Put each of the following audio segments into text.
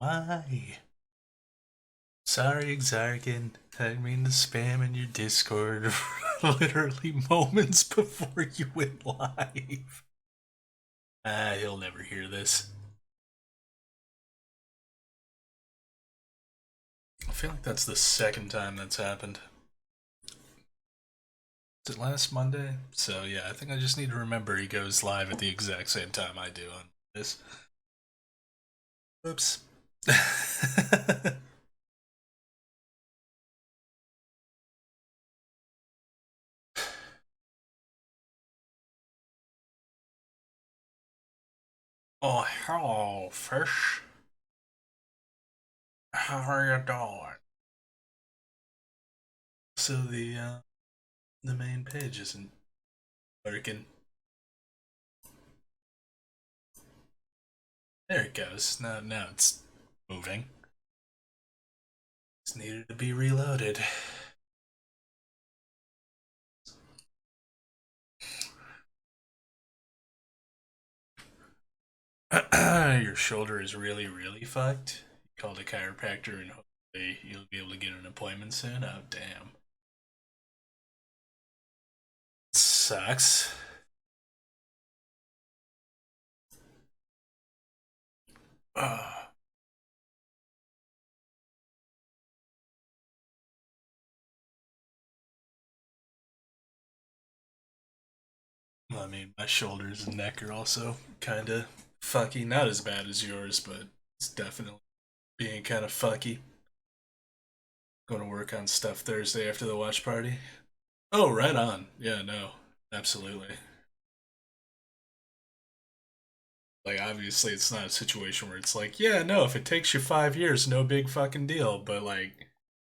Why? Sorry, Xarkin. I didn't mean to spam in your Discord literally moments before you went live. He'll never hear this. I feel like that's the second time that's happened. Is it last Monday? So yeah, I think I just need to remember he goes live at the exact same time I do on this. Oops. Oh, hello, fish. How are you doing? So the main page isn't working. There it goes. Now it's moving. It's needed to be reloaded. Your shoulder is really, really fucked. You called a chiropractor and hopefully you'll be able to get an appointment soon. Oh, damn. Sucks. Uh, I mean, my shoulders and neck are also kind of fucky. Not as bad as yours, but it's definitely being kind of fucky. Going to work on stuff Thursday after the watch party. Oh, right on. Yeah, no, absolutely. Like, obviously, it's not a situation where it's like, yeah, no, if it takes you 5 years, no big fucking deal. But, like,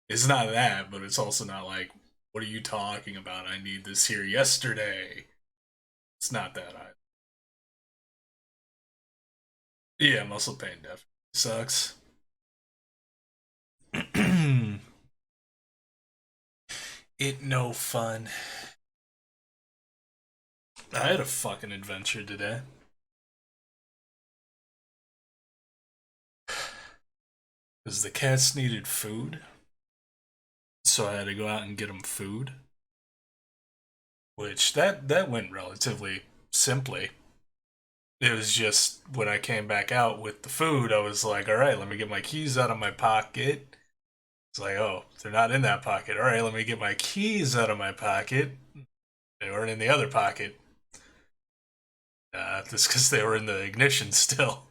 it's not that, but it's also not like, what are you talking about? I need this here yesterday. It's not that either. Yeah, muscle pain definitely sucks. It no fun. I had a fucking adventure today. Because the cats needed food, so I had to go out and get them food. Which that went relatively simply. It was just when I came back out with the food, I was like, all right, let me get my keys out of my pocket. It's like, oh, they're not in that pocket. All right, let me get my keys out of my pocket. They weren't in the other pocket. Just because they were in the ignition still.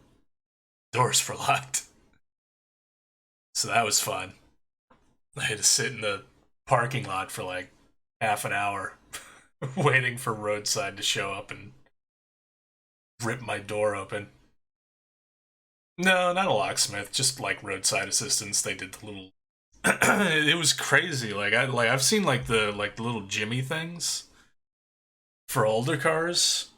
Doors were locked. So that was fun. I had to sit in the parking lot for like half an hour waiting for roadside to show up and rip my door open. No, not a locksmith, just like roadside assistants. They did the little it was crazy. I've seen like the little Jimmy things for older cars.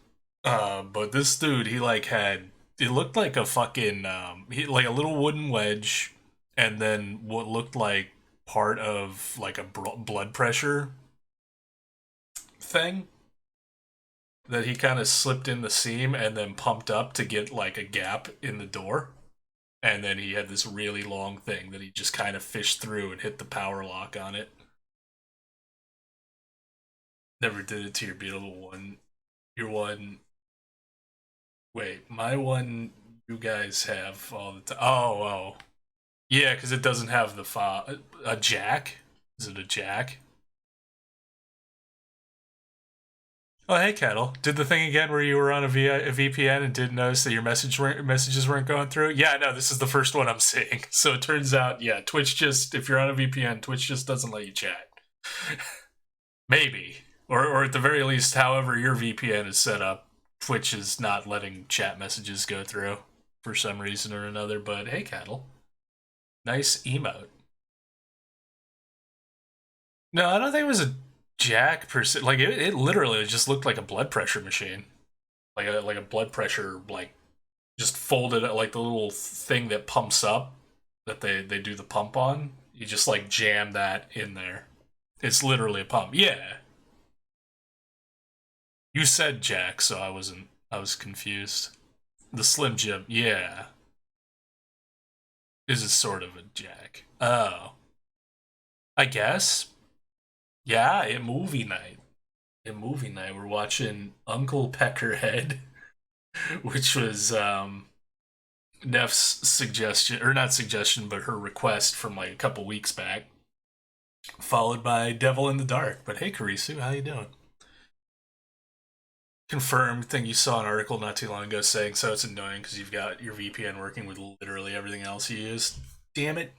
But this dude, he like had it looked like a fucking he like a little wooden wedge, and then what looked like part of like a blood pressure thing that he kind of slipped in the seam and then pumped up to get like a gap in the door. And then he had this really long thing that he just kind of fished through and hit the power lock on it. Never did it to your beautiful one. Your one. Wait, my one. You guys have all the time. Oh. Yeah, because it doesn't have the a jack. Is it a jack? Oh, hey, Kettle. Did the thing again where you were on a VPN and didn't notice that your messages weren't going through? Yeah, no, this is the first one I'm seeing. So it turns out, yeah, Twitch just, if you're on a VPN, Twitch just doesn't let you chat. Maybe. Or at the very least, however your VPN is set up, Twitch is not letting chat messages go through for some reason or another. But hey, Cattle. Nice emote. No, I don't think it was a jack per se. Like it literally just looked like a blood pressure machine, like a blood pressure like just folded like the little thing that pumps up that they do the pump on. You just like jam that in there. It's literally a pump. Yeah, you said jack, so I wasn't. I was confused. The Slim Jim. Yeah, Is sort of a jack. Oh, I guess. Yeah, at movie night. At movie night, we're watching Uncle Peckerhead, which was Neff's suggestion, or not suggestion, but her request from like a couple weeks back, followed by Devil in the Dark. But hey, Karisu, how you doing? Confirmed. Thing you saw an article not too long ago saying so. It's annoying because you've got your VPN working with literally everything else you use. Damn it.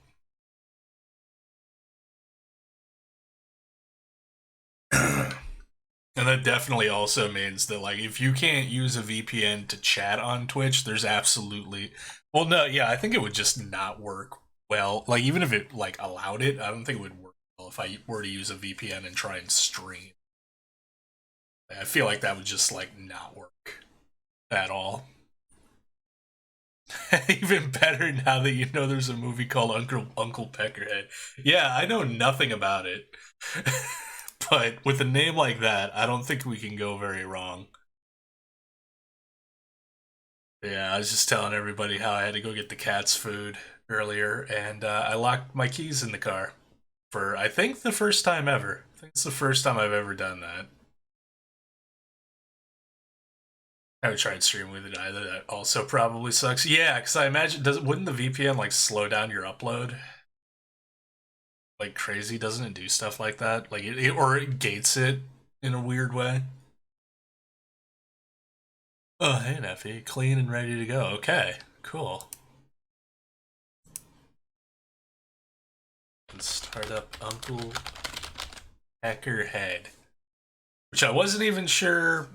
And that definitely also means that like if you can't use a VPN to chat on Twitch, there's absolutely well no, yeah, I think it would just not work well. Like even if it like allowed it, I don't think it would work well if I were to use a VPN and try and stream. I feel like that would just like not work at all. Even better now that you know there's a movie called Uncle Peckerhead. Yeah, I know nothing about it. But with a name like that, I don't think we can go very wrong. Yeah, I was just telling everybody how I had to go get the cat's food earlier, and I locked my keys in the car for I think the first time ever. I think it's the first time I've ever done that. I haven't tried streaming with it either. That also probably sucks. Yeah, because I imagine does wouldn't the VPN like slow down your upload like crazy? Doesn't it do stuff like that? Like or it gates it in a weird way. Oh, hey Neffy, clean and ready to go. Okay, cool. And start up Uncle Peckerhead, which I wasn't even sure.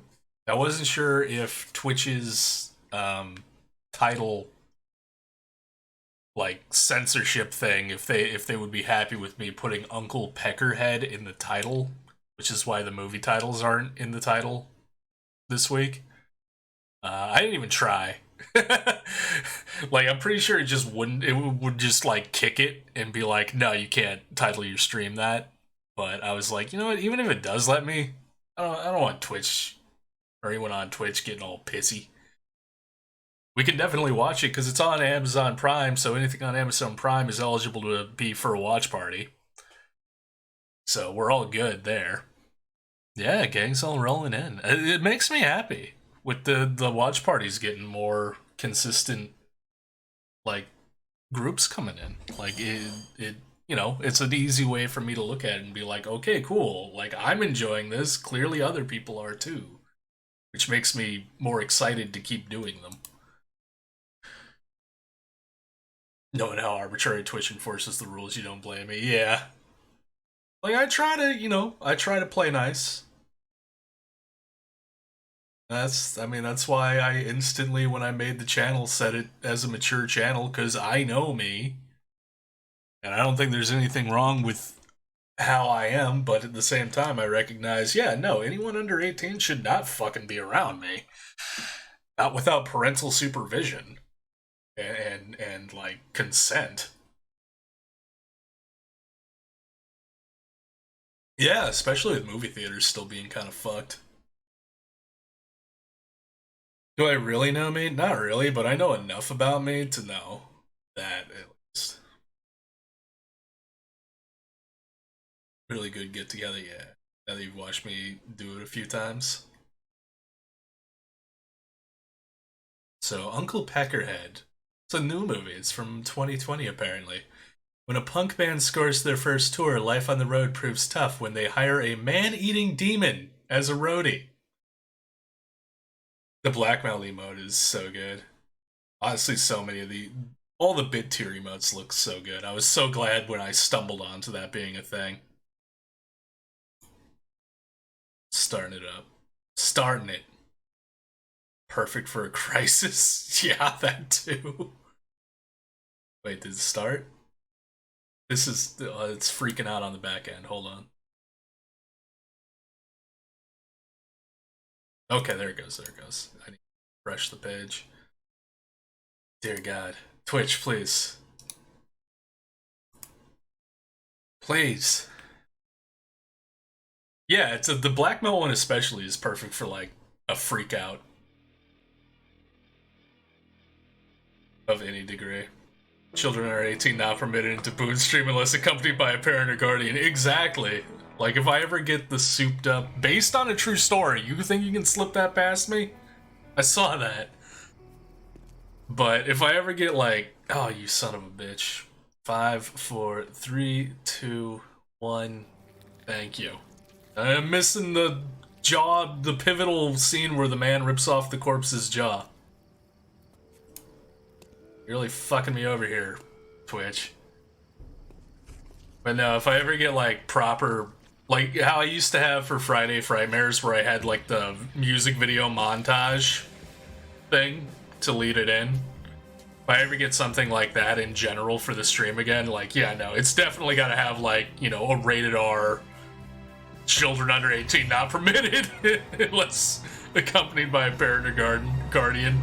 I wasn't sure if Twitch's title like censorship thing, if they would be happy with me putting Uncle Peckerhead in the title, which is why the movie titles aren't in the title this week. I didn't even try. Like I'm pretty sure it just wouldn't. It would just like kick it and be like, no, you can't title your stream that. But I was like, you know what? Even if it does let me, I don't want Twitch or anyone on Twitch getting all pissy. We can definitely watch it because it's on Amazon Prime, so anything on Amazon Prime is eligible to be for a watch party. So we're all good there. Yeah, gang's all rolling in. It makes me happy with the watch parties getting more consistent, like groups coming in. Like it it's an easy way for me to look at it and be like, okay, cool. Like I'm enjoying this. Clearly, other people are too, which makes me more excited to keep doing them. Knowing how arbitrary Twitch enforces the rules, you don't blame me. Yeah. Like I try to play nice. That's why I instantly, when I made the channel, set it as a mature channel, because I know me. And I don't think there's anything wrong with how I am, but at the same time, I recognize, yeah, no, anyone under 18 should not fucking be around me. Not without parental supervision and like consent. Yeah, especially with movie theaters still being kind of fucked. Do I really know me? Not really, but I know enough about me to know that at least. Really good get together, yeah. Now that you've watched me do it a few times. So, Uncle Peckerhead. It's a new movie. It's from 2020, apparently. When a punk band scores their first tour, life on the road proves tough when they hire a man eating demon as a roadie. The blackmail emote is so good. Honestly, so many of the all the bit tier emotes look so good. I was so glad when I stumbled onto that being a thing. Starting it up. Starting it. Perfect for a crisis. Yeah, that too. Wait, did it start? This is it's freaking out on the back end. Hold on. Okay, there it goes. There it goes. I need to refresh the page. Dear God, Twitch, please, please. Yeah, the blackmail one especially is perfect for like a freak out of any degree. Children are 18 not permitted into Boon Stream unless accompanied by a parent or guardian. Exactly. Like, if I ever get the souped up, based on a true story, you think you can slip that past me? I saw that. But if I ever get like, oh, you son of a bitch. 5, 4, 3, 2, 1. Thank you. I'm missing the jaw, the pivotal scene where the man rips off the corpse's jaw. You're really fucking me over here, Twitch. But no, if I ever get like proper, like how I used to have for Friday Frightmares, where I had like the music video montage thing to lead it in. If I ever get something like that in general for the stream again, like, yeah, no, it's definitely got to have like, you know, a rated R, children under 18 not permitted, unless accompanied by a parent or guardian.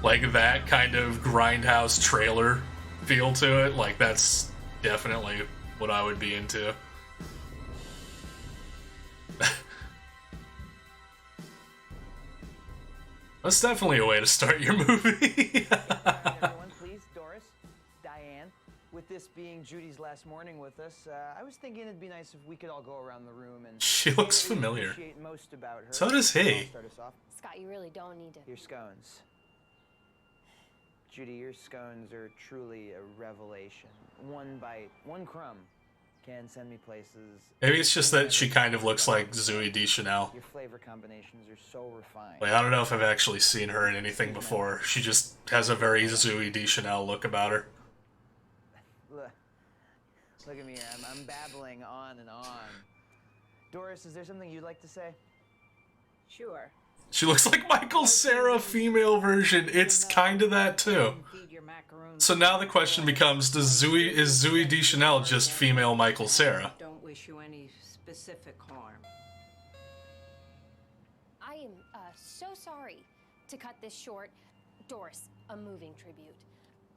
Like that kind of grindhouse trailer feel to it, like that's definitely what I would be into. That's definitely a way to start your movie. Everyone, please, Doris, Diane. With this being Judy's last morning with us, I was thinking it'd be nice if we could all go around the room and. She looks familiar. Appreciate most about her. So does he. Start us off. Scott, you really don't need to. Your scones. Judy, your scones are truly a revelation. One bite, one crumb, can send me places. Maybe it's just that she kind of looks like Zooey Deschanel. Your flavor combinations are so refined. Like, I don't know if I've actually seen her in anything before. She just has a very Zooey Deschanel look about her. Look at me, I'm babbling on and on. Doris, is there something you'd like to say? Sure. She looks like Michael Cera female version. It's kind of that too. So now the question becomes: is Zooey Deschanel just female Michael Cera? Don't wish you any specific harm. I am so sorry to cut this short. Doris, a moving tribute.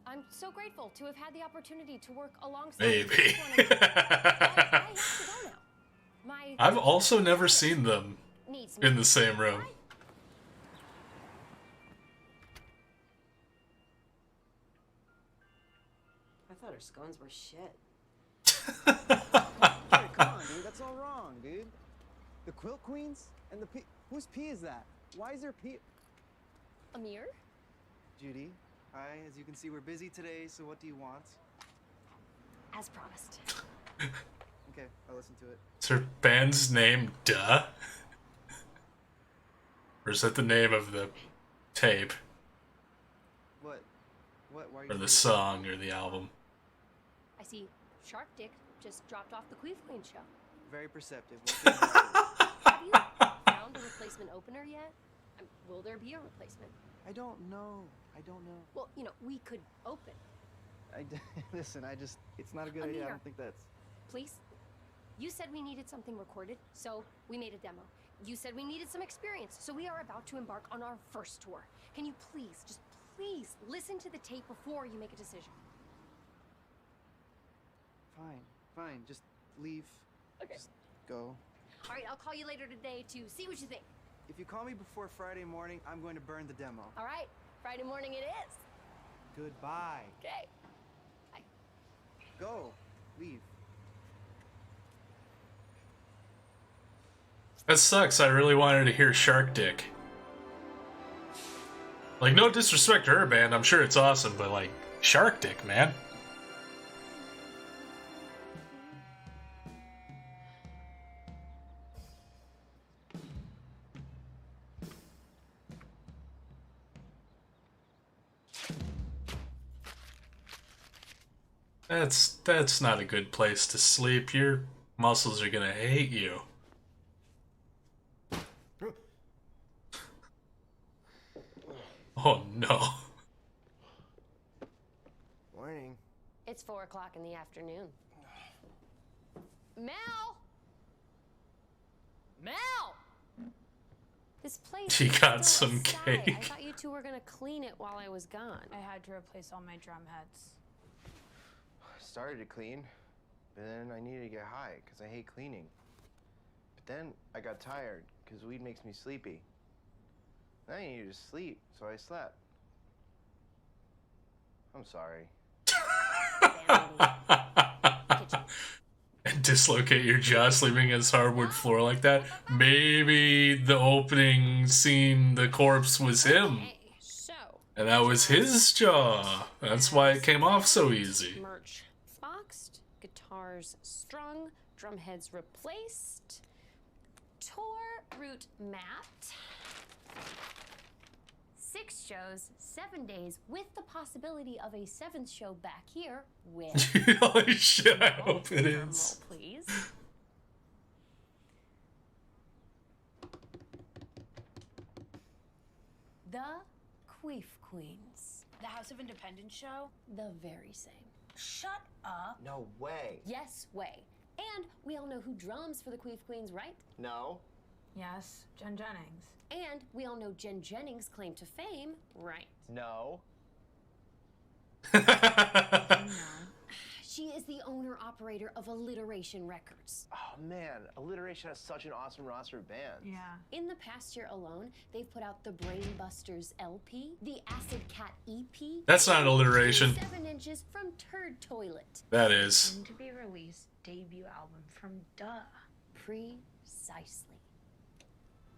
I'm so grateful to have had the opportunity to work alongside. Maybe. I have to go now. I've also never seen them in the same room. I thought her scones were shit. Hey, come on, dude. That's all wrong, dude. The Quilt Queens and the P. Whose P is that? Why is there P? Amir? Judy, hi. As you can see, we're busy today, so what do you want? As promised. Okay, I'll listen to it. Is her band's name Duh? Or is that the name of the tape? What? Why are you Or the song, or the album? I see Shark Dick just dropped off the Queef Queen show. Very perceptive. Have you found a replacement opener yet? Will there be a replacement? I don't know. Well, you know, we could open. Listen, it's not a good idea. I don't think that's... Please? You said we needed something recorded, so we made a demo. You said we needed some experience, so we are about to embark on our first tour. Can you please, just please, listen to the tape before you make a decision? Fine. Just leave. Okay. Just go. All right, I'll call you later today to see what you think. If you call me before Friday morning, I'm going to burn the demo. All right, Friday morning it is. Goodbye. Okay. Bye. Go. Leave. That sucks. I really wanted to hear Shark Dick. Like, no disrespect to her band, I'm sure it's awesome, but like, Shark Dick, man. That's not a good place to sleep. Your muscles are gonna hate you. Oh no. Morning. It's 4 o'clock in the afternoon. Mel! This place She is got still some a side. cake. I thought you two were gonna clean it while I was gone. I had to replace all my drum heads. Started to clean, but then I needed to get high because I hate cleaning. But then I got tired because weed makes me sleepy. Then I needed to sleep, so I slept. I'm sorry. Kitchen. And dislocate your jaw sleeping against hardwood floor like that. Maybe the opening scene, the corpse was him. Okay, so And that was his jaw. That's why it came off so easy. merch boxed, guitars strung, drum heads replaced, tour route mapped. 6 shows, 7 days, with the possibility of a 7th show back here with. Holy shit, I hope it Drum is. roll, please. The Queef Queens. The House of Independence show? The very same. Shut up. No way. Yes, way. And we all know who drums for the Queef Queens, right? No. Yes, Jen Jennings. And we all know Jen Jennings' claim to fame, right? No. No. She is the owner-operator of Alliteration Records. Oh man, Alliteration has such an awesome roster of bands. Yeah. In the past year alone, they've put out the Brainbusters LP, the Acid Cat EP. That's not alliteration. 7 inches from Turd Toilet. That is. Soon to be released debut album from Duh. Precisely.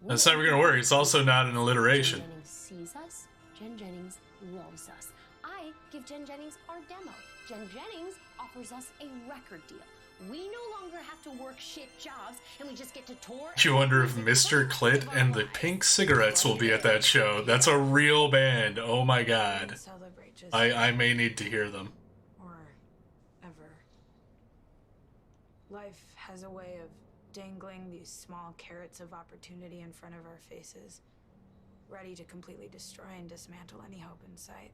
That's never gonna work. It's also not an alliteration. Jen Jennings sees us. Jen Jennings loves us. I give Jen Jennings our demo. Jen Jennings offers us a record deal. We no longer have to work shit jobs, and we just get to tour. You wonder if Mr. Clit and the Pink Cigarettes will be at that show. That's a real band. Oh my god. Celebrate just I may need to hear them. or ever. Life has a way of dangling these small carrots of opportunity in front of our faces, ready to completely destroy and dismantle any hope in sight.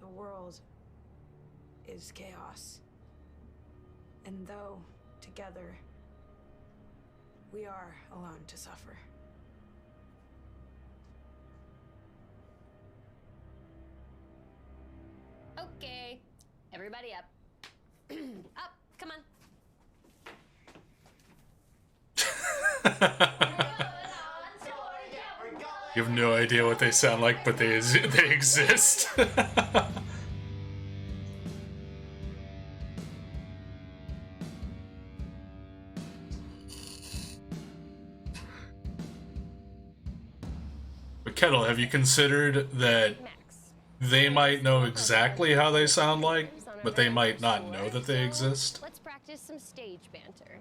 The world is chaos. And though together we are alone to suffer. Okay, everybody up. Up, come on. You have no idea what they sound like, but they exist. But Kettle, have you considered that Max. they might know exactly how they sound like, but they might not know that they exist? Let's practice some stage banter.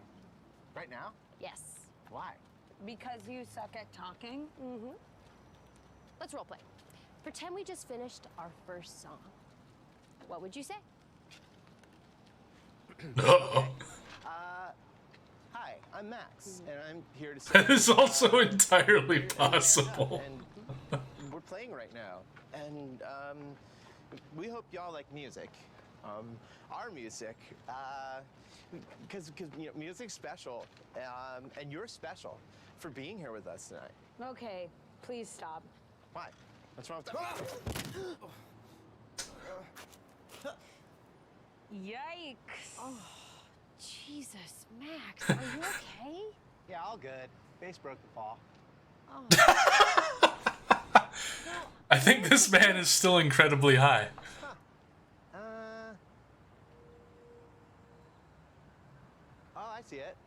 Right now? Yes. Why? Because you suck at talking? Mm-hmm. Let's roleplay. Pretend we just finished our first song. What would you say? Uh-oh. Hi, I'm Max, and I'm here to say That is also entirely possible. And we're playing right now, and we hope y'all like music. Our music, because you know, music's special, and you're special for being here with us tonight. Okay, please stop. Why? What's wrong with that? Yikes. Oh, Jesus, Max, are you okay? Yeah, all good. Bass broke the fall. Oh. I think this man is still incredibly high. Oh, I see it.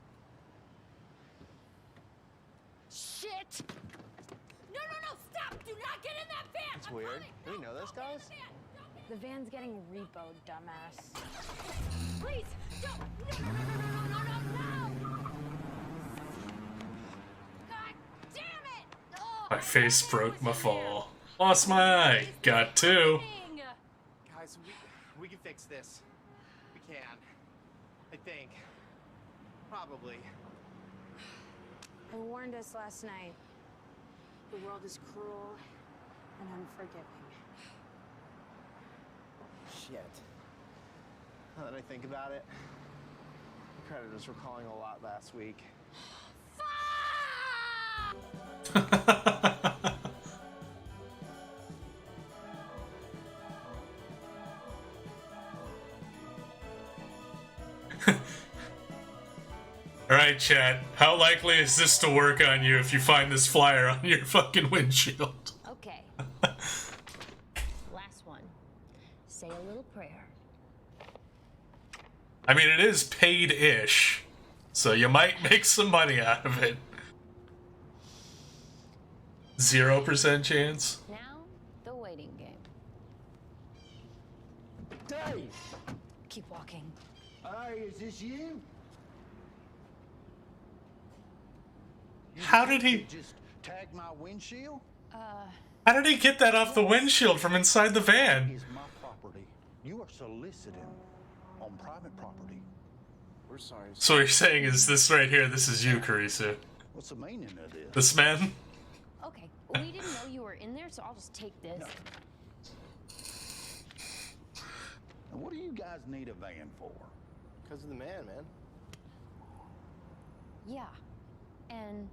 Shit! No, stop! Do not get in that van! It's weird. We know those guys. The van's getting repoed, dumbass. Please, don't! No! God damn it! Oh, My face broke my fall. Lost my eye. Got two. Guys, we can fix this. We can. I think. Probably. I warned us last night. The world is cruel and unforgiving. Shit. Now that I think about it, the Predators were calling a lot last week. Alright, chat. How likely is this to work on you if you find this flyer on your fucking windshield? Okay. Last one. Say a little prayer. I mean, it is paid-ish, so you might make some money out of it. 0% chance. Now, the waiting game. Dave! Keep walking. Hey, is this you? How did he... Just tag my windshield? How did he get that off the windshield from inside the van? Is my property. You are soliciting on private property. We're sorry. So what you're saying is this right here, this is you, Carissa. What's the meaning of this? This man? Okay, we didn't know you were in there, so I'll just take this. No. Now, what do you guys need a van for? Because of the man, man. Yeah, and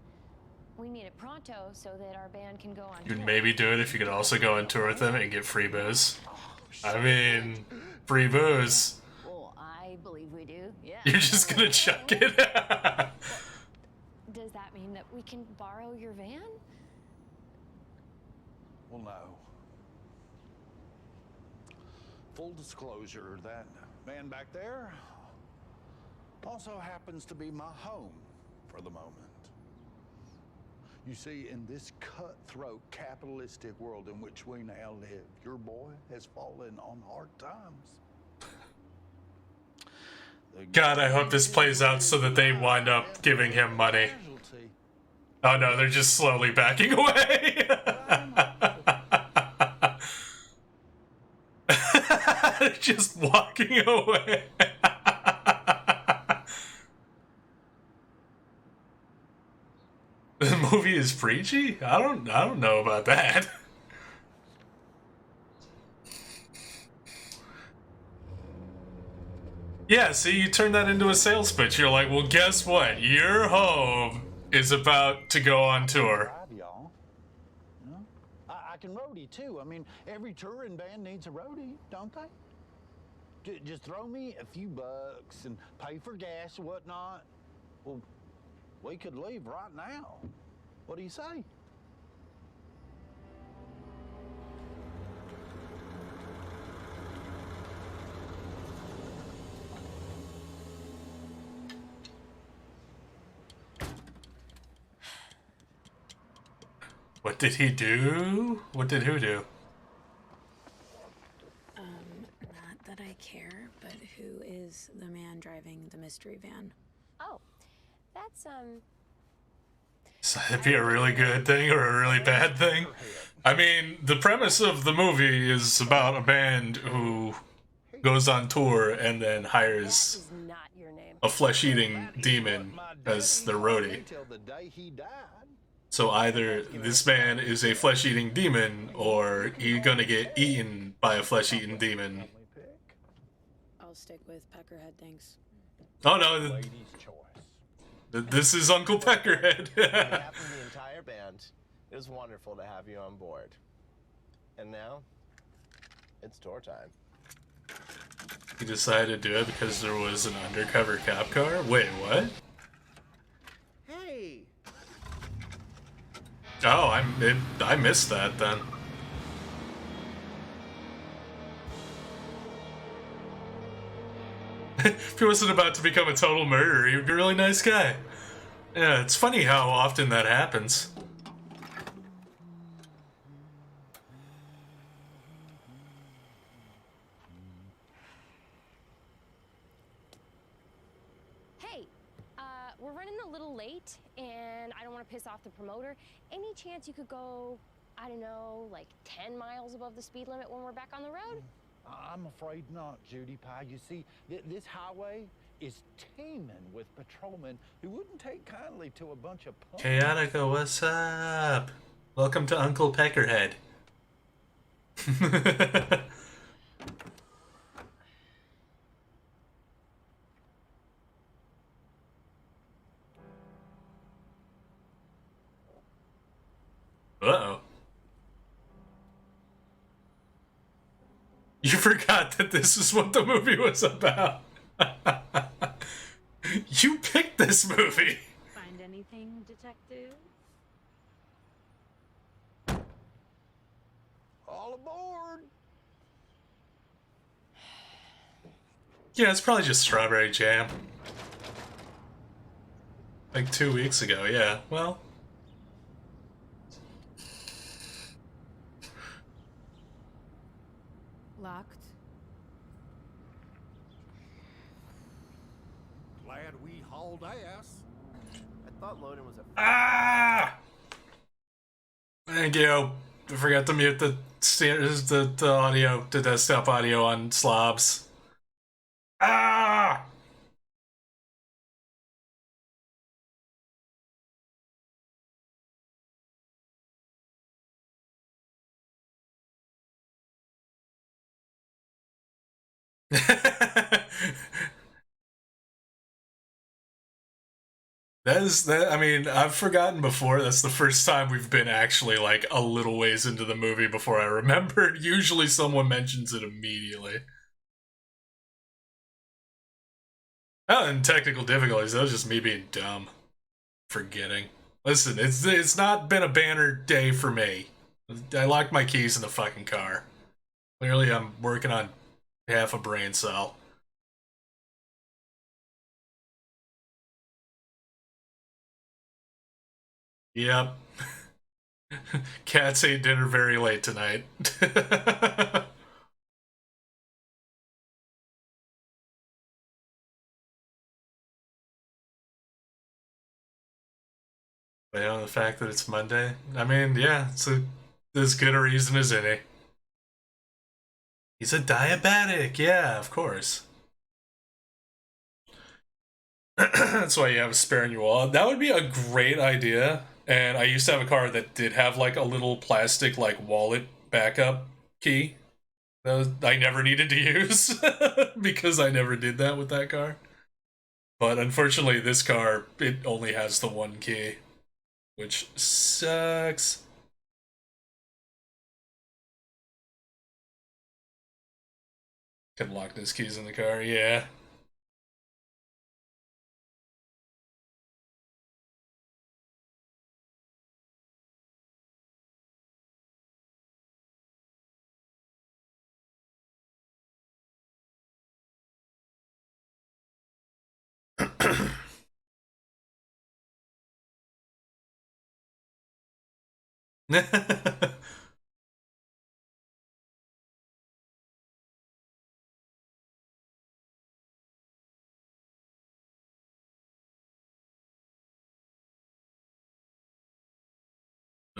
we need it pronto so that our band can go on You'd tour. maybe do it if you could also go on tour with them and get free booze. I mean, free booze. Well, I believe we do, yeah. You're just gonna chuck it? Does that mean that we can borrow your van? Well, no. Full disclosure, that van back there also happens to be my home for the moment. You see, in this cutthroat capitalistic world in which we now live, your boy has fallen on hard times. God, I hope this plays out so that they wind up giving him money. Oh no, they're just slowly backing away. They're just walking away. The movie is preachy? I don't know about that. Yeah, see, you turn that into a sales pitch. You're like, well, guess what? Your home is about to go on tour. Y'all. You know? I can roadie too. I mean, every touring band needs a roadie, don't they? Just throw me a few bucks and pay for gas and whatnot. Well, we could leave right now. What do you say? What did he do? What did who do? Not that I care, but who is the man driving the mystery van? Oh, that's So that'd be a really good thing or a really bad thing? I mean, the premise of the movie is about a band who goes on tour and then hires is not your name. a flesh-eating demon as their roadie. Until the day he died. So either this man is a flesh-eating demon, or he's gonna get eaten by a flesh-eating demon. I'll stick with Peckerhead, thanks. Oh no, Lady's choice. this is Uncle Peckerhead. On behalf of the entire band, it was wonderful to have you on board. And now, it's tour time. He decided to do it because there was an undercover cop car? Wait, what? Hey! Oh, I missed that then. If he wasn't about to become a total murderer, he would be a really nice guy. Yeah, it's funny how often that happens. Hey, we're running a little late, and I don't want to piss off the promoter. Any chance you could go, I don't know, like 10 miles above the speed limit when we're back on the road? I'm afraid not, Judy Pie. You see, this highway is teeming with patrolmen who wouldn't take kindly to a bunch of punks. Chaotica, what's up? Welcome to Uncle Peckerhead. Uh-oh. You forgot that this is what the movie was about. You picked this movie. Find anything, detective? All aboard! Yeah, it's probably just strawberry jam. Like 2 weeks ago, yeah. Well. Locked. Glad we hauled ass. I thought loading was a. Ah! Thank you. I forgot to mute the audio, the desktop audio on slobs. Ah! I mean, I've forgotten before. That's the first time we've been actually like a little ways into the movie before I remembered. Usually someone mentions it immediately. Oh, and technical difficulties. That was just me being dumb. Forgetting. Listen, it's not been a banner day for me. I locked my keys in the fucking car. Clearly I'm working on half a brain cell. Yep. Cats ate dinner very late tonight. But you know, the fact that it's Monday, I mean, yeah, it's as good a reason as any. He's a diabetic, yeah, of course. That's why you have a spare in your wallet. That would be a great idea. And I used to have a car that did have like a little plastic like wallet backup key. I never needed to use because I never did that with that car. But unfortunately, this car, it only has the one key, which sucks. Could lock his keys in the car, yeah.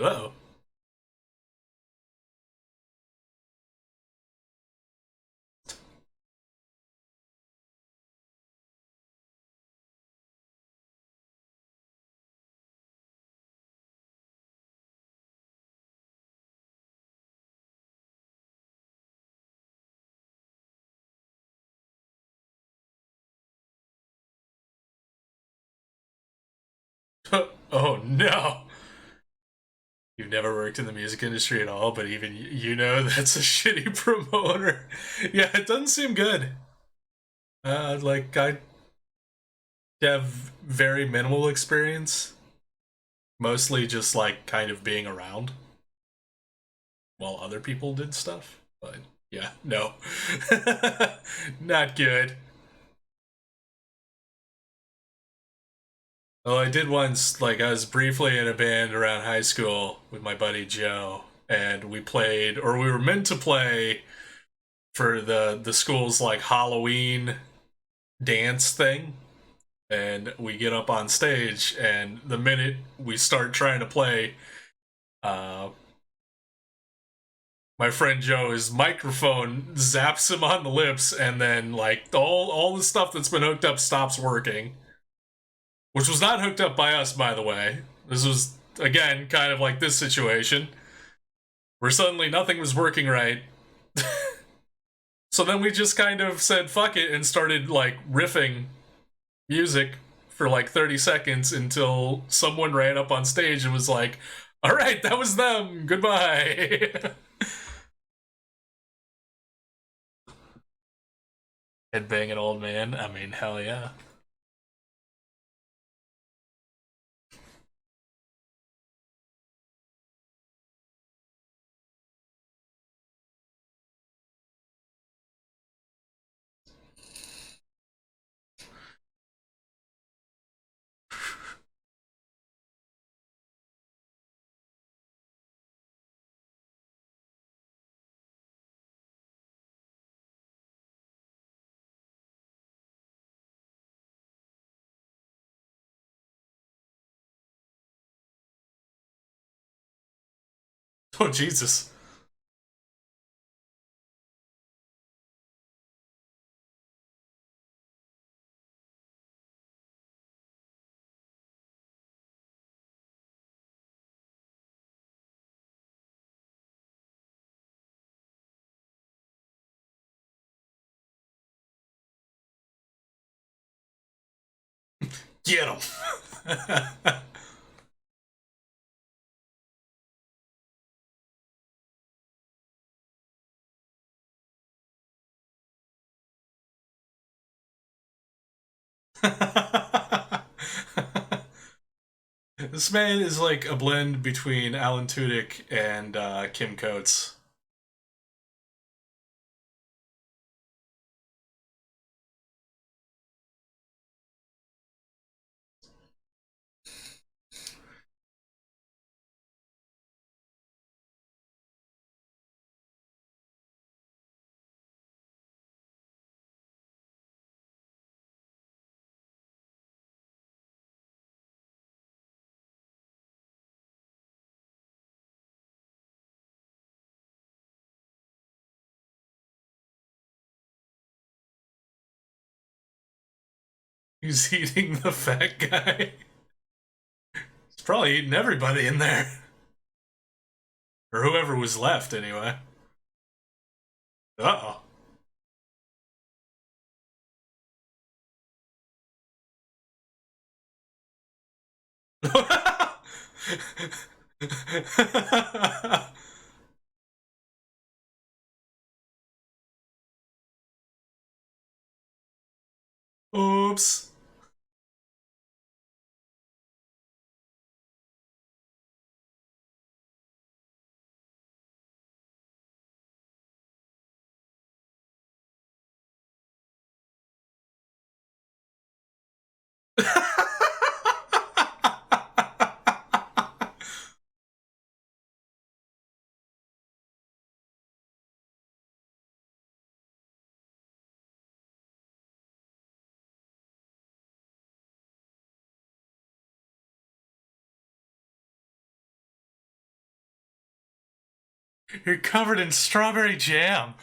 Uh-oh. Oh no. You've never worked in the music industry at all, but even you know that's a shitty promoter. Yeah, it doesn't seem good. Like I have very minimal experience, mostly just like kind of being around while other people did stuff. But yeah, no, not good. Well, I did once, like, I was briefly in a band around high school with my buddy Joe, and we played, or we were meant to play for the school's, like, Halloween dance thing. And we get up on stage, and the minute we start trying to play, uh, my friend Joe, his microphone zaps him on the lips, and then, like, all the stuff that's been hooked up stops working. Which was not hooked up by us, by the way. This was, again, kind of like this situation, where suddenly nothing was working right. So then we just kind of said fuck it and started, like, riffing music for like 30 seconds until someone ran up on stage and was like, alright, that was them, goodbye. Headbang an old man, I mean, hell yeah. Oh, Jesus. Get him. This man is like a blend between Alan Tudyk and Kim Coates. He's eating the fat guy. He's probably eating everybody in there. Or whoever was left, anyway. Uh-oh. Oops. You're covered in strawberry jam.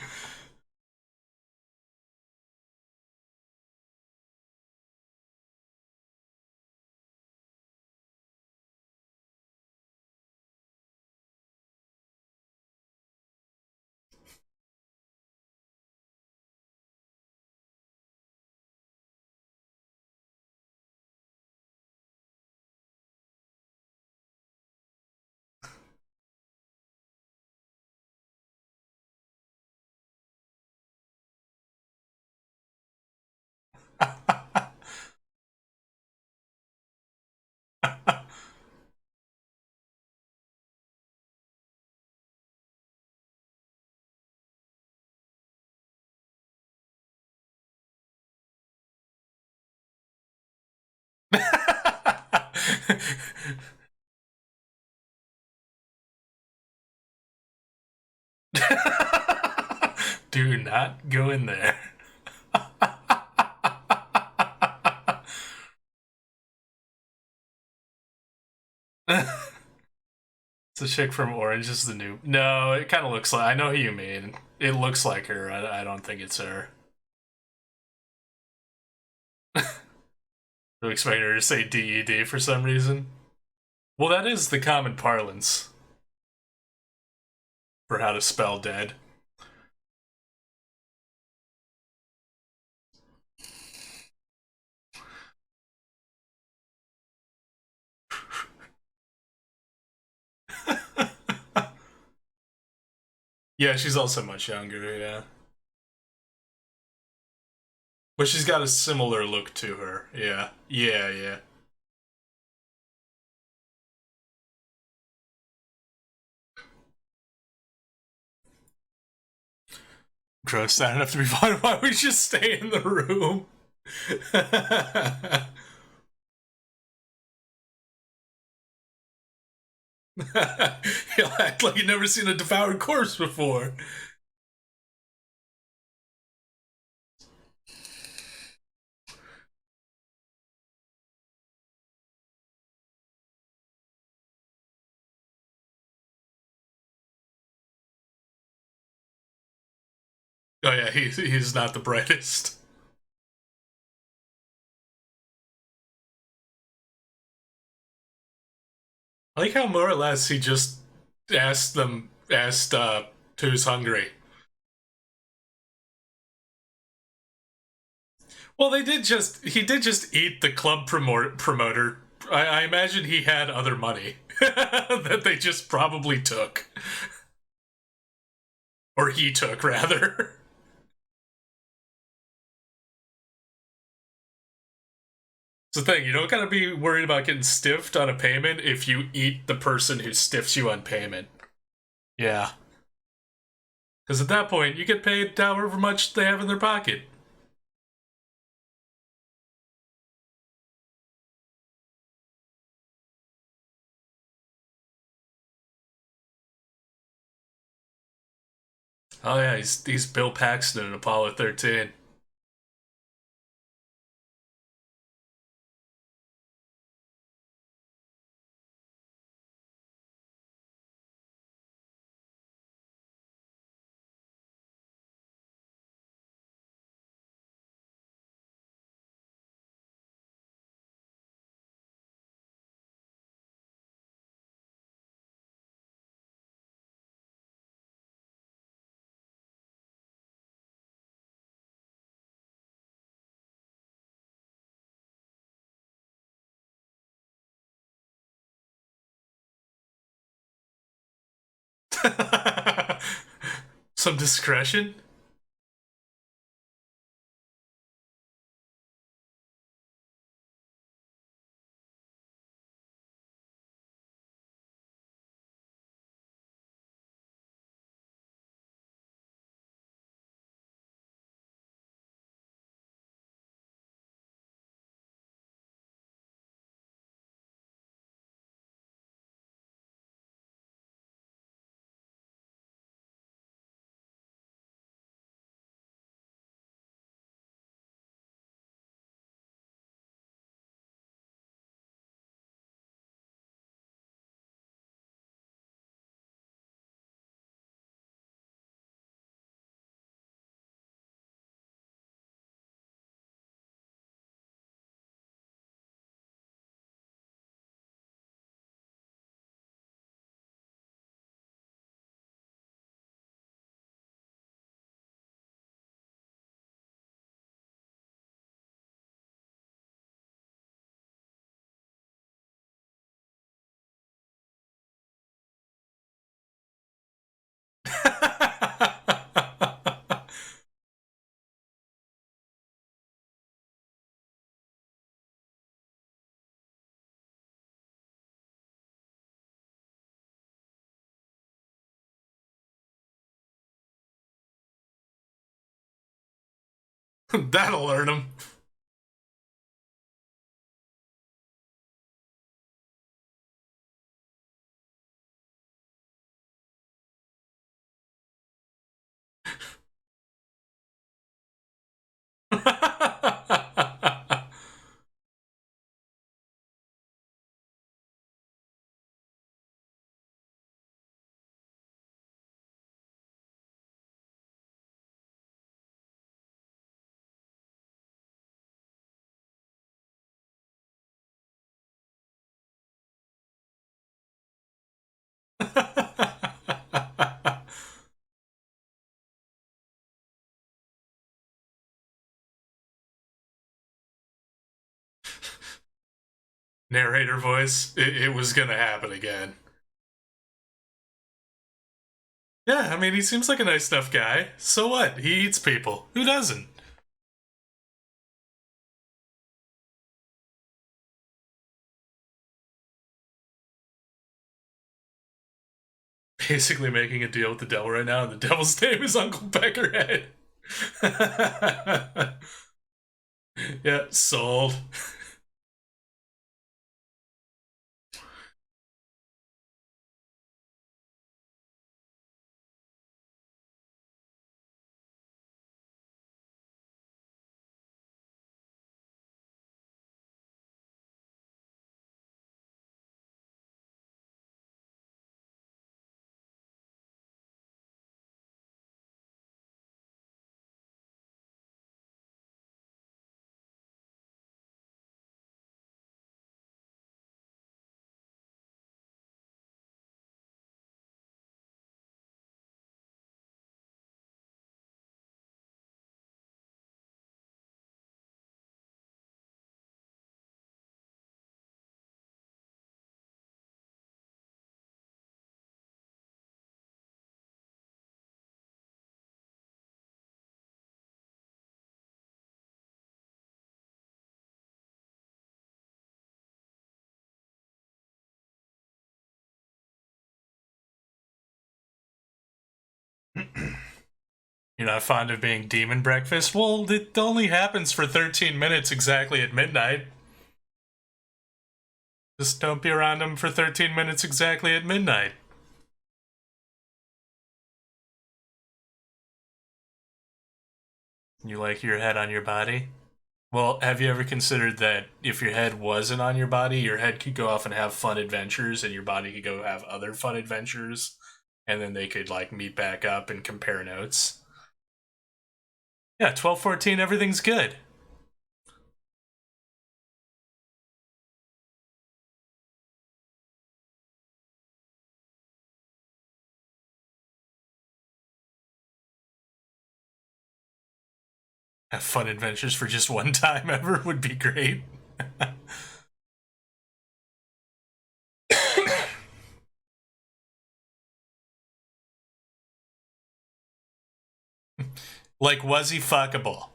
Do not go in there. It's a chick from Orange is the New. No, it kind of looks like. I know who you mean. It looks like her. I don't think it's her. I'm expecting her to say DED for some reason. Well, that is the common parlance for how to spell dead. Yeah, she's also much younger, yeah. But she's got a similar look to her, yeah. Yeah, yeah. Gross, that enough to be fun. Why don't we just stay in the room? He'll act like you've never seen a devoured corpse before. Oh yeah, he's not the brightest. I like how more or less he just asked who's hungry. Well, he did just eat the club promoter. I imagine he had other money that they just probably took. Or he took, rather. It's the thing, you don't gotta be worried about getting stiffed on a payment if you eat the person who stiffs you on payment. Yeah. Because at that point, you get paid however much they have in their pocket. Oh yeah, he's Bill Paxton in Apollo 13. Some discretion? That'll learn him. Narrator voice. It was gonna happen again. Yeah, I mean, he seems like a nice enough guy. So what? He eats people. Who doesn't? Basically making a deal with the devil right now, and the devil's name is Uncle Peckerhead. Yeah, sold. You're not fond of being demon breakfast? Well, it only happens for 13 minutes exactly at midnight. Just don't be around him for 13 minutes exactly at midnight. You like your head on your body? Well, have you ever considered that if your head wasn't on your body, your head could go off and have fun adventures, and your body could go have other fun adventures, and then they could, like, meet back up and compare notes? Yeah, 12-14, everything's good. Have fun adventures for just one time ever would be great. Like, was he fuckable?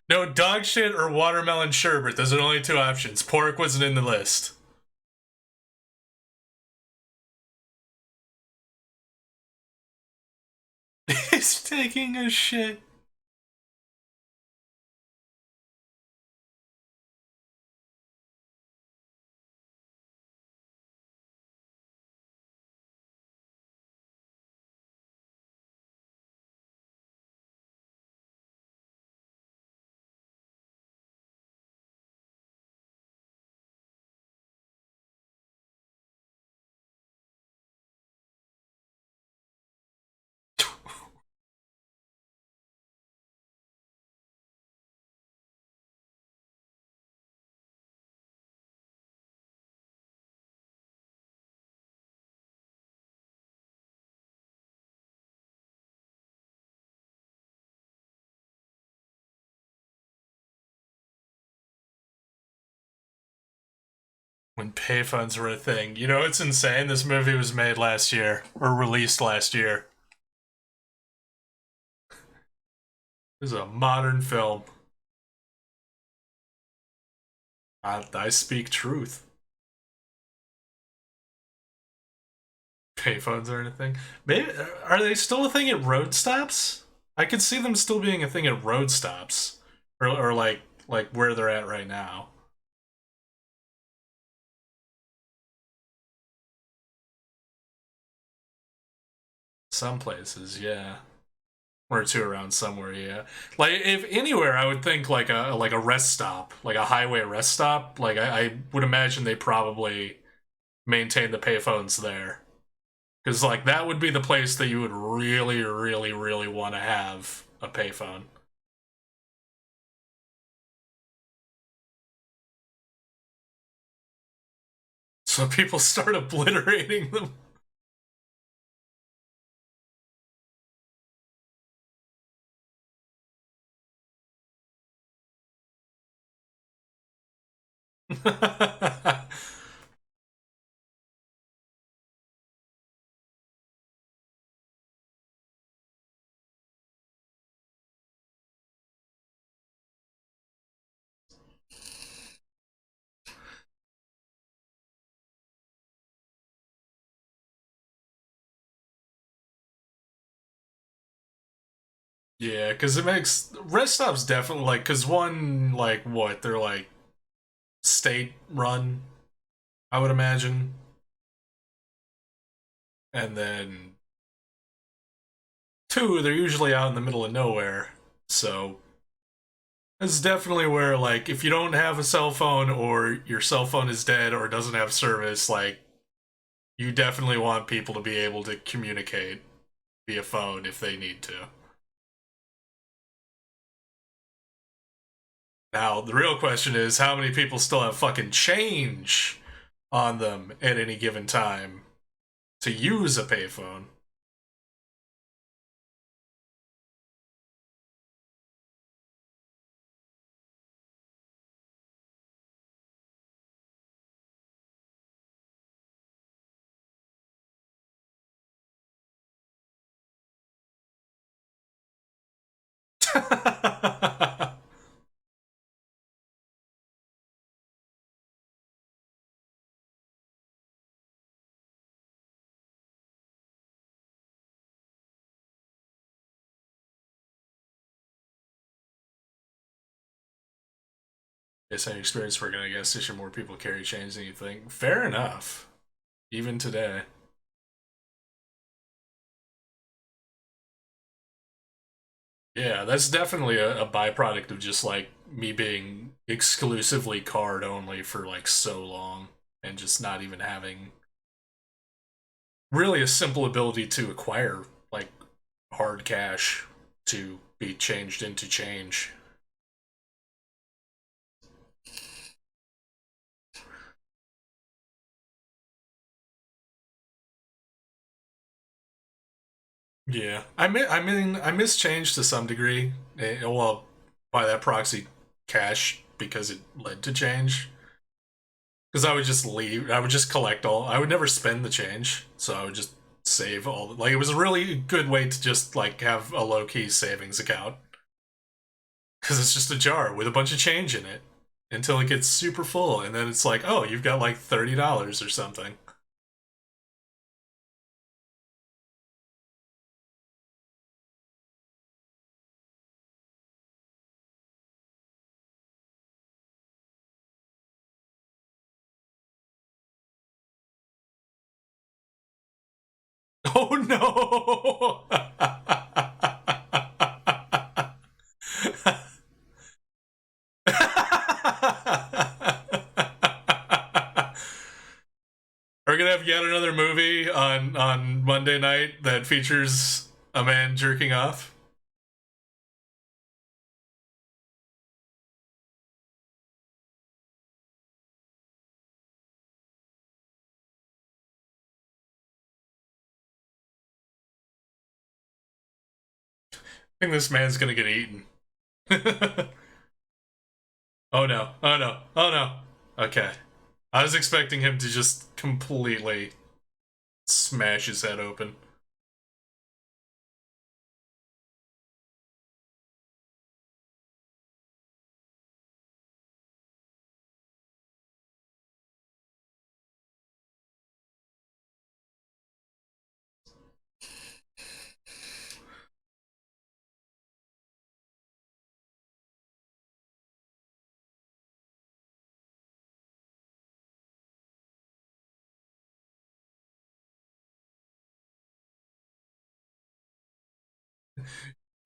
No, dog shit or watermelon sherbet. Those are the only two options. Pork wasn't in the list. He's taking a shit. When payphones were a thing. You know, it's insane. This movie was made last year, or released last year. This is a modern film. I speak truth. Payphones aren't a thing. Maybe are they still a thing at road stops? I could see them still being a thing at road stops, or like where they're at right now. Some places, yeah. Or two around somewhere, yeah. Like if anywhere, I would think like a rest stop, like a highway rest stop. Like I would imagine they probably maintain the payphones there, because like that would be the place that you would really, really, really want to have a payphone. So people start obliterating them. Yeah, because it makes rest stops definitely like because one like what they're like state run, I would imagine, and then two they're usually out in the middle of nowhere. So it's definitely where like if you don't have a cell phone or your cell phone is dead or doesn't have service, like you definitely want people to be able to communicate via phone if they need to. Now, the real question is how many people still have fucking change on them at any given time to use a payphone? Based on your experience working at a gas station, more people carry change than you think. Fair enough. Even today. Yeah, that's definitely a byproduct of just like me being exclusively card only for like so long and just not even having really a simple ability to acquire like hard cash to be changed into change. Yeah, I miss change to some degree. Well, by that proxy, cash because it led to change. Because I would just leave. I would just collect all. I would never spend the change, so I would just save all. Like it was a really good way to just like have a low key savings account because it's just a jar with a bunch of change in it until it gets super full, and then it's like, oh, you've got like $30 or something. Oh no! We're gonna have yet another movie on Monday night that features a man jerking off. I think this man's gonna get eaten. Oh no! Oh no! Oh no! Okay, I was expecting him to just completely smash his head open.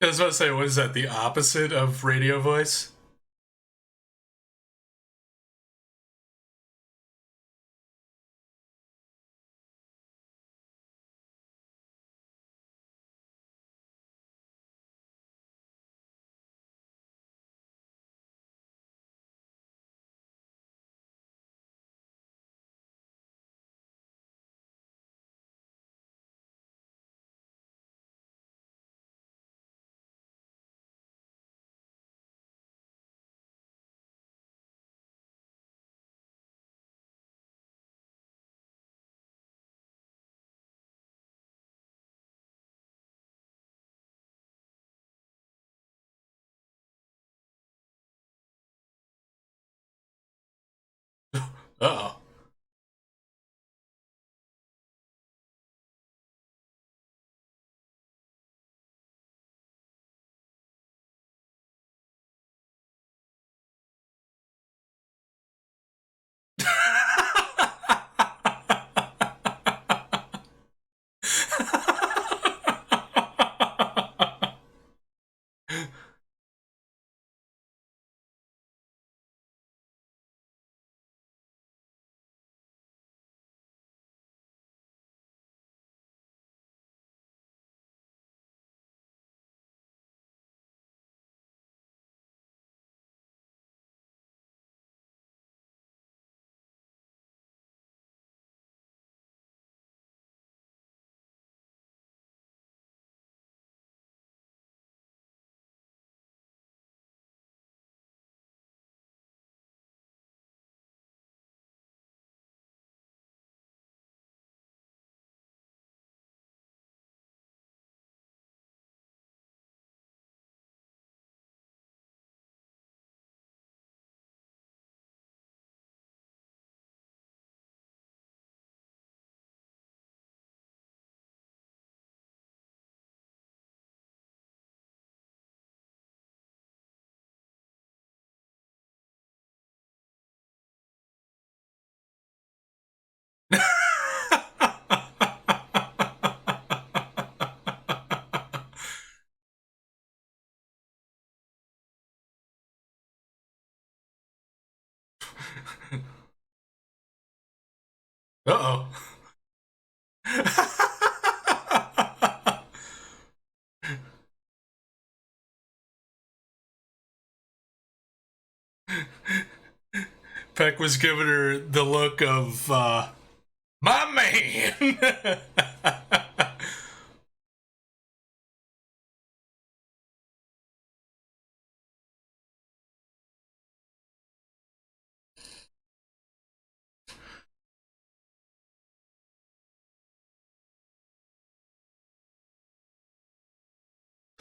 I was about to say, what is that? The opposite of radio voice? Uh oh. Uh-oh. Peck was giving her the look of, my man!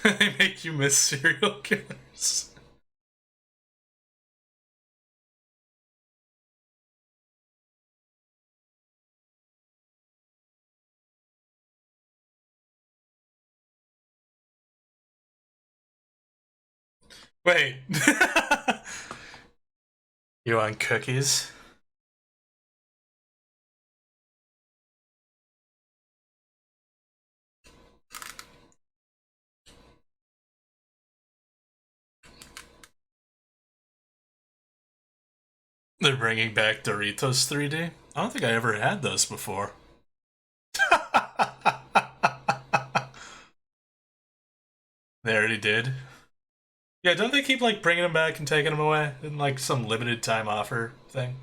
They make you miss serial killers. Wait. You want cookies? They're bringing back Doritos 3D? I don't think I ever had those before. They already did? Yeah, don't they keep, like, bringing them back and taking them away in, like, some limited time offer thing?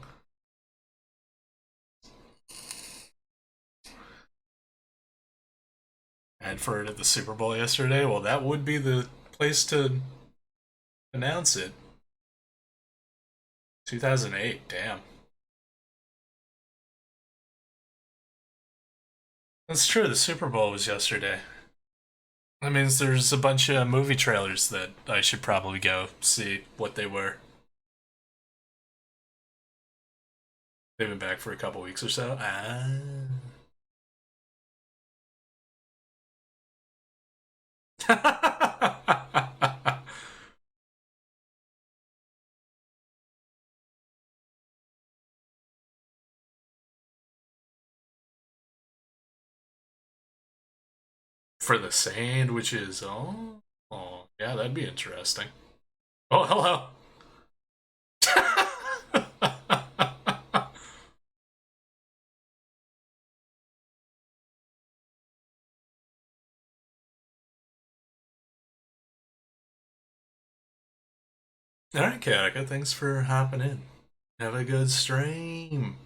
And for it at the Super Bowl yesterday? Well, that would be the place to announce it. 2008, damn. That's true, the Super Bowl was yesterday. That means there's a bunch of movie trailers that I should probably go see what they were. They've been back for a couple weeks or so. For the sandwiches. Oh, yeah, that'd be interesting. Oh, hello. Alright, Katika, thanks for hopping in. Have a good stream.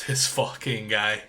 This fucking guy.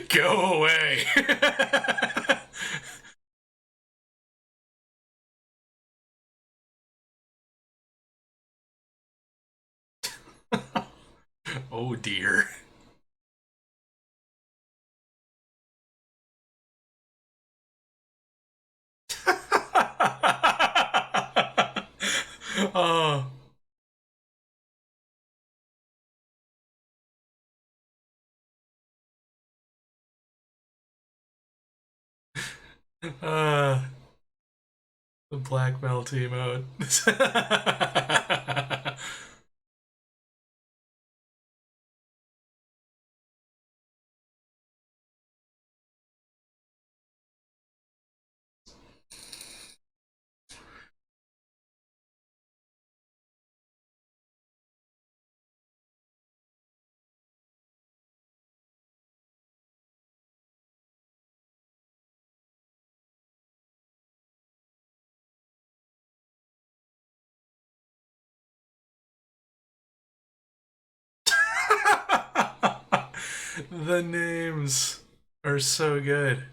Go away. Oh dear. Oh. Uh, the black belt emote. The names are so good.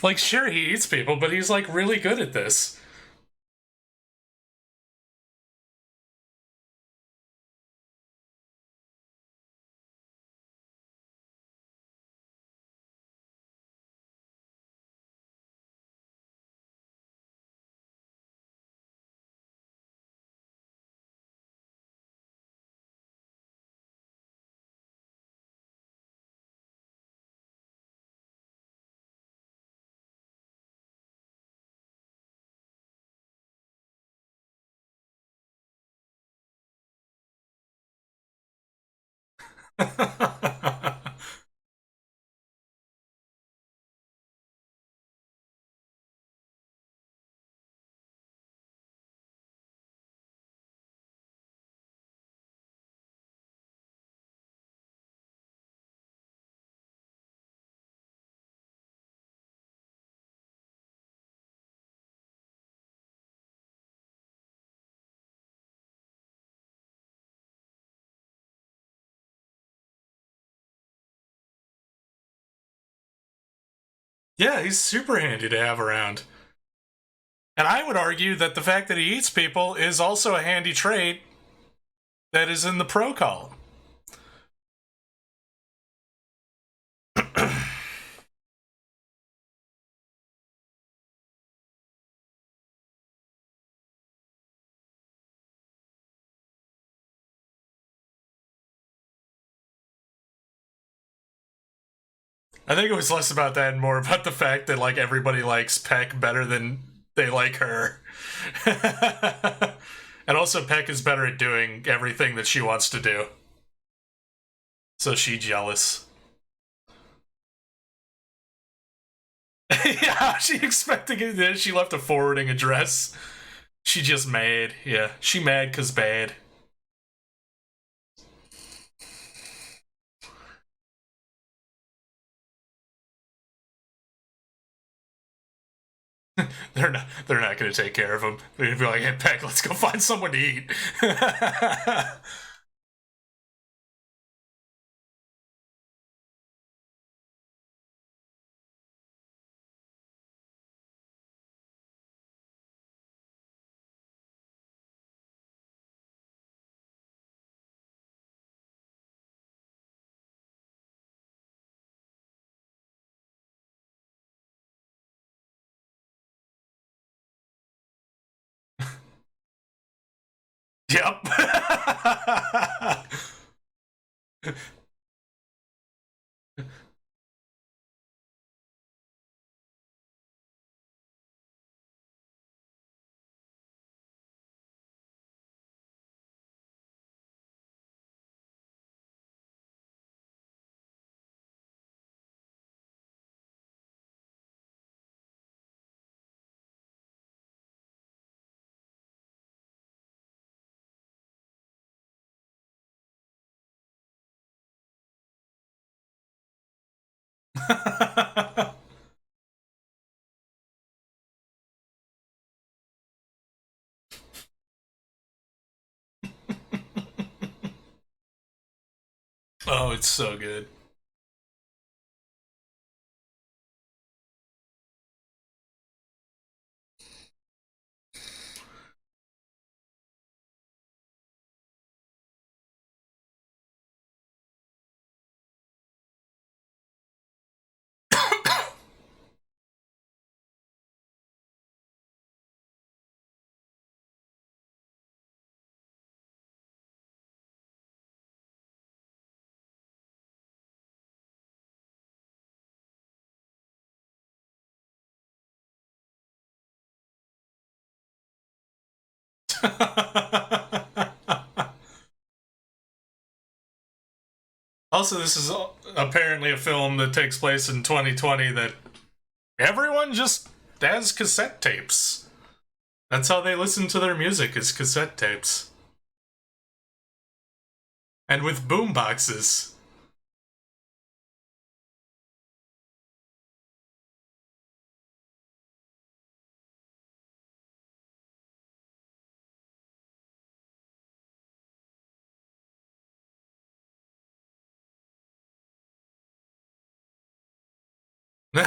Like, sure, he eats people, but he's like really good at this. Yeah, he's super handy to have around. And I would argue that the fact that he eats people is also a handy trait that is in the pro column. I think it was less about that and more about the fact that like everybody likes Peck better than they like her. And also Peck is better at doing everything that she wants to do. So she jealous. Yeah, she expecting it. She left a forwarding address. She just mad. Yeah, she mad cause bad. They're not gonna take care of him. They're gonna be like, hey Peck, let's go find someone to eat. Yep. Oh, it's so good. Also, this is apparently a film that takes place in 2020 that everyone just has cassette tapes. That's how they listen to their music, is cassette tapes. And with boom boxes. I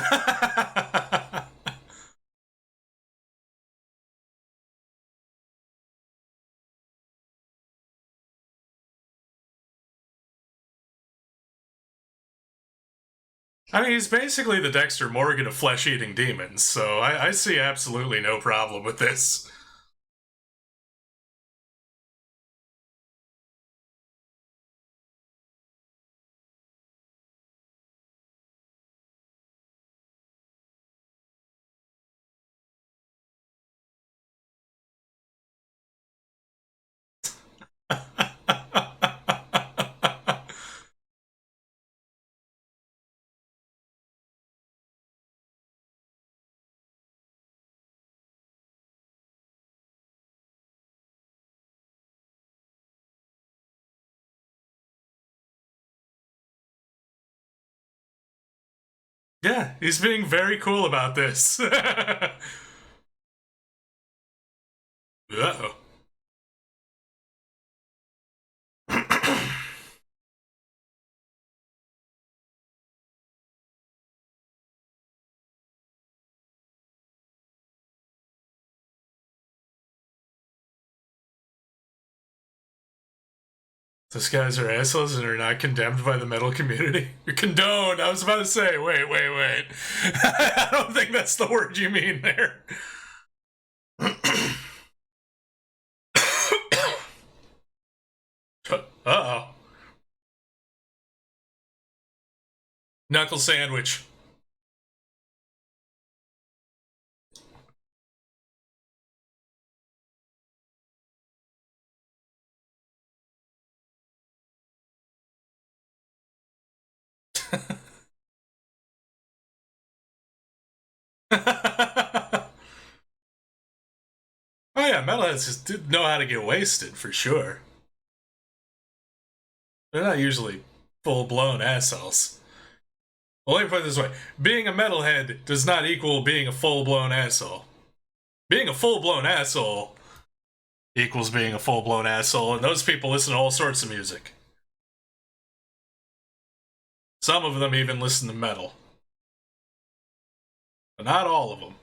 mean, he's basically the Dexter Morgan of flesh-eating demons, so I see absolutely no problem with this. Yeah, he's being very cool about this. Uh-oh. Those guys are assholes and are not condemned by the metal community. You're condoned. I was about to say, wait. I don't think that's the word you mean there. Uh-oh. Knuckle sandwich. Oh yeah, metalheads just know how to get wasted, for sure. They're not usually full-blown assholes. Well, let me put it this way. Being a metalhead does not equal being a full-blown asshole. Being a full-blown asshole equals being a full-blown asshole, and those people listen to all sorts of music. Some of them even listen to metal. But not all of them.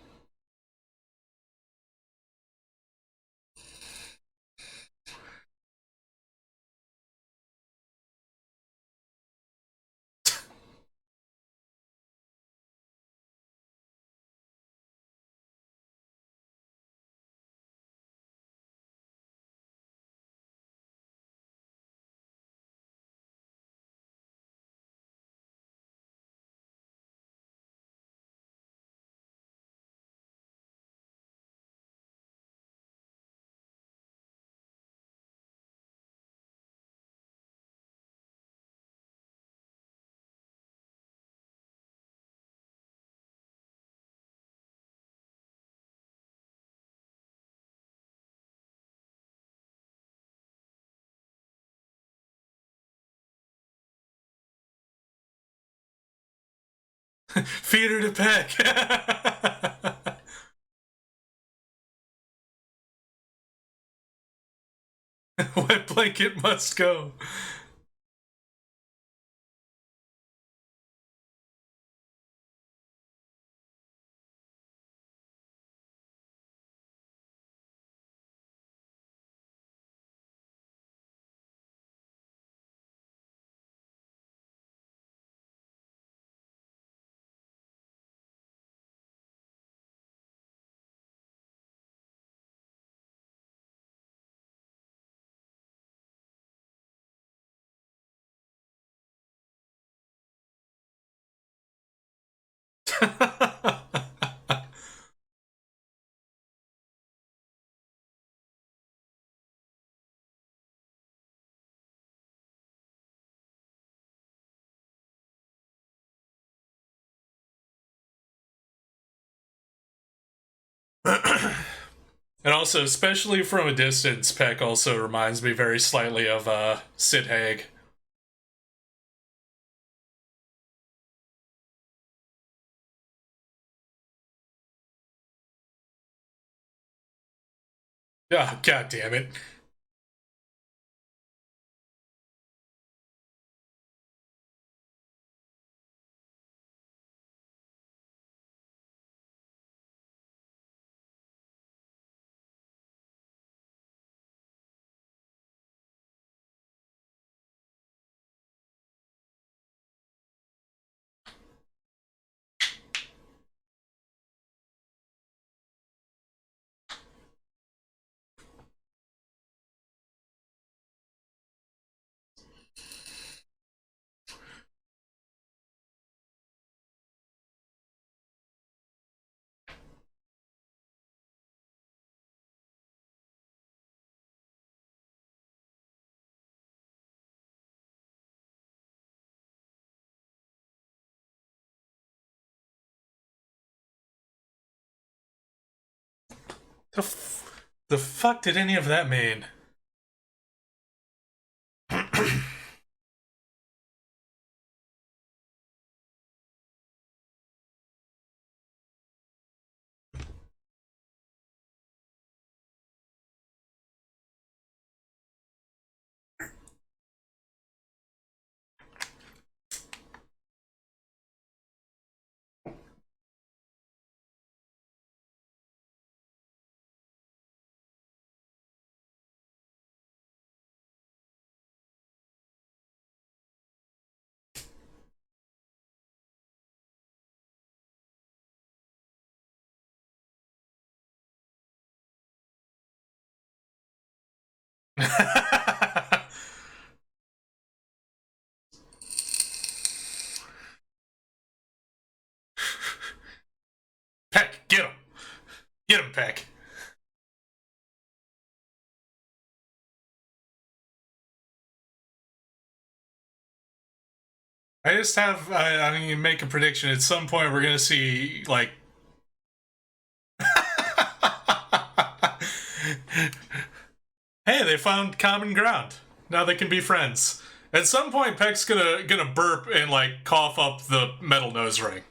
Feed her to Peck. Wet blanket must go. And also, especially from a distance, Peck also reminds me very slightly of Sid Haig. Ah, god damn it. The fuck did any of that mean? Peck, get him! Get him, Peck! I just have, I mean, make a prediction. At some point, we're gonna see, like... Hey, they found common ground. Now they can be friends. At some point, Peck's gonna burp and, like, cough up the metal nose ring.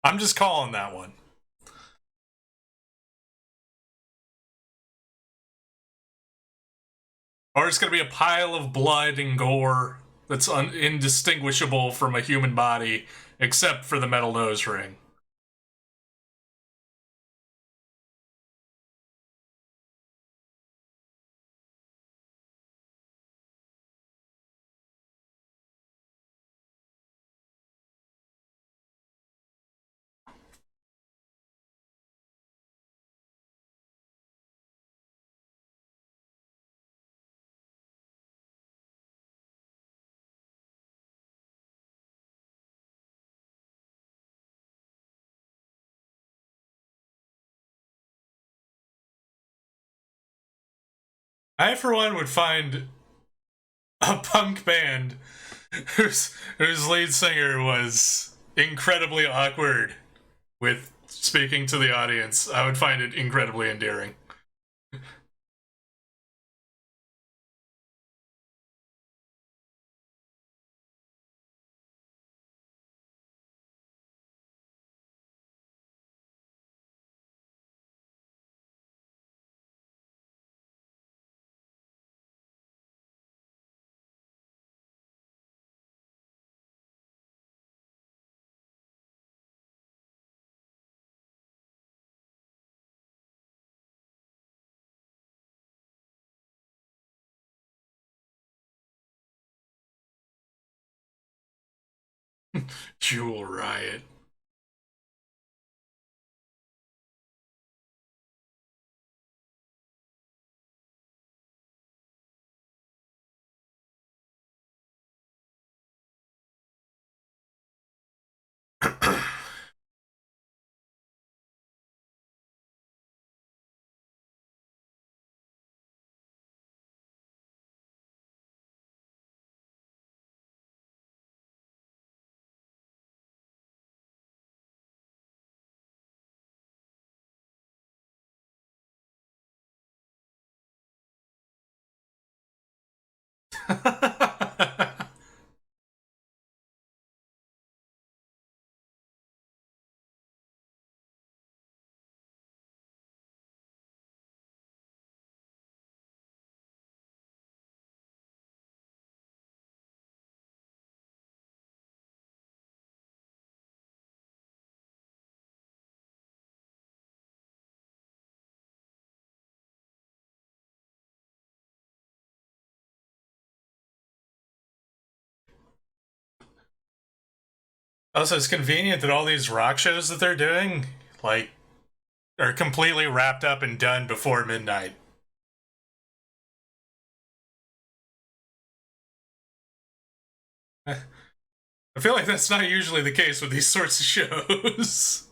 I'm just calling that one. Or it's gonna be a pile of blood and gore that's indistinguishable from a human body, except for the metal nose ring. I, for one, would find a punk band whose lead singer was incredibly awkward with speaking to the audience. I would find it incredibly endearing. Jewel Riot. Also, it's convenient that all these rock shows that they're doing, like, are completely wrapped up and done before midnight. I feel like that's not usually the case with these sorts of shows.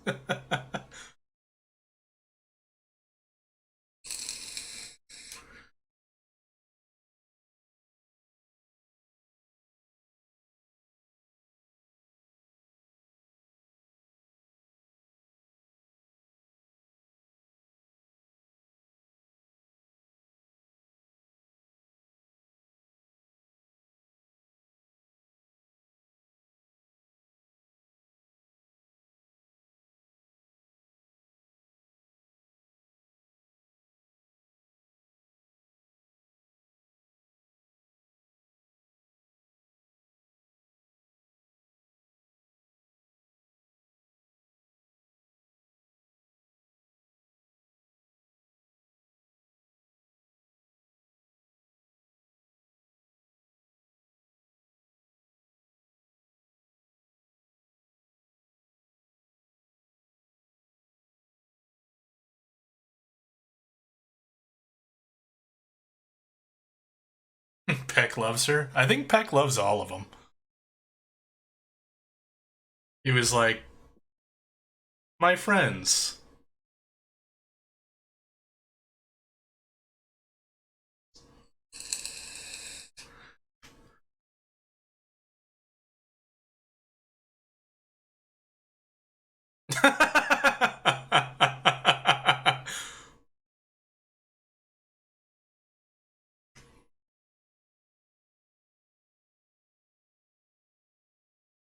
Peck loves her. I think Peck loves all of them. He was like, my friends.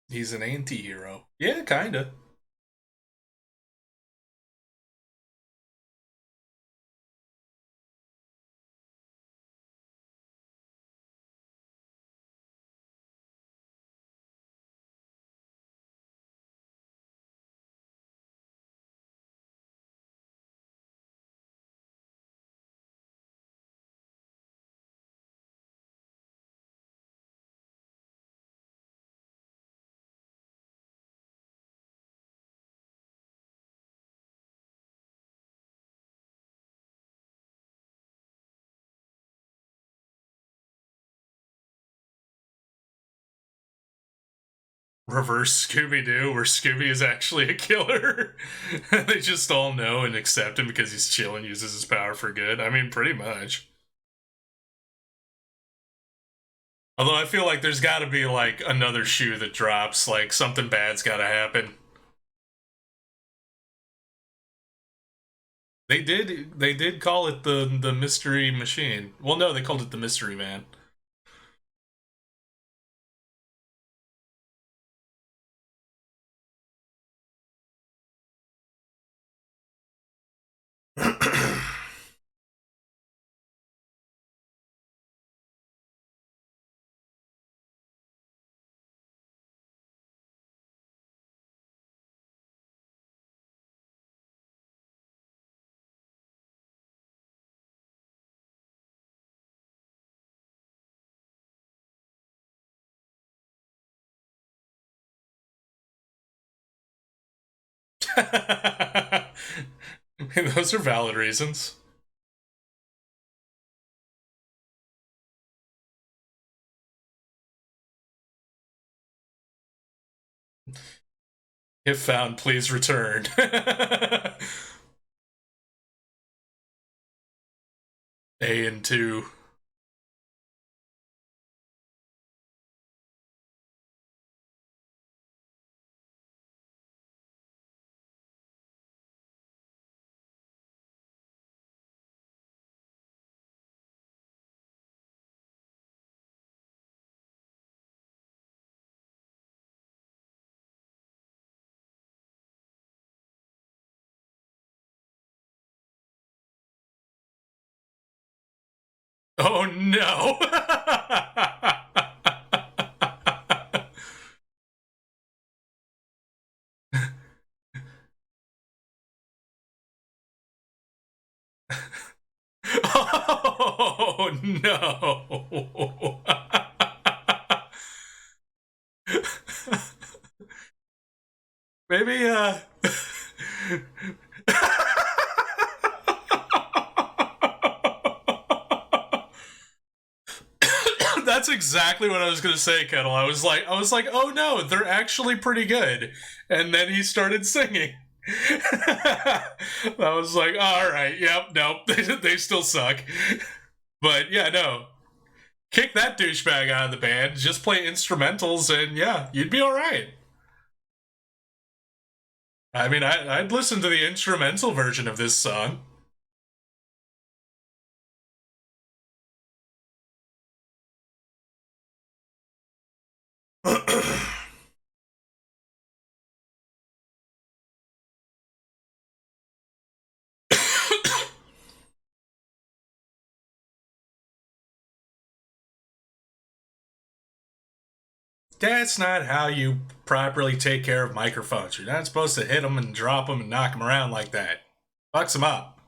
He's an anti-hero. Yeah, kinda. Reverse Scooby Doo, where Scooby is actually a killer. They just all know and accept him because he's chill and uses his power for good. I mean, pretty much. Although I feel like there's got to be like another shoe that drops, like something bad's got to happen. They did call it the mystery machine. Well, no, they called it the mystery man. Those are valid reasons. If found, please return. A and 2. Oh no! Oh no! Maybe That's exactly what I was gonna say, Kettle. I was like, oh no, they're actually pretty good. And then he started singing. I was like, all right, yep, nope, they still suck. But yeah, no, kick that douchebag out of the band. Just play instrumentals, and yeah, you'd be all right. I mean, I'd listen to the instrumental version of this song. That's not how you properly take care of microphones. You're not supposed to hit them and drop them and knock them around like that. Fucks them up.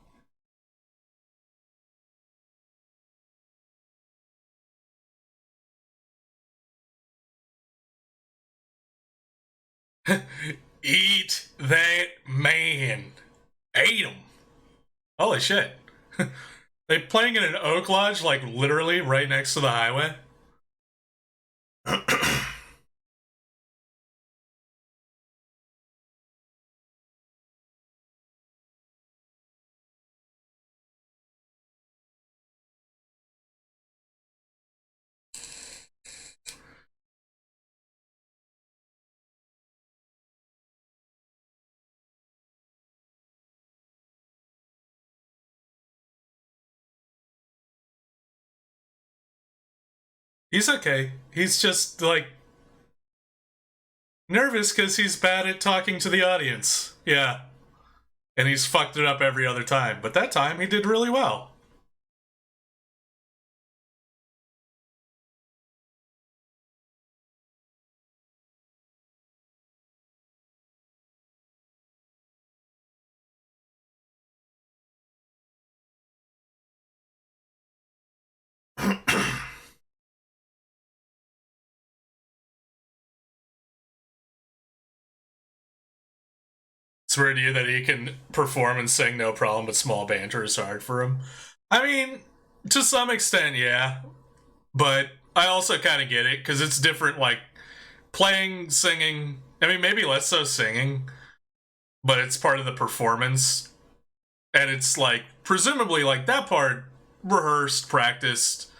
Eat that man. Ate him. Holy shit. They playing in an oak lodge, like literally right next to the highway? He's okay. He's just like nervous because he's bad at talking to the audience. Yeah. And he's fucked it up every other time. But that time he did really well. It's weird to you that he can perform and sing no problem, but small banter is hard for him. I mean, to some extent, yeah. But I also kind of get it because it's different, like playing, singing. I mean, maybe less so singing, but it's part of the performance. And it's like, presumably, like that part rehearsed, practiced.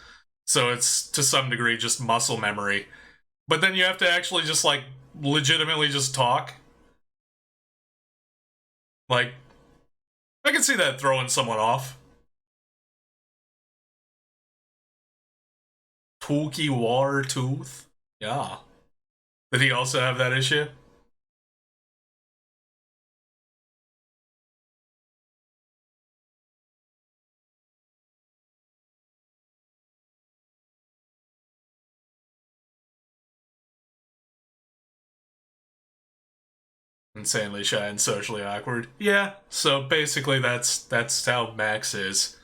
So it's to some degree just muscle memory. But then you have to actually just like legitimately just talk. Like, I can see that throwing someone off. Tookie War Tooth? Yeah. Did he also have that issue? Insanely shy and socially awkward. Yeah, so basically that's how Max is.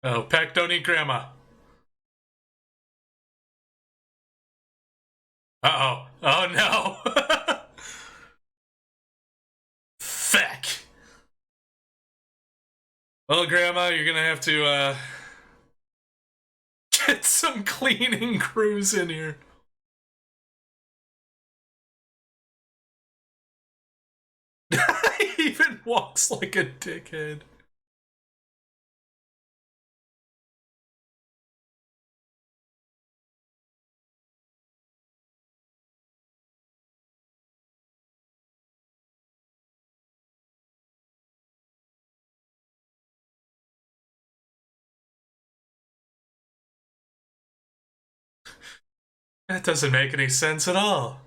Oh, Peck, don't eat grandma. Uh-oh. Oh no. Feck. Well, grandma, you're gonna have to get some cleaning crews in here. He even walks like a dickhead. That doesn't make any sense at all.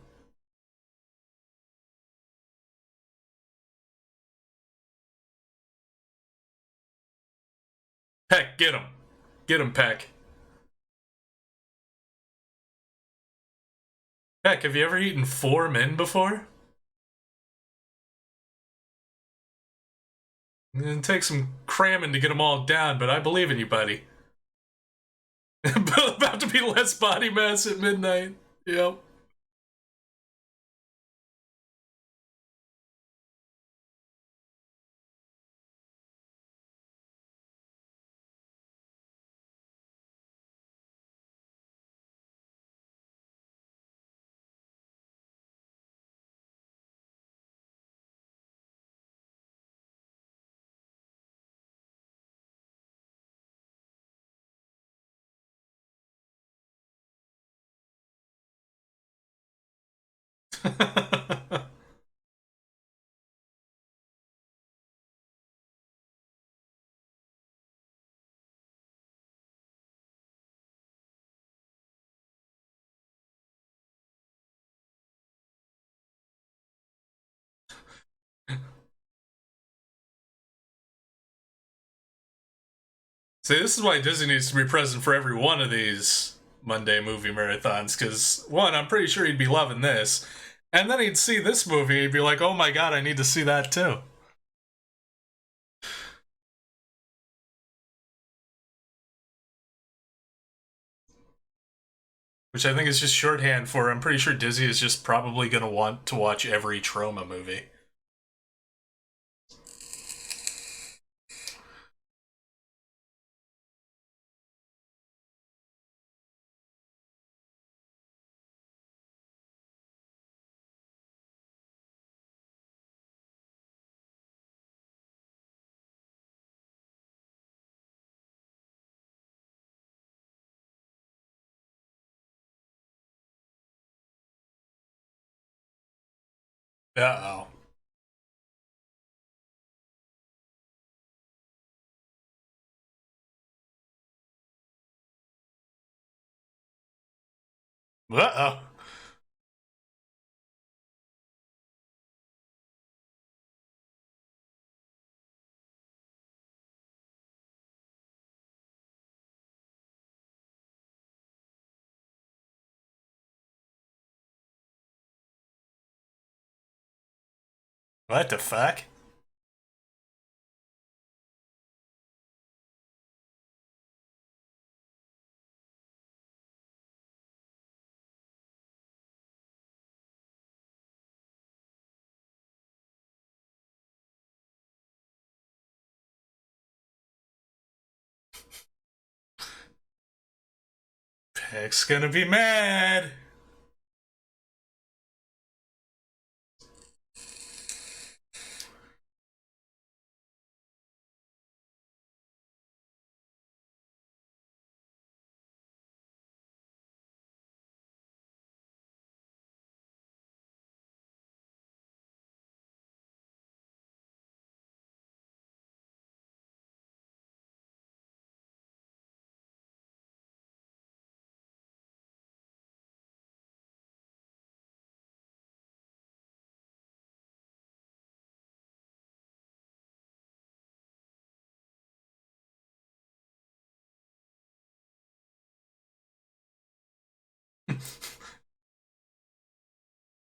Peck, get him. Get him, Peck. Peck, have you ever eaten 4 men before? It takes some cramming to get them all down, but I believe in you, buddy. About to be less body mass at midnight. Yep. See, this is why Disney needs to be present for every one of these Monday movie marathons, because, one, I'm pretty sure he'd be loving this, and then he'd see this movie, he'd be like, oh my god, I need to see that too. Which I think is just shorthand for, I'm pretty sure Disney is just probably going to want to watch every Trauma movie. Uh-oh. Uh-oh. What the fuck? Peck's gonna be mad.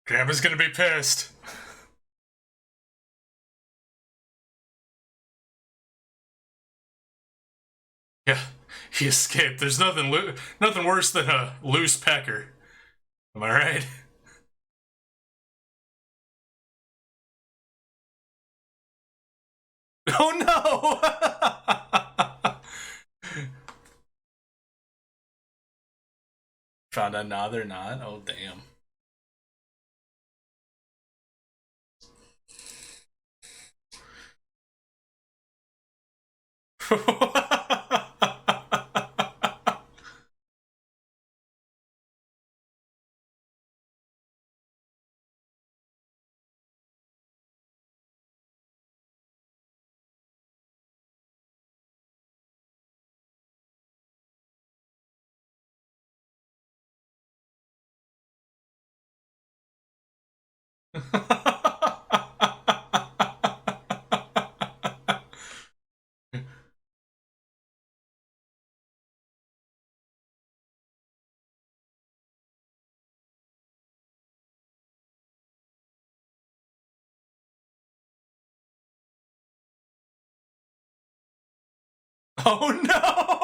Grandma's gonna be pissed. Yeah, he escaped. There's nothing worse than a loose pecker. Am I right? Oh no! Found out now they're not. Oh damn. Oh no!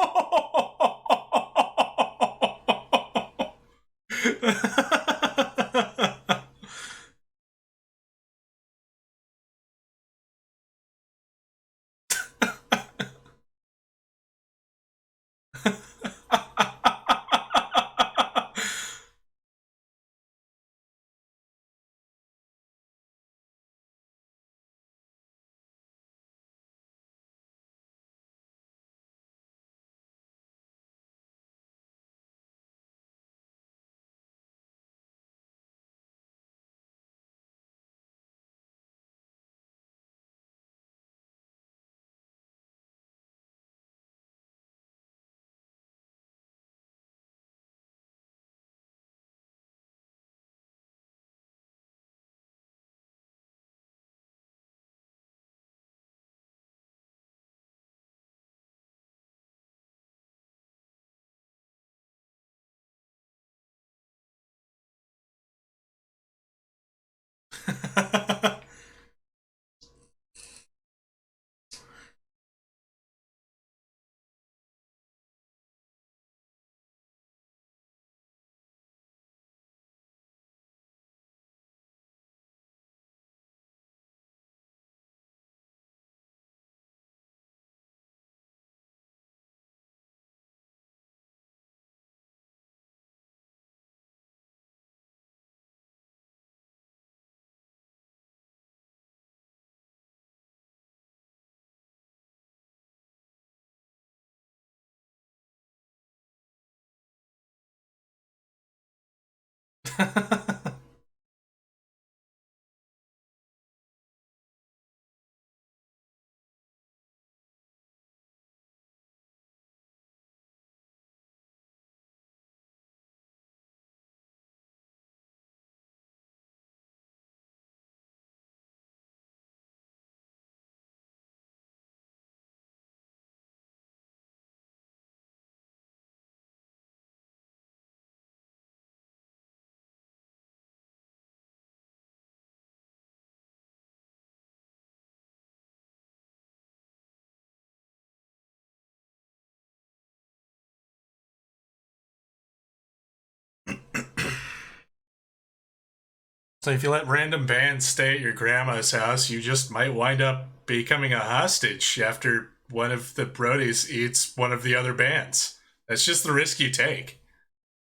So if you let random bands stay at your grandma's house, you just might wind up becoming a hostage after one of the Brodies eats one of the other bands. That's just the risk you take.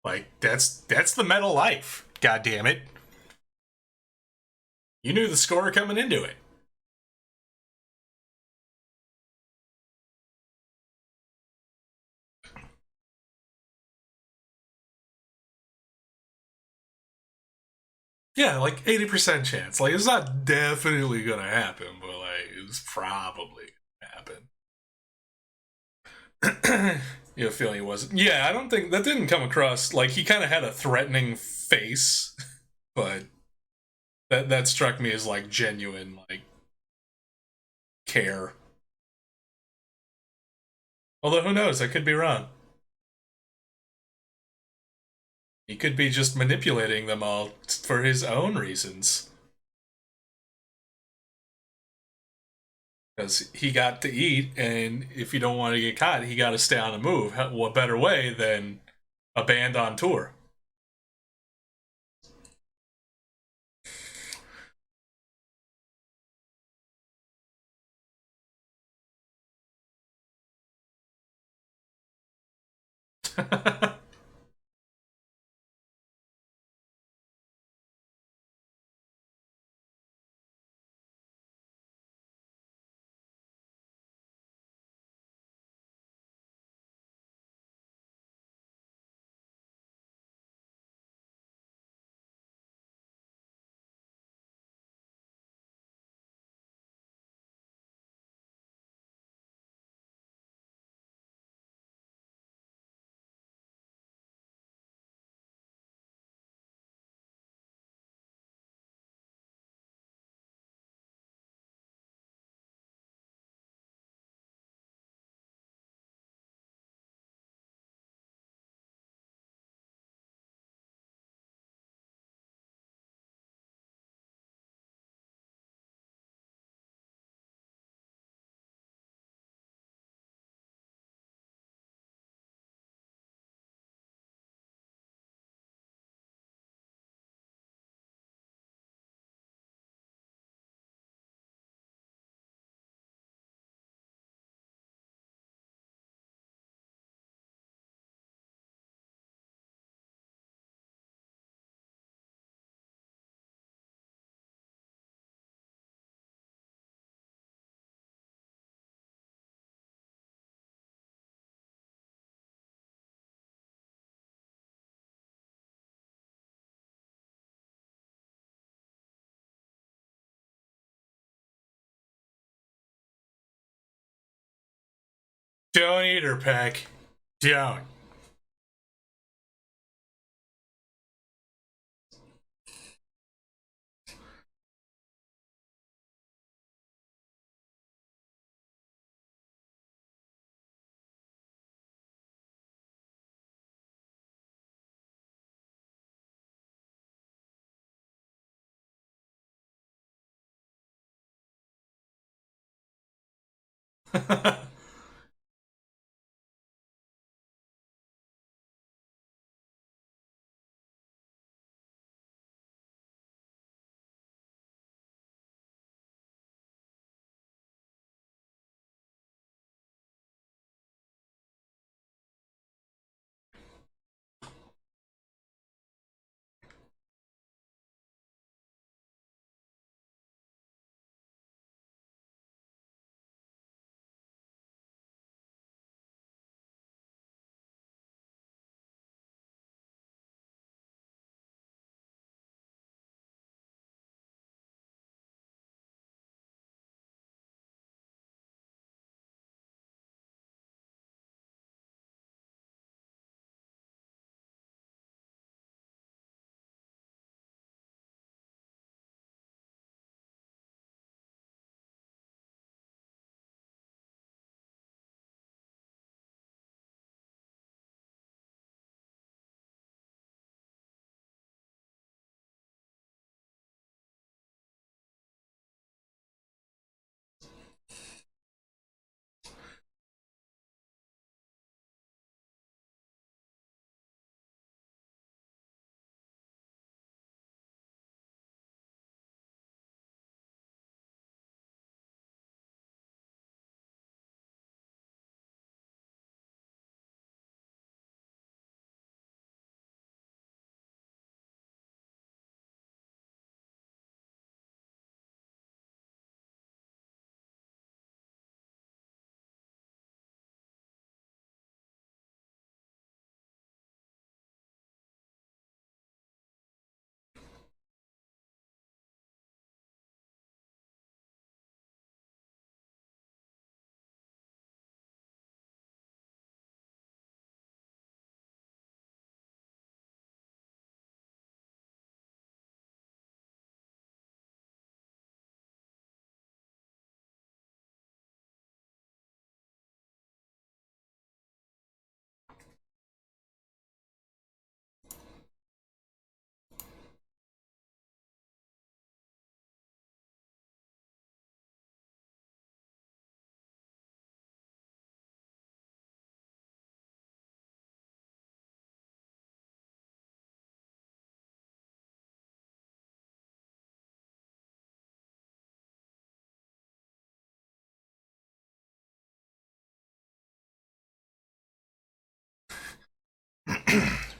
Like that's the metal life. God damn it. You knew the score coming into it. Yeah, like 80% chance. Like it's not definitely gonna happen, but like it's probably gonna happen. You have a feeling he wasn't. Yeah, I don't think that didn't come across like he kind of had a threatening face, but that struck me as like genuine like care. Although who knows? I could be wrong. He could be just manipulating them all for his own reasons. Because he got to eat, and if you don't want to get caught, he got to stay on the move. What better way than a band on tour? Don't eat her, Peck. Don't.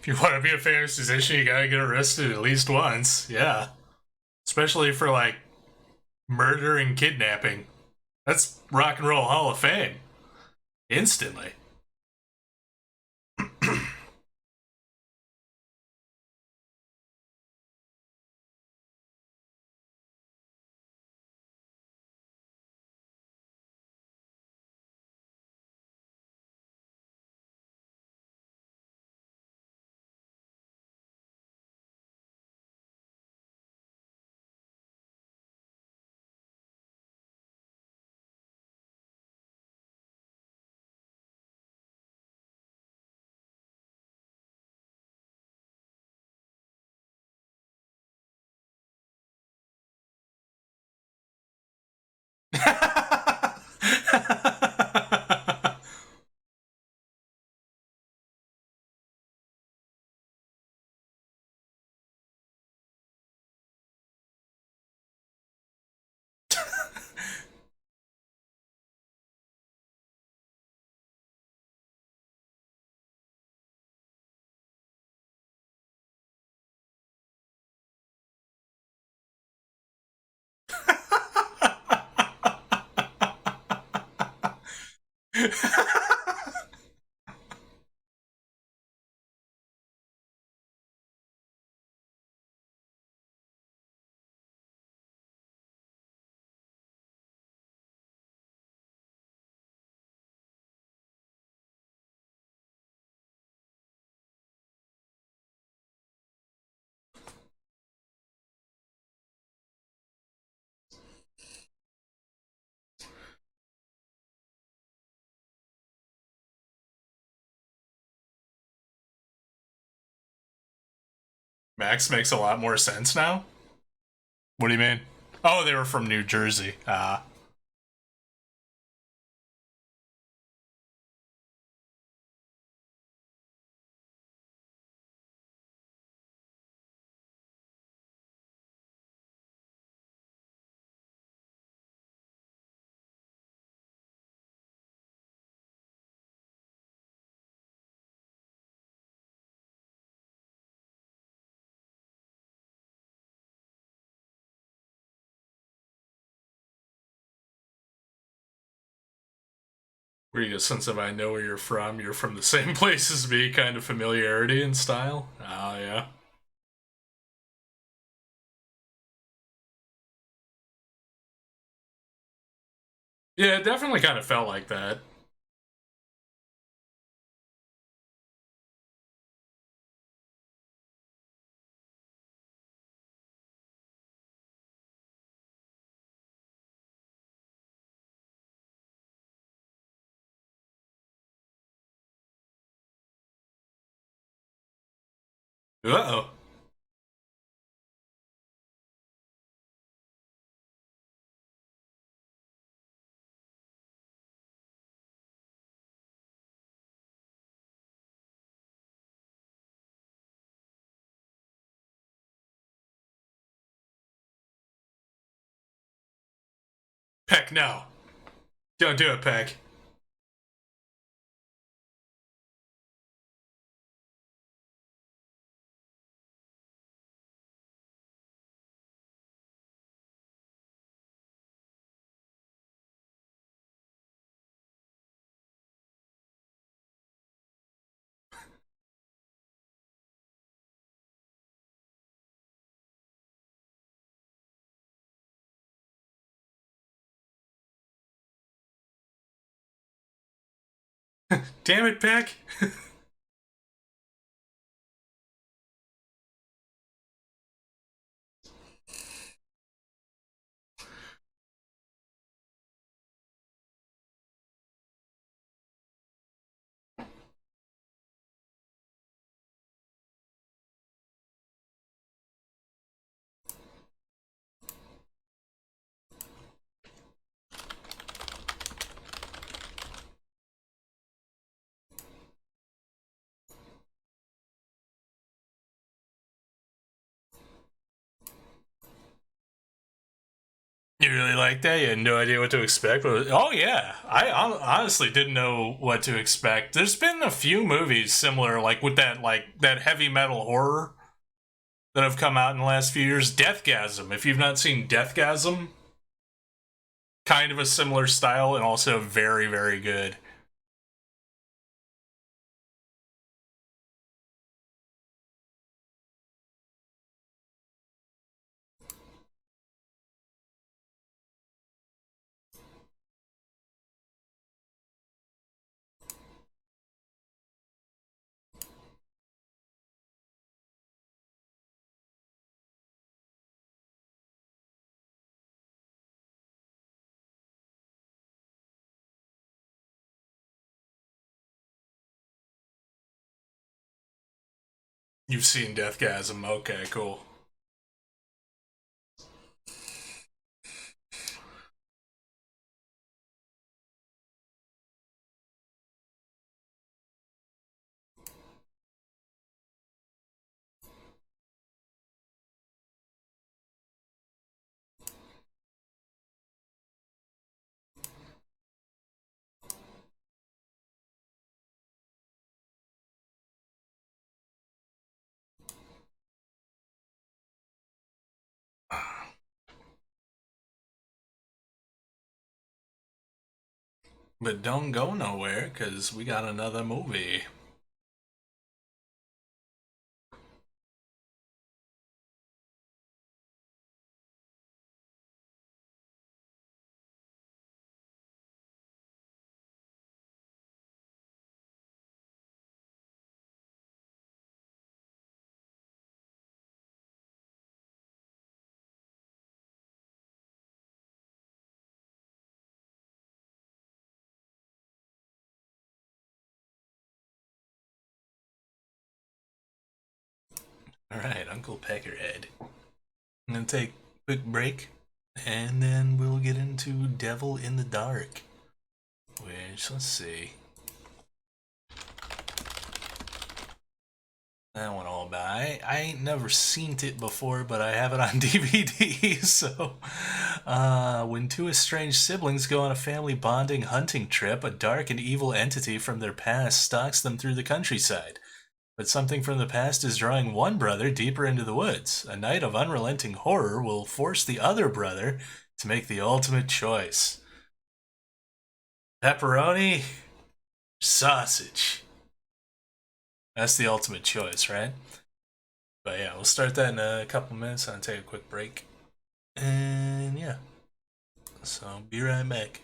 If you want to be a famous musician, you gotta get arrested at least once. Yeah. Especially for, like, murder and kidnapping. That's Rock and Roll Hall of Fame. Instantly. Max makes a lot more sense now. What do you mean? Oh, they were from New Jersey. Ah. Where you get a sense of I know where you're from the same place as me, kind of familiarity and style. Oh, yeah. Yeah, it definitely kind of felt like that. Uh-oh. Peck, no. Don't do it, Peck. Damn it, Peck. You really like that? You had no idea what to expect? Oh, yeah. I honestly didn't know what to expect. There's been a few movies similar, with that heavy metal horror that have come out in the last few years. Deathgasm. If you've not seen Deathgasm, kind of a similar style and also very, very good. You've seen Deathgasm. Okay, cool. But don't go nowhere, because we got another movie. Alright, Uncle Peckerhead. I'm gonna take a quick break, and then we'll get into Devil in the Dark. Which, let's see. That one all by. I ain't never seen it before, but I have it on DVD, so... when two estranged siblings go on a family bonding hunting trip, a dark and evil entity from their past stalks them through the countryside. But something from the past is drawing one brother deeper into the woods. A night of unrelenting horror will force the other brother to make the ultimate choice. Pepperoni, sausage. That's the ultimate choice, right? But yeah, we'll start that in a couple minutes. I'll take a quick break. And yeah. So, be right back.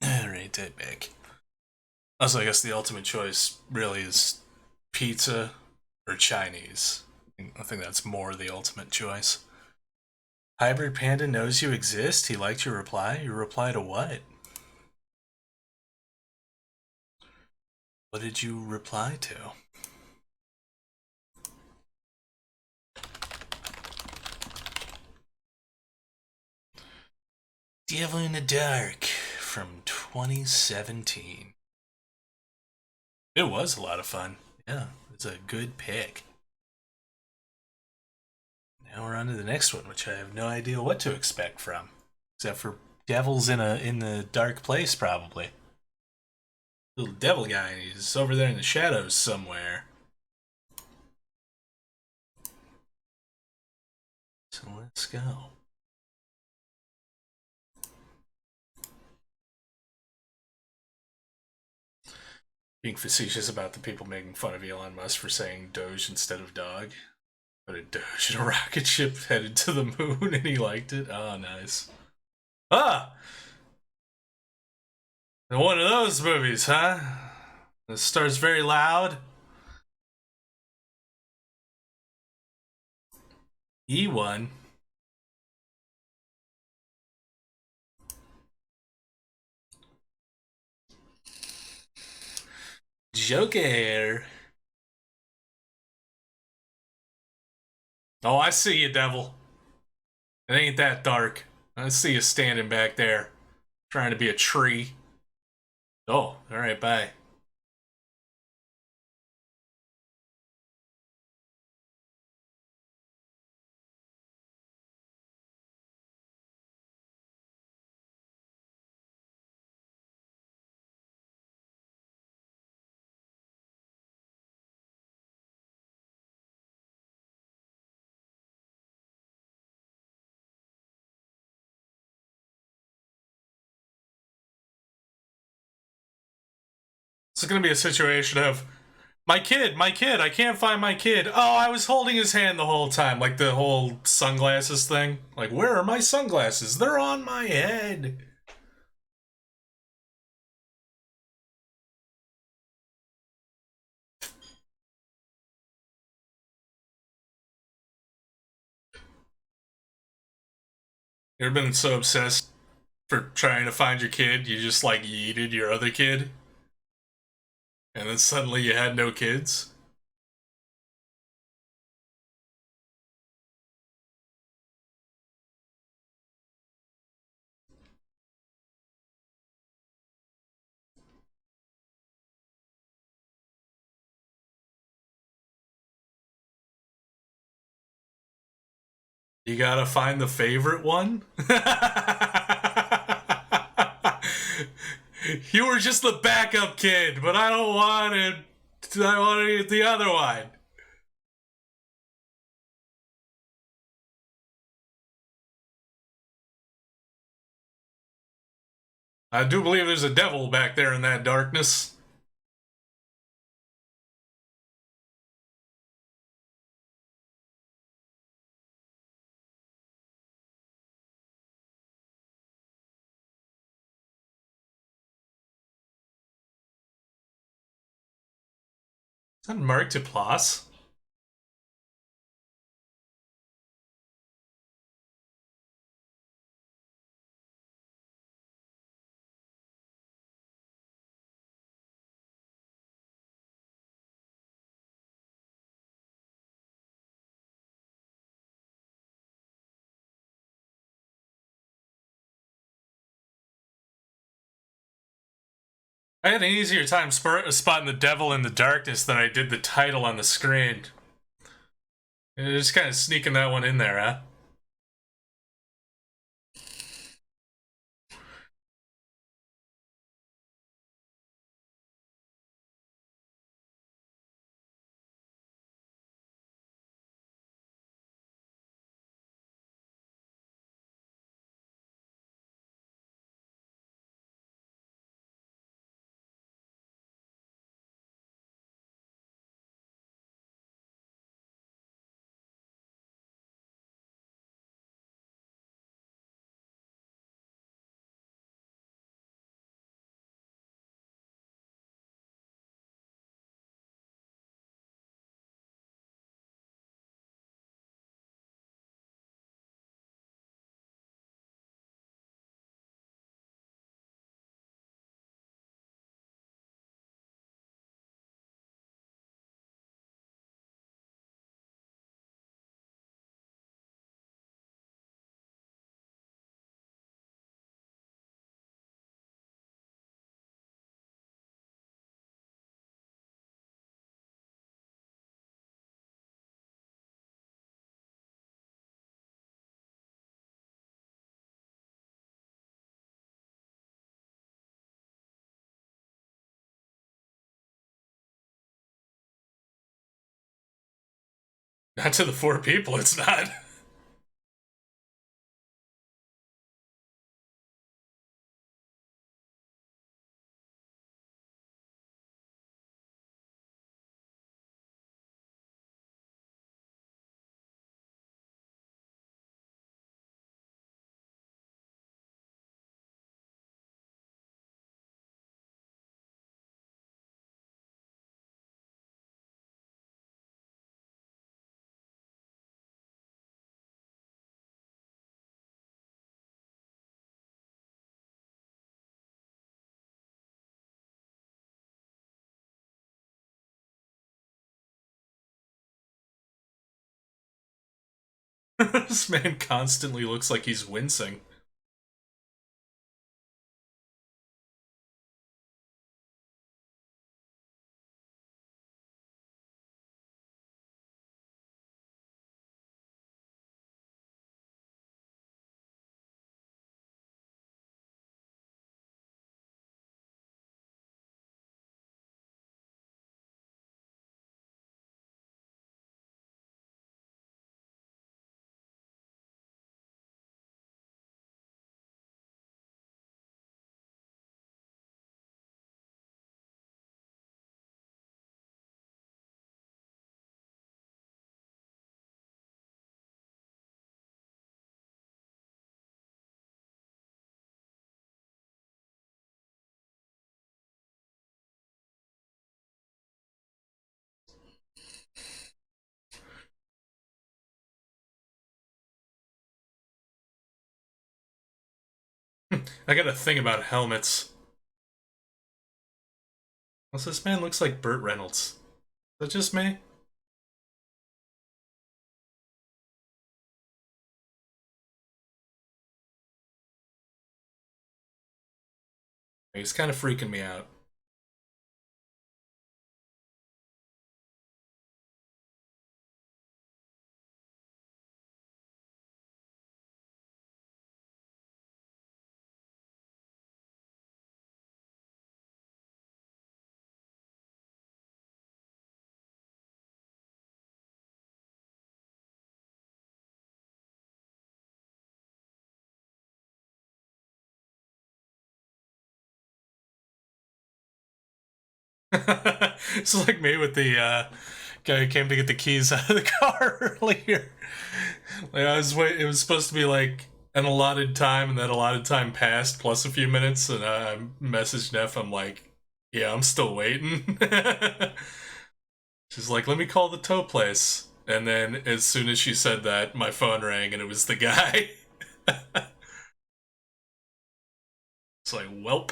Alright, take back. Also, I guess the ultimate choice really is pizza or Chinese. I think that's more the ultimate choice. Hybrid Panda knows you exist. He liked your reply. Your reply to what? What did you reply to? Devil in the Dark from 2017. It was a lot of fun. Yeah, it's a good pick. Now we're on to the next one, which I have no idea what to expect from. Except for devils in the dark place, probably. Little devil guy, he's over there in the shadows somewhere. So let's go. Being facetious about the people making fun of Elon Musk for saying Doge instead of dog. But a Doge in a rocket ship headed to the moon and he liked it. Oh, nice. Ah! One of those movies, huh? It starts very loud. E1. Joker. Oh, I see you, devil. It ain't that dark. I see you standing back there, trying to be a tree. Oh, alright, bye. It's gonna be a situation of my kid, I can't find my kid. Oh, I was holding his hand the whole time, like the whole sunglasses thing. Like, where are my sunglasses? They're on my head. You ever been so obsessed for trying to find your kid, you just like yeeted your other kid? And then suddenly you had no kids? You gotta find the favorite one? You were just the backup kid, but I don't want it. I want the other one. I do believe there's a devil back there in that darkness. Is that Mark Duplass? I had an easier time spotting the devil in the darkness than I did the title on the screen. Just kind of sneaking that one in there, huh? Not to the 4 people, it's not. This man constantly looks like he's wincing. I got a thing about helmets. Also, this man looks like Burt Reynolds. Is that just me? He's kind of freaking me out. It's like me with the guy who came to get the keys out of the car earlier. Like I was wait, it was supposed to be like an allotted time, and that allotted time passed plus a few minutes, and I messaged Neff. I'm like, yeah, I'm still waiting. She's like, let me call the tow place, and then as soon as she said that, my phone rang, and it was the guy. It's like, welp.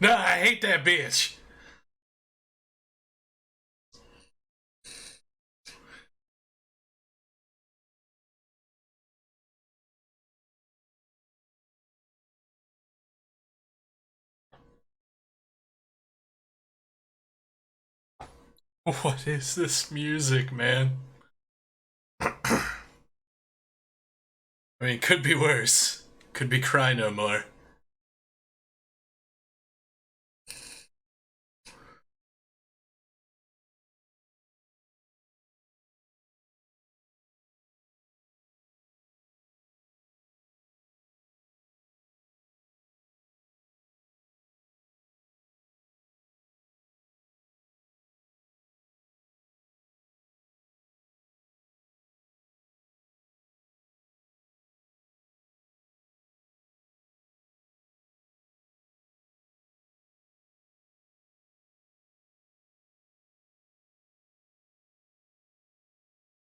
No, I hate that bitch. What is this music, man? I mean, could be worse. Could be Cry No More.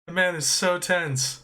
The man is so tense.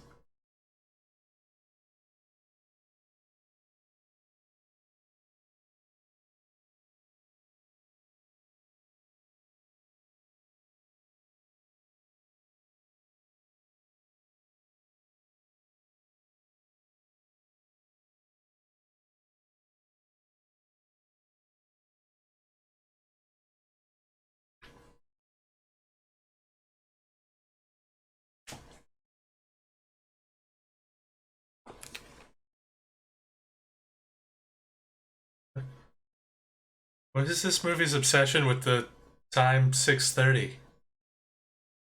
What is this movie's obsession with the time 6:30?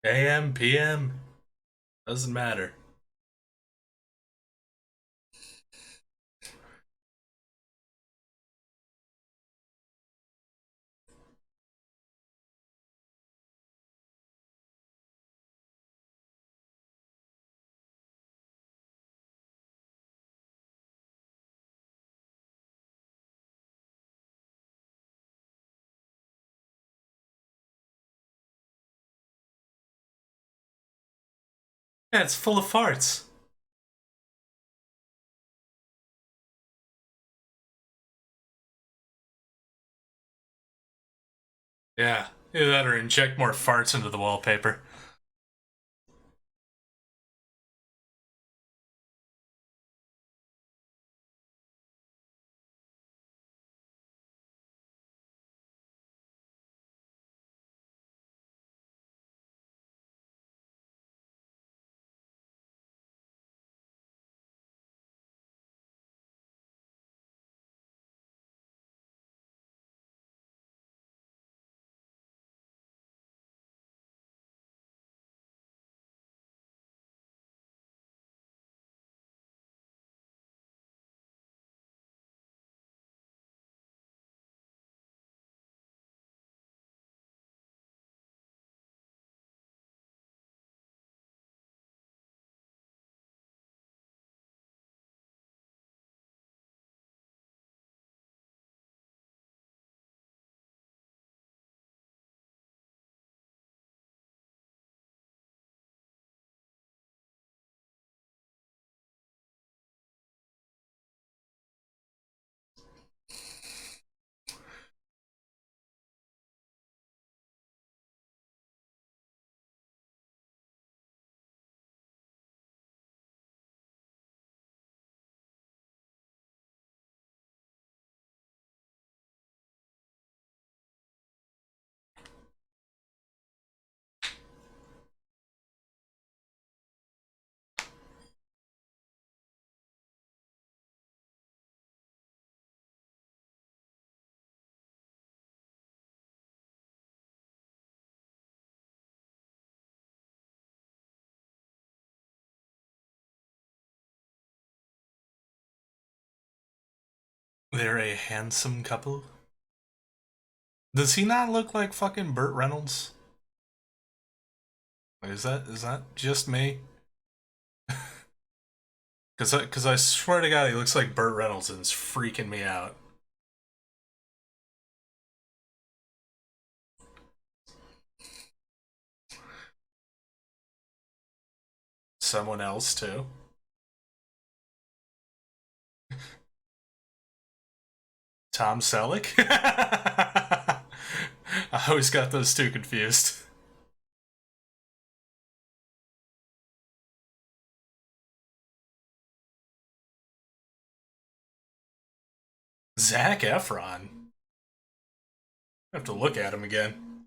AM, PM? Doesn't matter. Yeah, it's full of farts. Yeah, either that or inject more farts into the wallpaper. They're a handsome couple. Does he not look like fucking Burt Reynolds? Is that just me? Cause I swear to God he looks like Burt Reynolds and it's freaking me out. Someone else too. Tom Selleck? I always got those two confused. Zac Efron. I have to look at him again.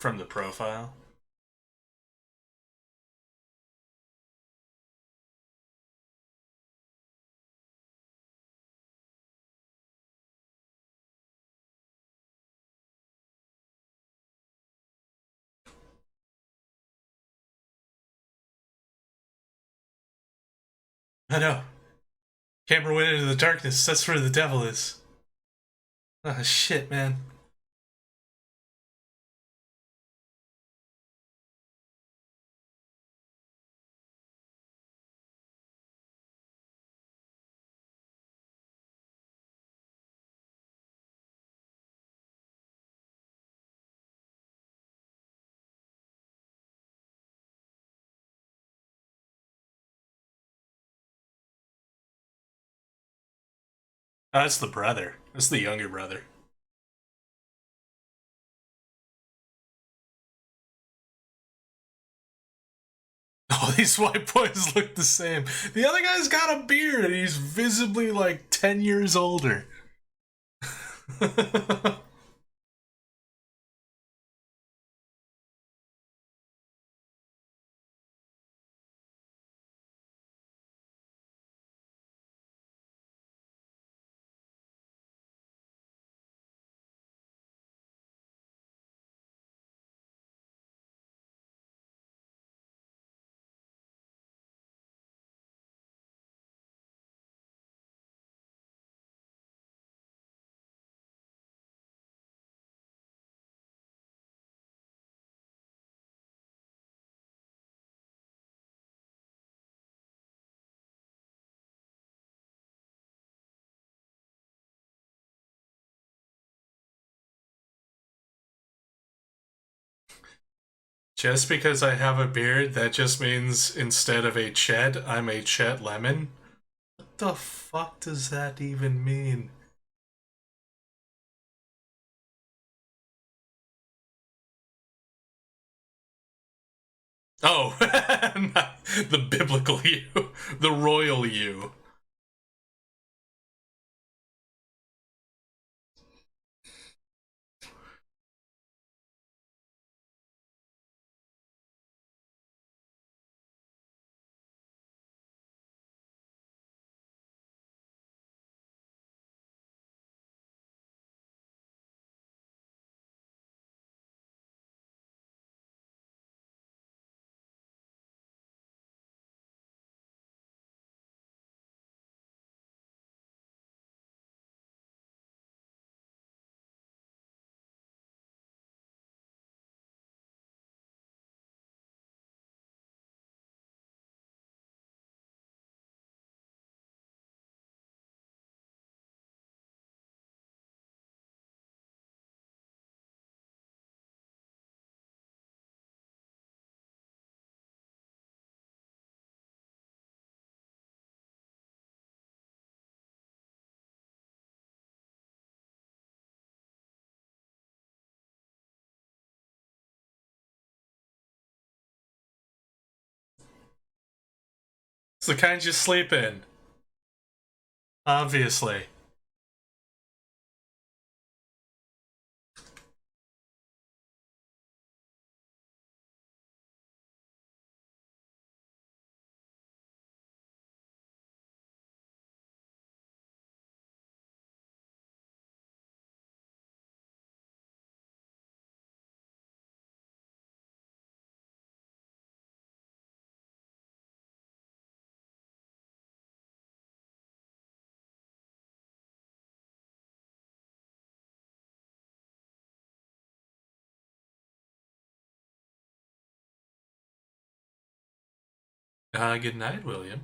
From the profile. I know. Camera went into the darkness. That's where the devil is. Ah, shit, man. Oh, that's the brother. That's the younger brother. Oh, these white boys look the same. The other guy's got a beard and he's visibly like 10 years older. Just because I have a beard, that just means instead of a Chet, I'm a Chet Lemon? What the fuck does that even mean? Oh, the biblical you, the royal you. It's the kind you sleep in. Obviously. Good night, William.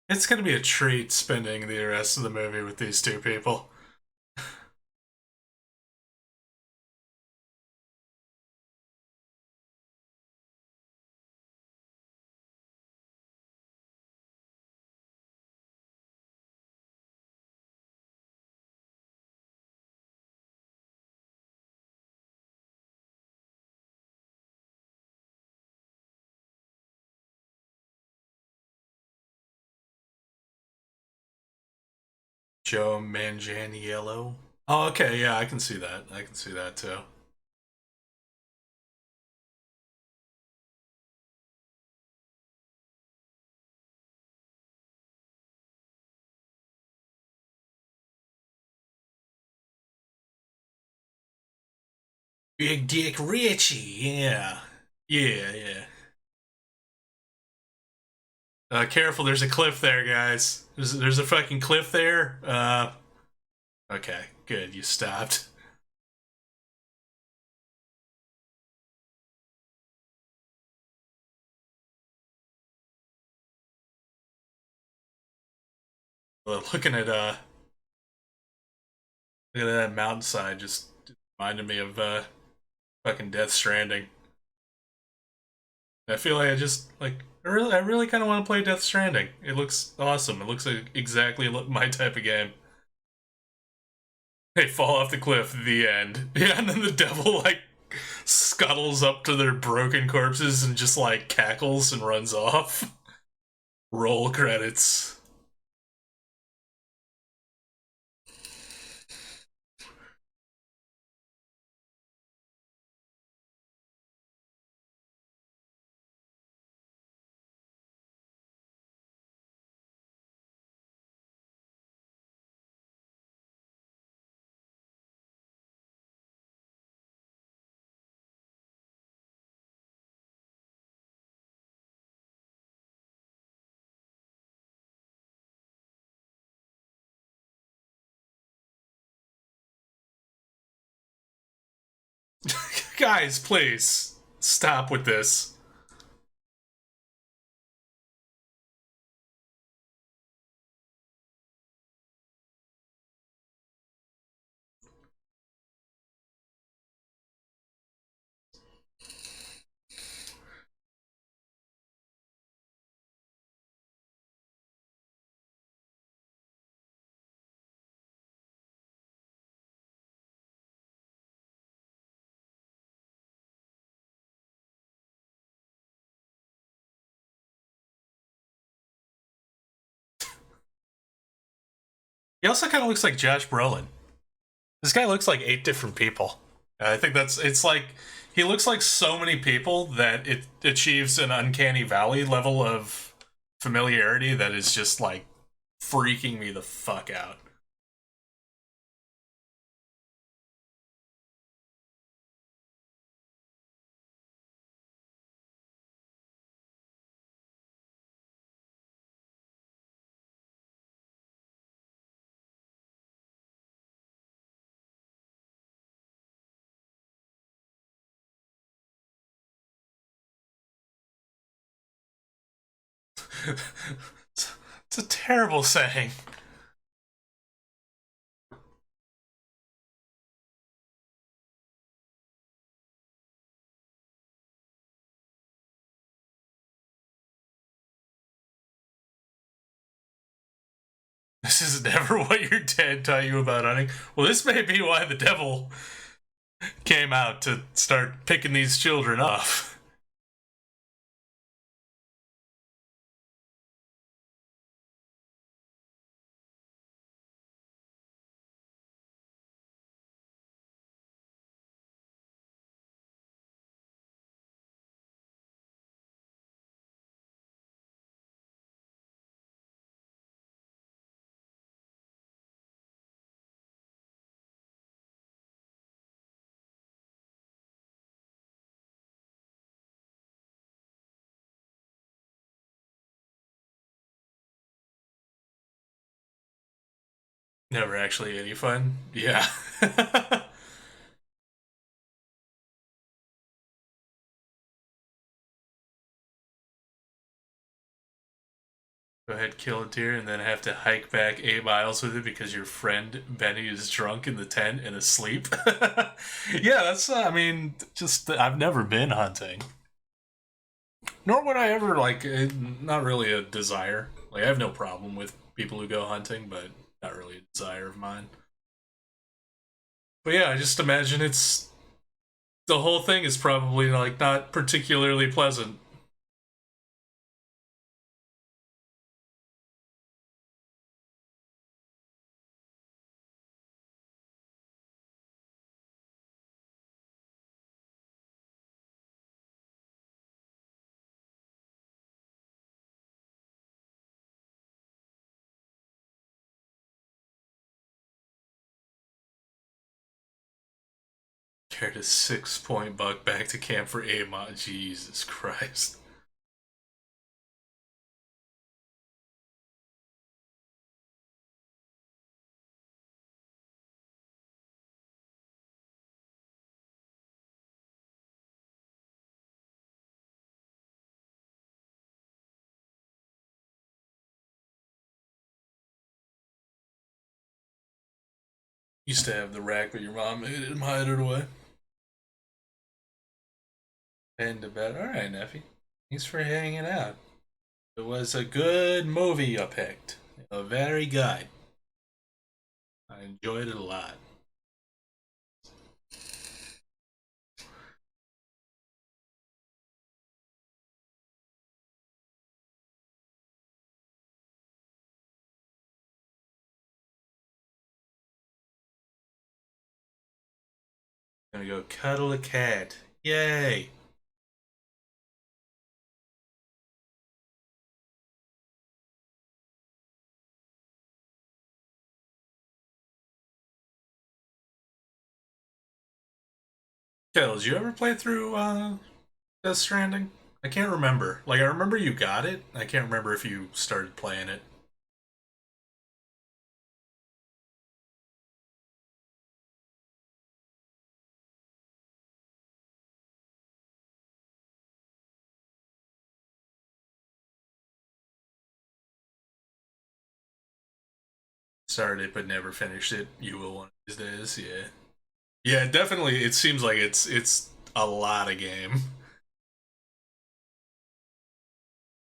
It's gonna be a treat spending the rest of the movie with these two people. Joe Manganiello. Oh, okay, yeah, I can see that. I can see that too. Big Dick Richie, yeah. Yeah, yeah. Careful, there's a cliff there, guys. There's a fucking cliff there. Okay, good, you stopped. Well, looking at that mountainside just reminded me of fucking Death Stranding. I feel like I really kind of want to play Death Stranding. It looks awesome. It looks like exactly my type of game. They fall off the cliff. The end. Yeah, and then the devil like scuttles up to their broken corpses and just like cackles and runs off. Roll credits. Guys, please stop with this. He also kind of looks like Josh Brolin. This guy looks like 8 different people. I think it's like he looks like so many people that it achieves an uncanny valley level of familiarity that is just like freaking me the fuck out. It's a terrible saying. This is never what your dad taught you about hunting. Well, this may be why the devil came out to start picking these children off. Never actually any fun. Yeah. Go ahead, kill a deer, and then have to hike back 8 miles with it because your friend Benny is drunk in the tent and asleep. Yeah, that's. I mean, just I've never been hunting, nor would I ever like. Not really a desire. Like I have no problem with people who go hunting, but not really a desire of mine. But yeah, I just imagine it's the whole thing is probably like not particularly pleasant. Carried a 6 point buck back to camp for 8 months. Jesus Christ. Used to have the rack, but your mom made him hide it away. And to bed. Alright, Neffy. Thanks for hanging out. It was a good movie you picked. Very good. I enjoyed it a lot. Gonna go cuddle a cat. Yay! Kel, did you ever play through Death Stranding? I can't remember. Like, I remember you got it. I can't remember if you started playing it. Started it but never finished it. You will one of these days, yeah. Yeah, definitely. It seems like it's a lot of game,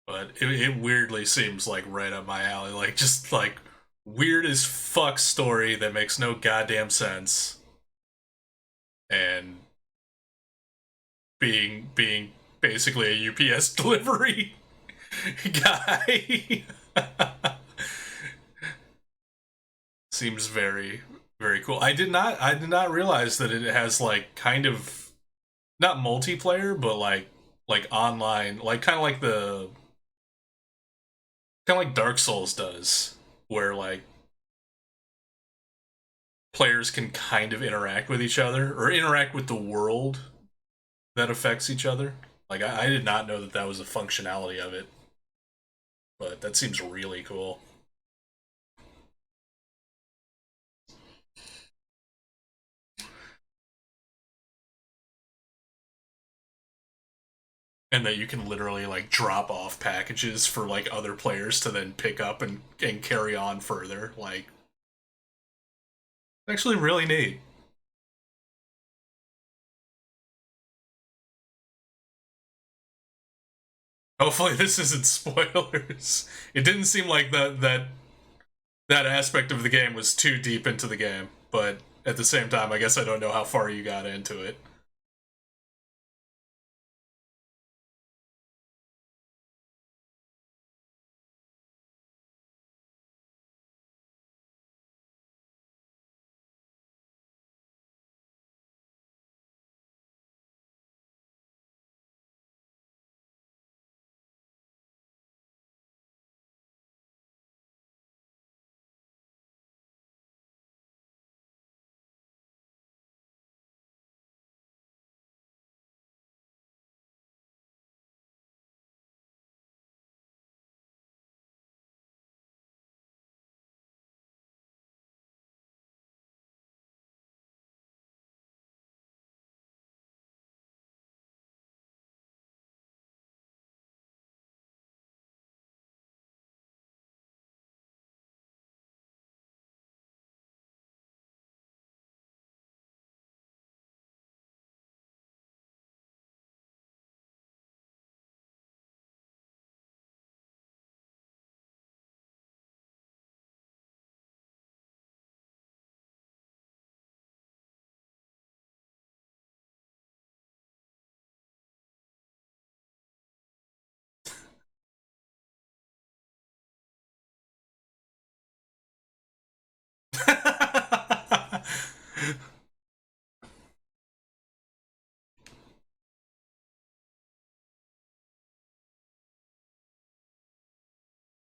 but it weirdly seems like right up my alley. Like just like weird as fuck story that makes no goddamn sense, and being basically a UPS delivery guy. Seems very cool. I did not realize that it has like kind of not multiplayer, but like online, like kind of like Dark Souls does, where like players can kind of interact with each other or interact with the world that affects each other. Like I did not know that that was a functionality of it, but that seems really cool. And that you can literally like drop off packages for like other players to then pick up and carry on further. Like actually really neat. Hopefully this isn't spoilers. It didn't seem like that aspect of the game was too deep into the game, but at the same time, I guess I don't know how far you got into it.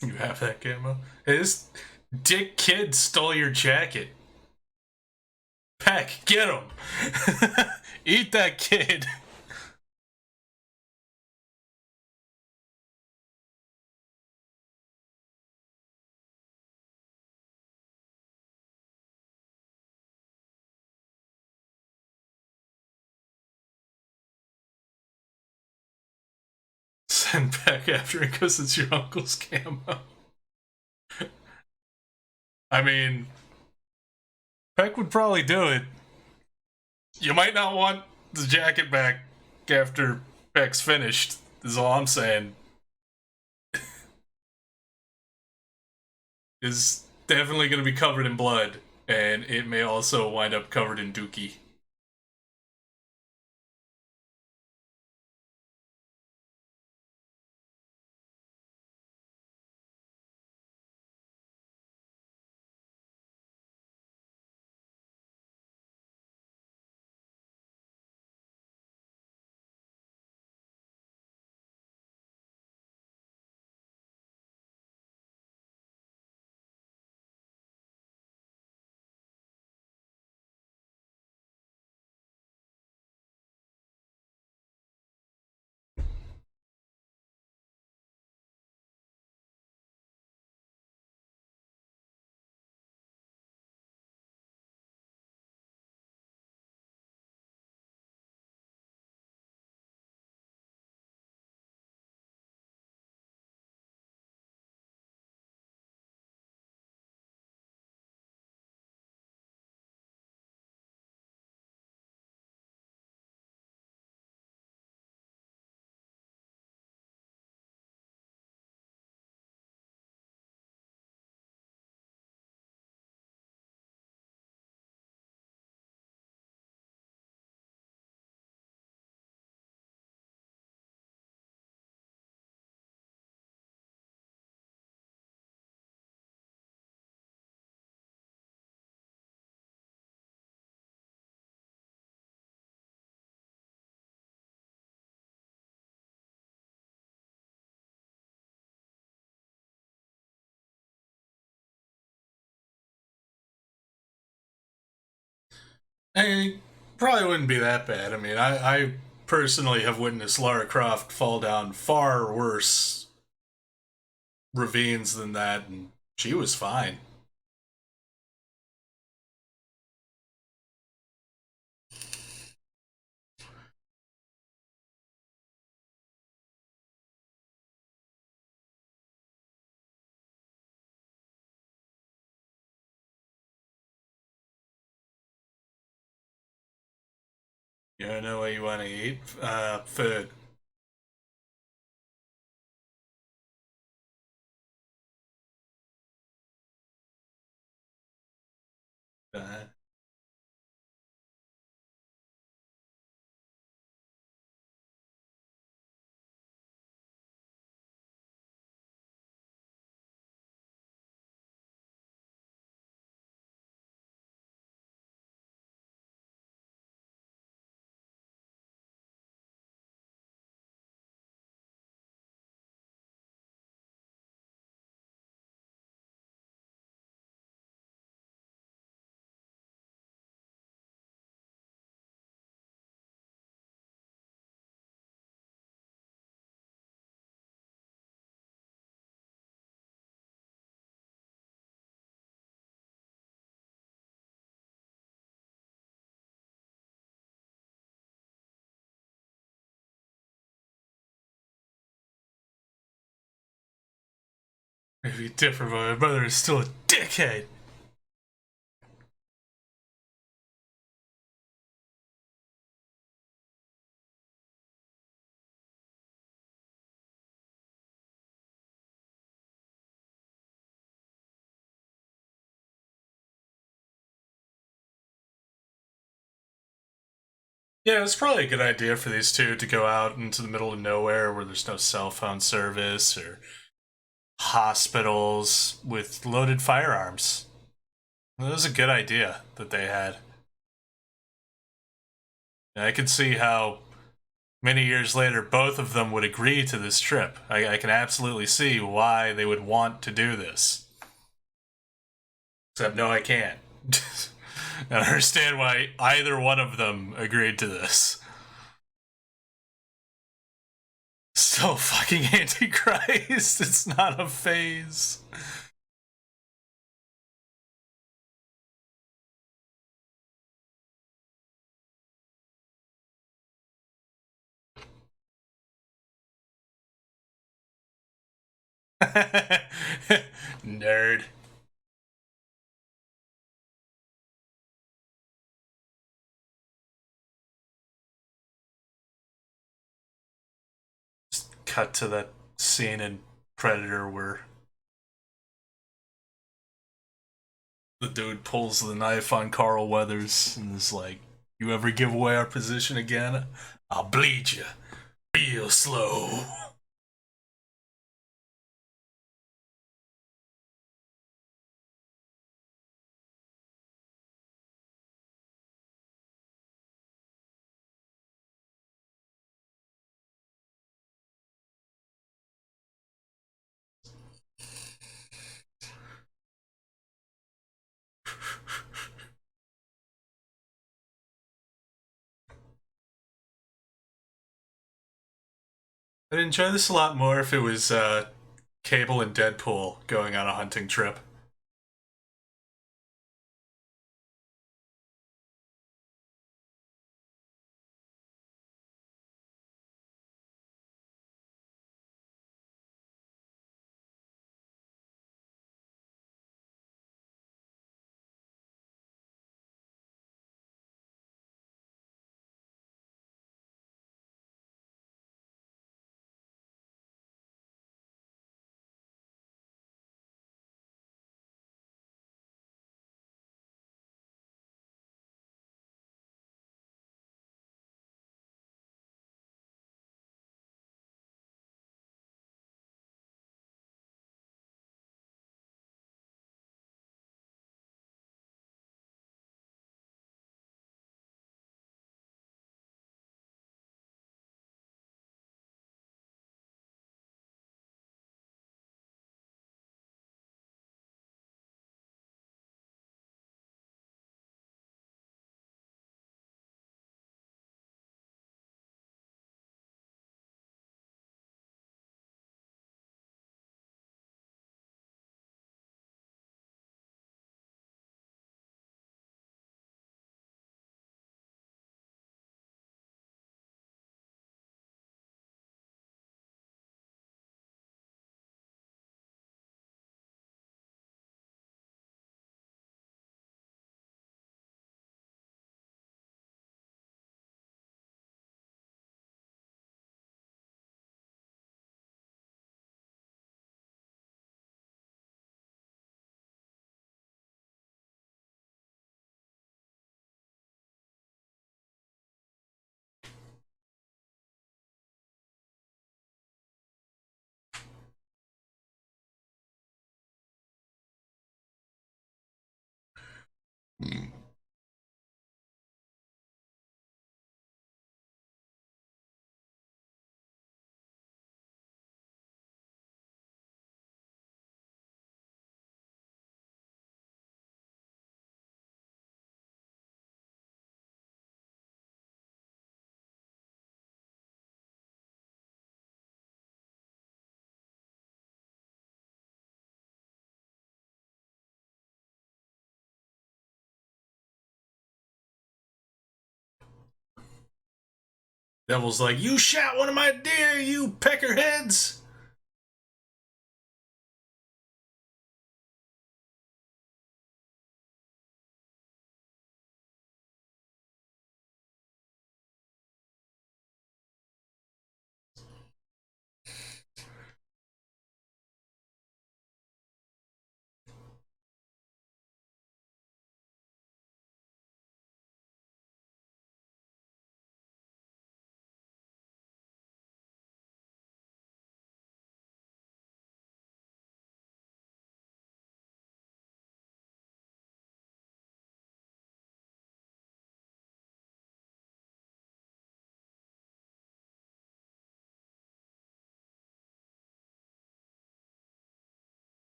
You have that camo? Hey, this dick kid stole your jacket. Peck, get him! Eat that kid! Send Peck after it because it's your uncle's camo. I mean, Peck would probably do it. You might not want the jacket back after Peck's finished, is all I'm saying. Is definitely going to be covered in blood, and it may also wind up covered in dookie. Hey, probably wouldn't be that bad. I mean, I personally have witnessed Lara Croft fall down far worse ravines than that, and she was fine. You don't know what you want to eat? Food. Uh, maybe different, but my brother is still a dickhead. Yeah, it's probably a good idea for these two to go out into the middle of nowhere where there's no cell phone service or hospitals with loaded firearms. That was a good idea that they had. And I can see how many years later both of them would agree to this trip. I can absolutely see why they would want to do this. Except, no, I can't. I don't understand why either one of them agreed to this. So fucking Antichrist. It's not a phase. Nerd. Just cut to that scene in Predator where the dude pulls the knife on Carl Weathers and is like, "You ever give away our position again, I'll bleed you real slow." I'd enjoy this a lot more if it was Cable and Deadpool going on a hunting trip. Devil's like, "You shot one of my deer, you peckerheads!"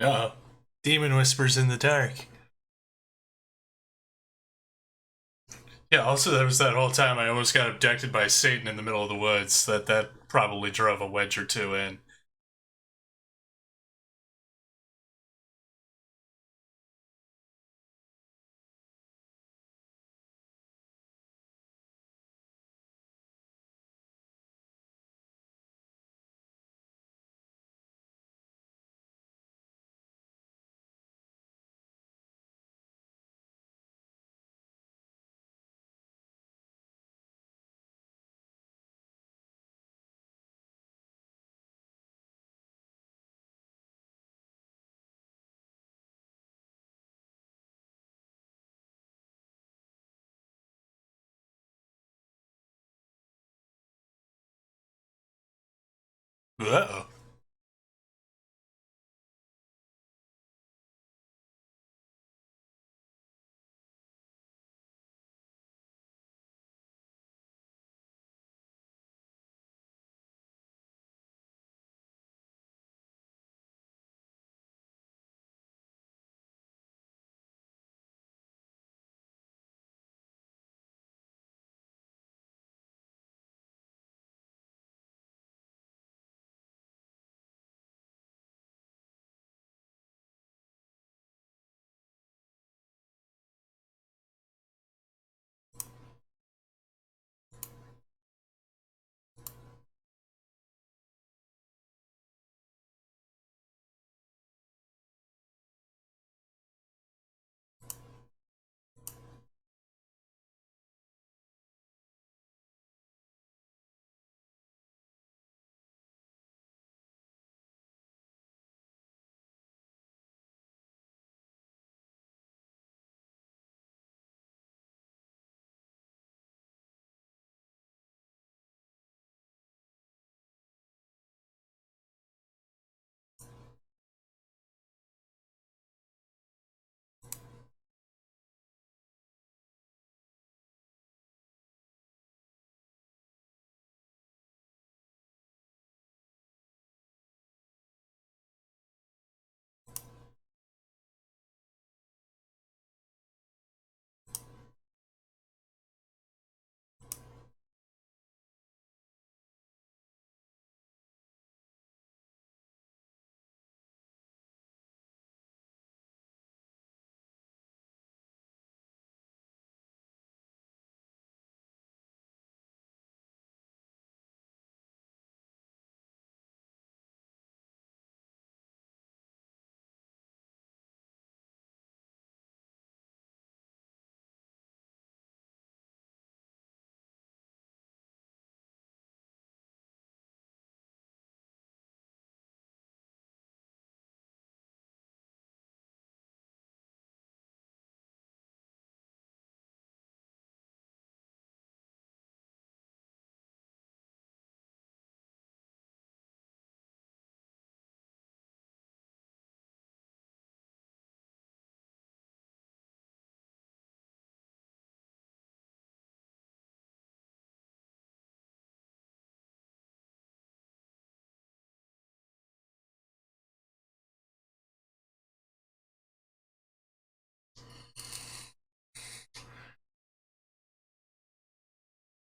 Uh-oh. Demon whispers in the dark. Yeah, also there was that whole time I almost got abducted by Satan in the middle of the woods. That probably drove a wedge or two in. Uh-oh.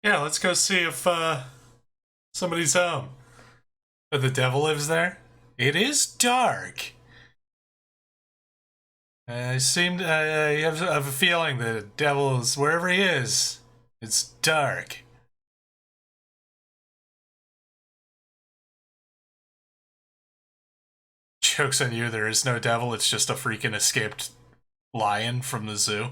Yeah, let's go see if somebody's home. But the devil lives there? It is dark. I have a feeling that the devil is wherever he is. It's dark. Joke's on you, there is no devil, it's just a freaking escaped lion from the zoo.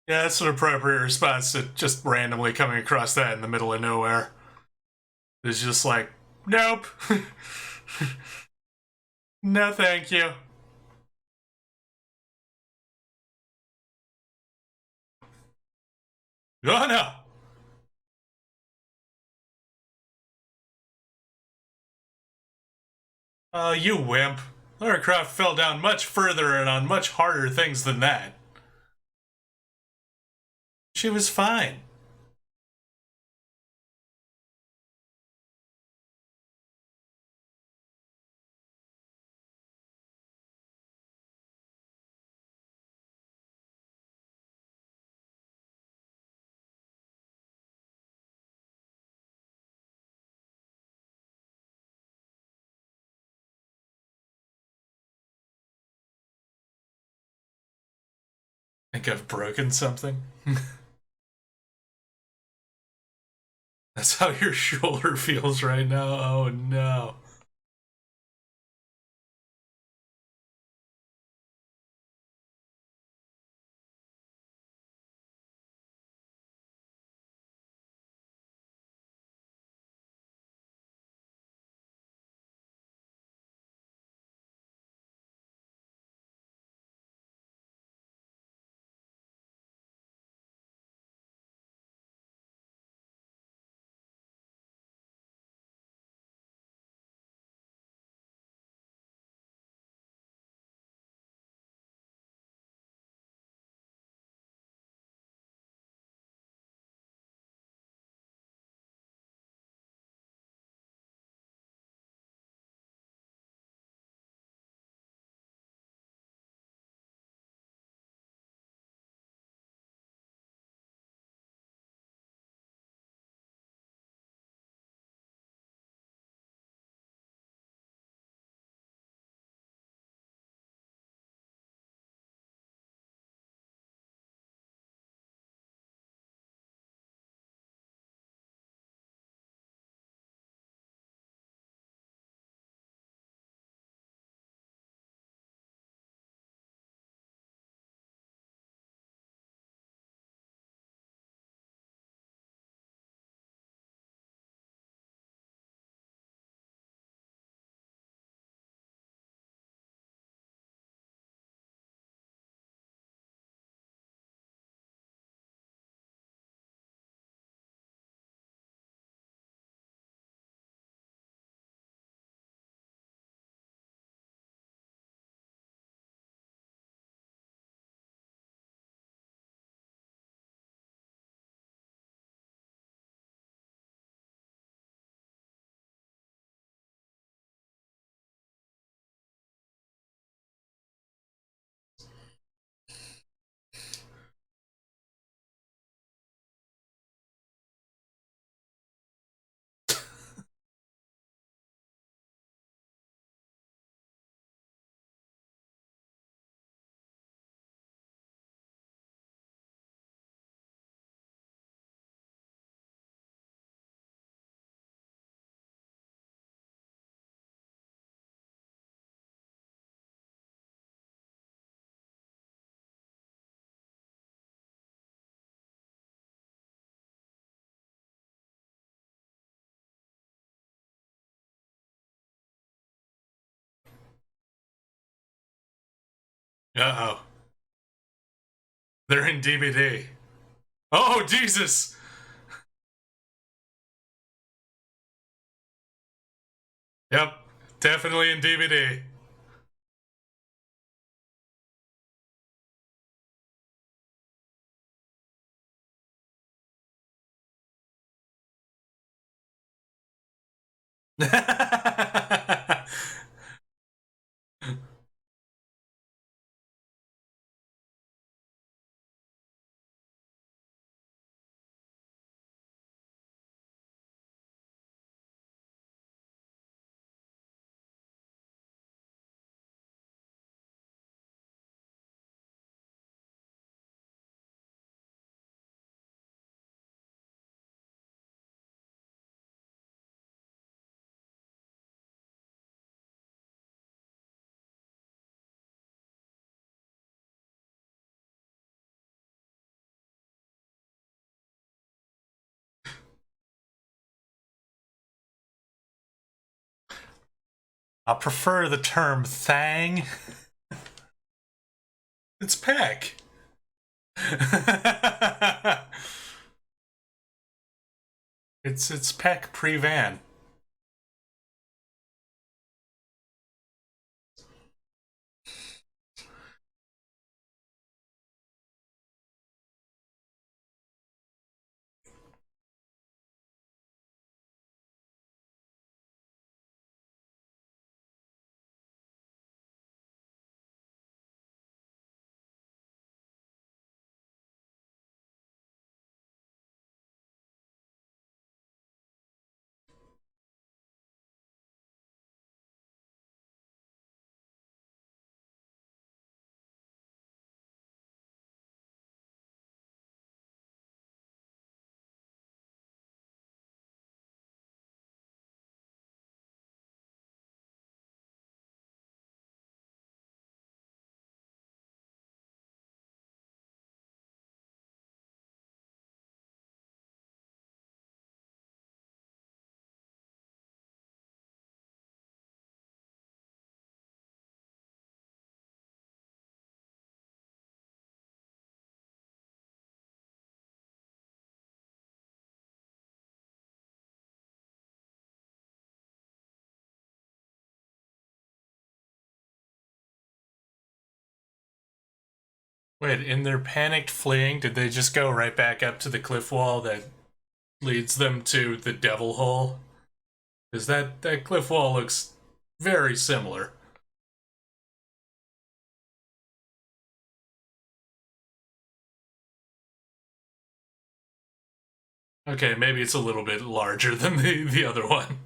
Yeah, that's an appropriate response to just randomly coming across that in the middle of nowhere. It's just like, nope. No, thank you. Oh, no. You wimp. Lara Croft fell down much further and on much harder things than that. She was fine. Think I've broken something? That's how your shoulder feels right now? Oh no. Uh-oh. They're in DVD. Oh, Jesus! Yep. Definitely in DVD. I prefer the term thang. It's Peck. It's Peck pre-van. Wait, in their panicked fleeing, did they just go right back up to the cliff wall that leads them to the devil hole? Because that cliff wall looks very similar. Okay, maybe it's a little bit larger than the other one.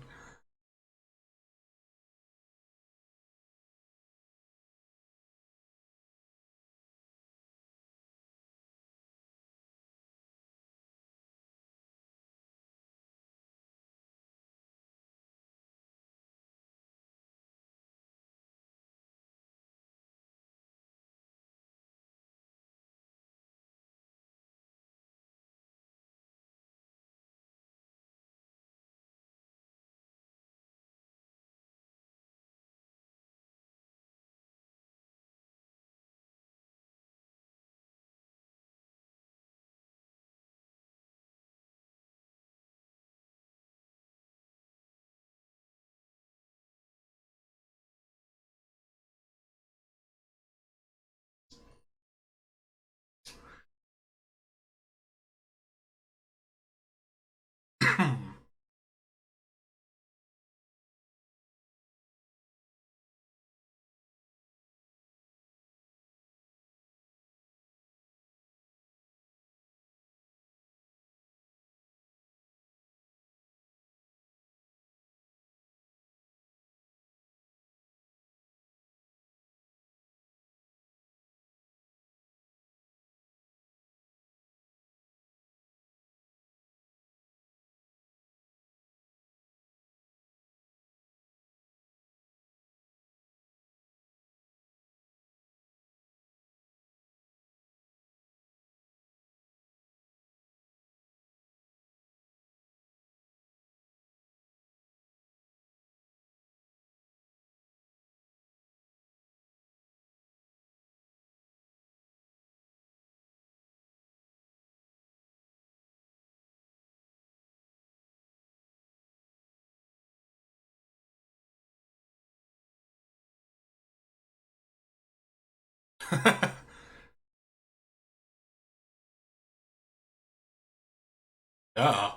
Oh.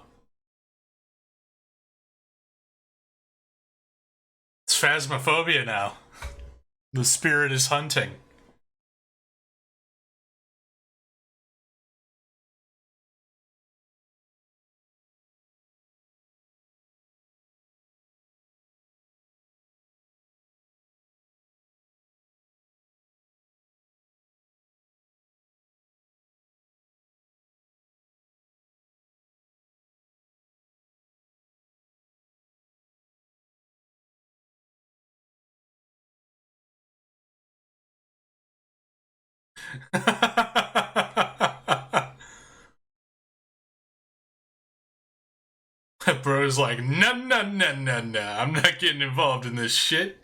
It's phasmophobia now. The spirit is hunting. Bro's like, no, no, no, no, no. I'm not getting involved in this shit.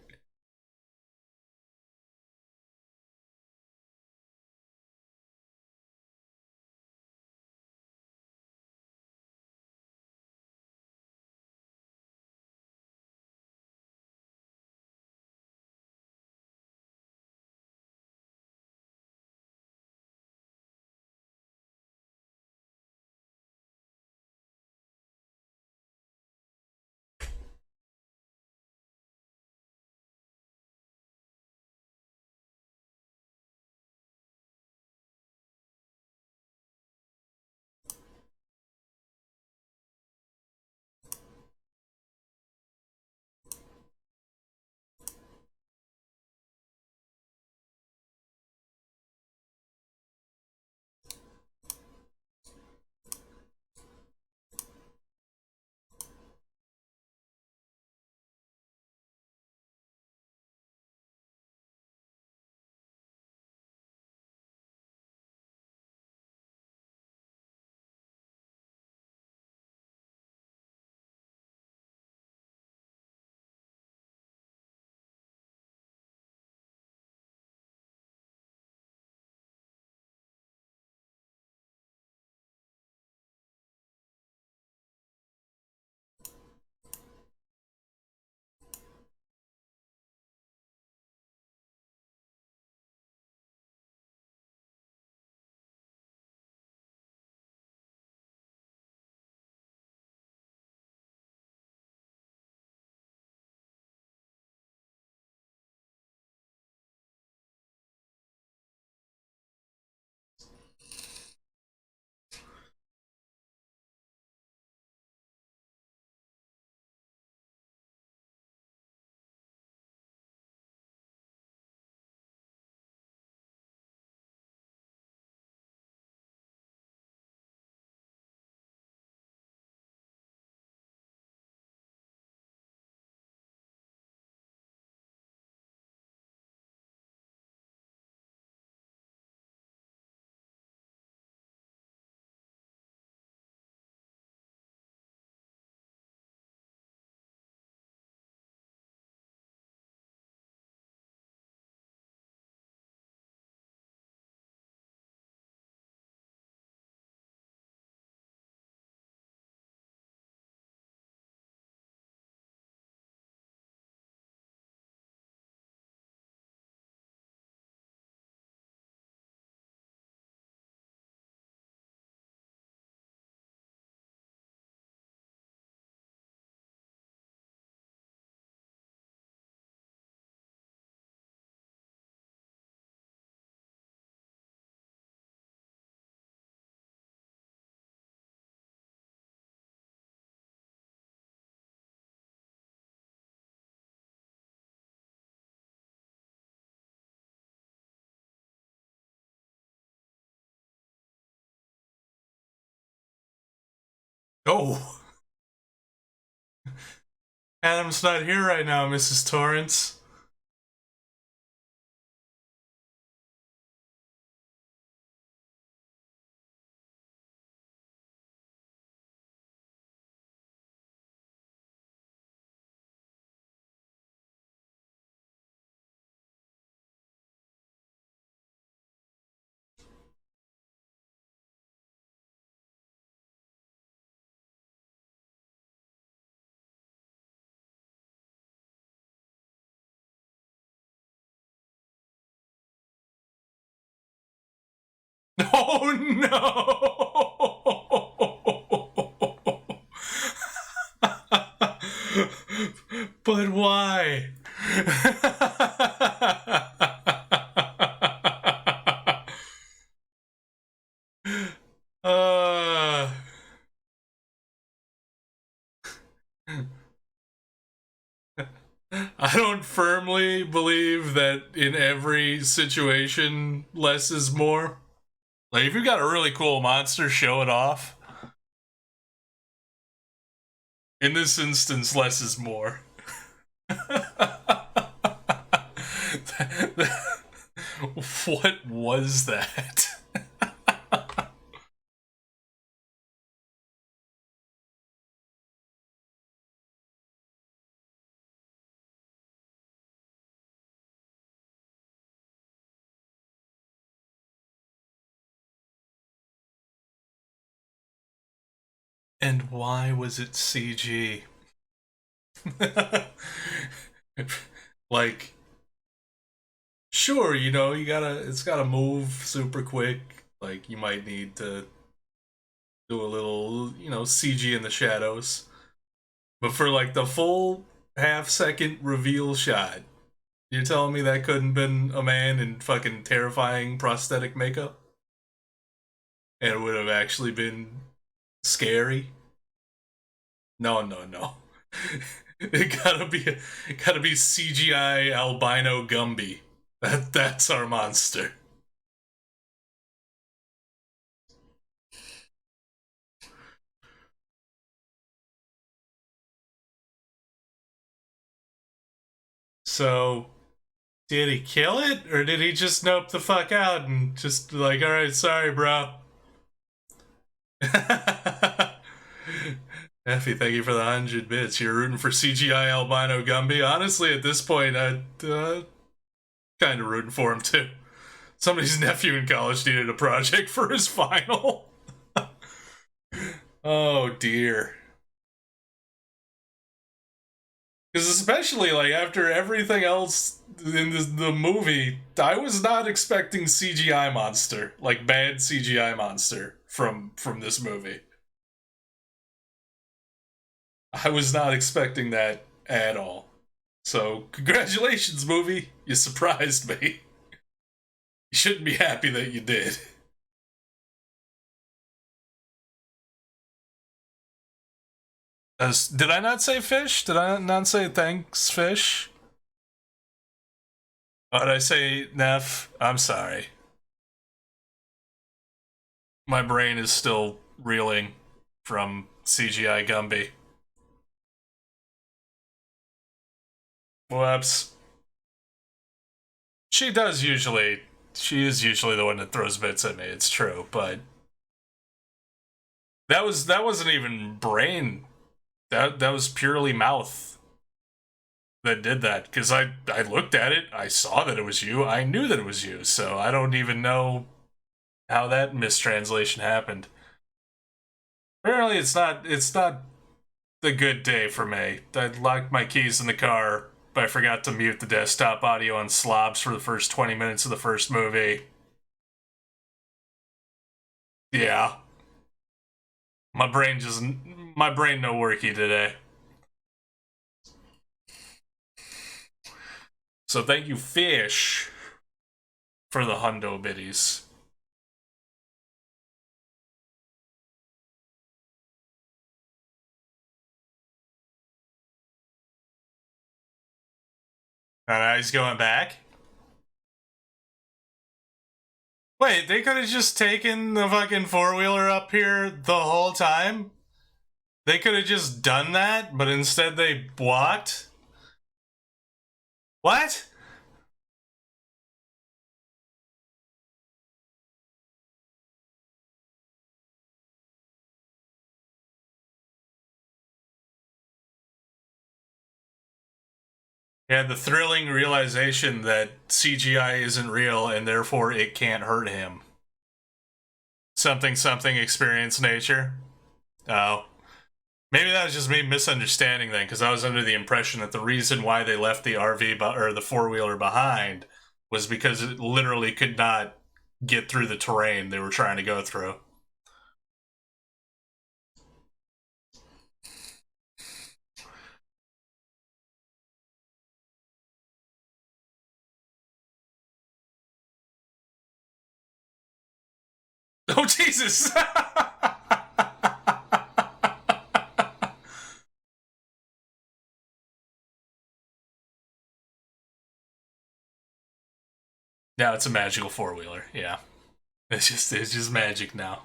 Oh. Adam's not here right now, Mrs. Torrance. Oh no! But why? uh, I don't firmly believe that in every situation less is more. Like, if you got a really cool monster, show it off. In this instance, less is more. What was that? And why was it CG? Like, sure, you know, it's gotta move super quick. Like, you might need to do a little, you know, CG in the shadows. But for like the full half-second reveal shot, you're telling me that couldn't been a man in fucking terrifying prosthetic makeup? And it would have actually been scary? No, no, no. It gotta be CGI albino Gumby. That's our monster. So, did he kill it, or did he just nope the fuck out and just like, all right, sorry, bro? Effie, thank you for the 100 bits. You're rooting for CGI albino Gumby. Honestly, at this point, I'd kind of rooting for him too. Somebody's nephew in college needed a project for his final. Oh dear. Because especially like after everything else in the movie, I was not expecting CGI monster, like bad CGI monster from this movie. I was not expecting that at all. So congratulations, movie. You surprised me. You shouldn't be happy that you did. Did I not say fish? Did I not say thanks, fish? Oh, did I say Neff? I'm sorry. My brain is still reeling from CGI Gumby. Whoops. She is usually the one that throws bits at me, it's true, but that wasn't even brain. That was purely mouth that did that, because I looked at it, I saw that it was you, I knew that it was you, so I don't even know how that mistranslation happened. Apparently it's not the good day for me. I locked my keys in the car, but I forgot to mute the desktop audio on slobs for the first 20 minutes of the first movie. Yeah. My brain no worky today. So thank you, Fish, for the hundo biddies. And now he's going back? Wait, they could have just taken the fucking four-wheeler up here the whole time? They could have just done that, but instead they walked? What? Yeah, the thrilling realization that CGI isn't real and therefore it can't hurt him. Something experience nature. Oh. Maybe that was just me misunderstanding then, because I was under the impression that the reason why they left the RV or the four-wheeler behind was because it literally could not get through the terrain they were trying to go through. Oh, Jesus! Now it's a magical four-wheeler, yeah. It's just magic now.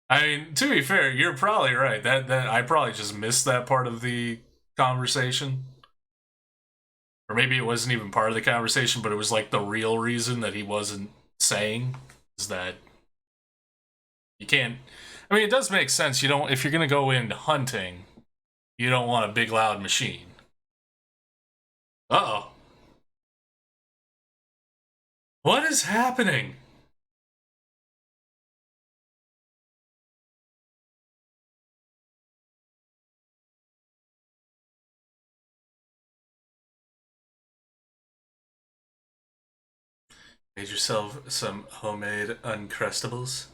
I mean, to be fair, you're probably right. That I probably just missed that part of the conversation. Or maybe it wasn't even part of the conversation, but it was like the real reason that he wasn't saying is that you can't. I mean, it does make sense. You don't, if you're gonna go in hunting, you don't want a big loud machine. Uh-oh. What is happening? Made yourself some homemade Uncrustables?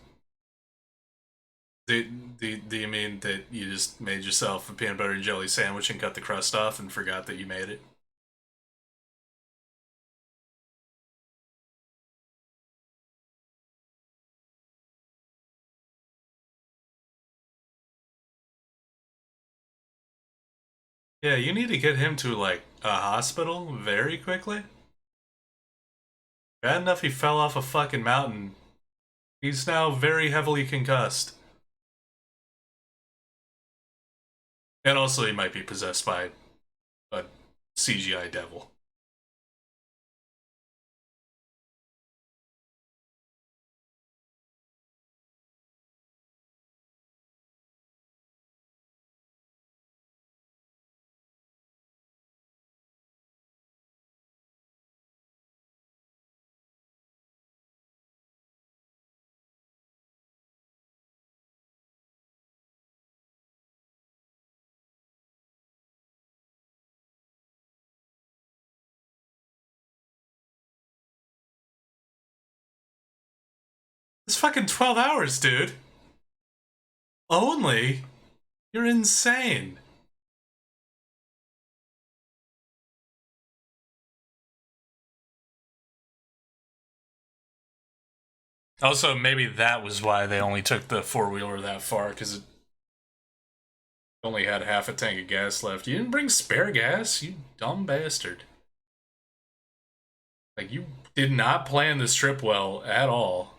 Do you mean that you just made yourself a peanut butter and jelly sandwich and cut the crust off and forgot that you made it? Yeah, you need to get him to, like, a hospital very quickly. Bad enough he fell off a fucking mountain. He's now very heavily concussed. And also he might be possessed by a CGI devil. It's fucking 12 hours, dude. Only? You're insane. Also, maybe that was why they only took the four-wheeler that far, because it only had half a tank of gas left. You didn't bring spare gas, you dumb bastard. Like, you did not plan this trip well at all.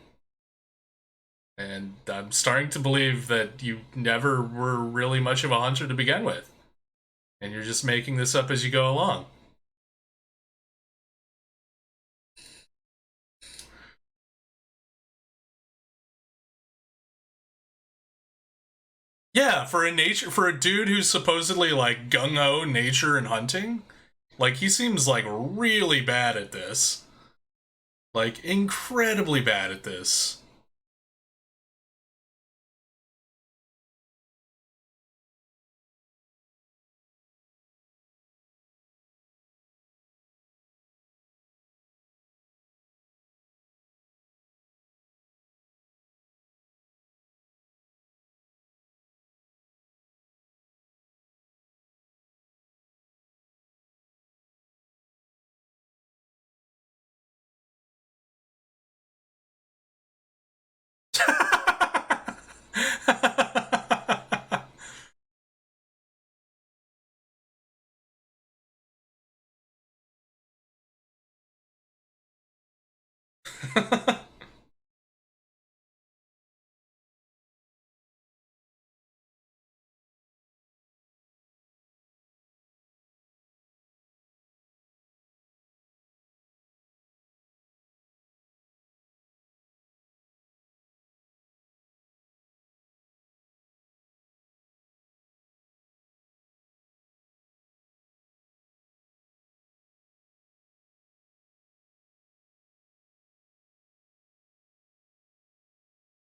And I'm starting to believe that you never were really much of a hunter to begin with. And you're just making this up as you go along. Yeah, for a dude who's supposedly like gung-ho nature and hunting, like he seems like really bad at this. Like incredibly bad at this.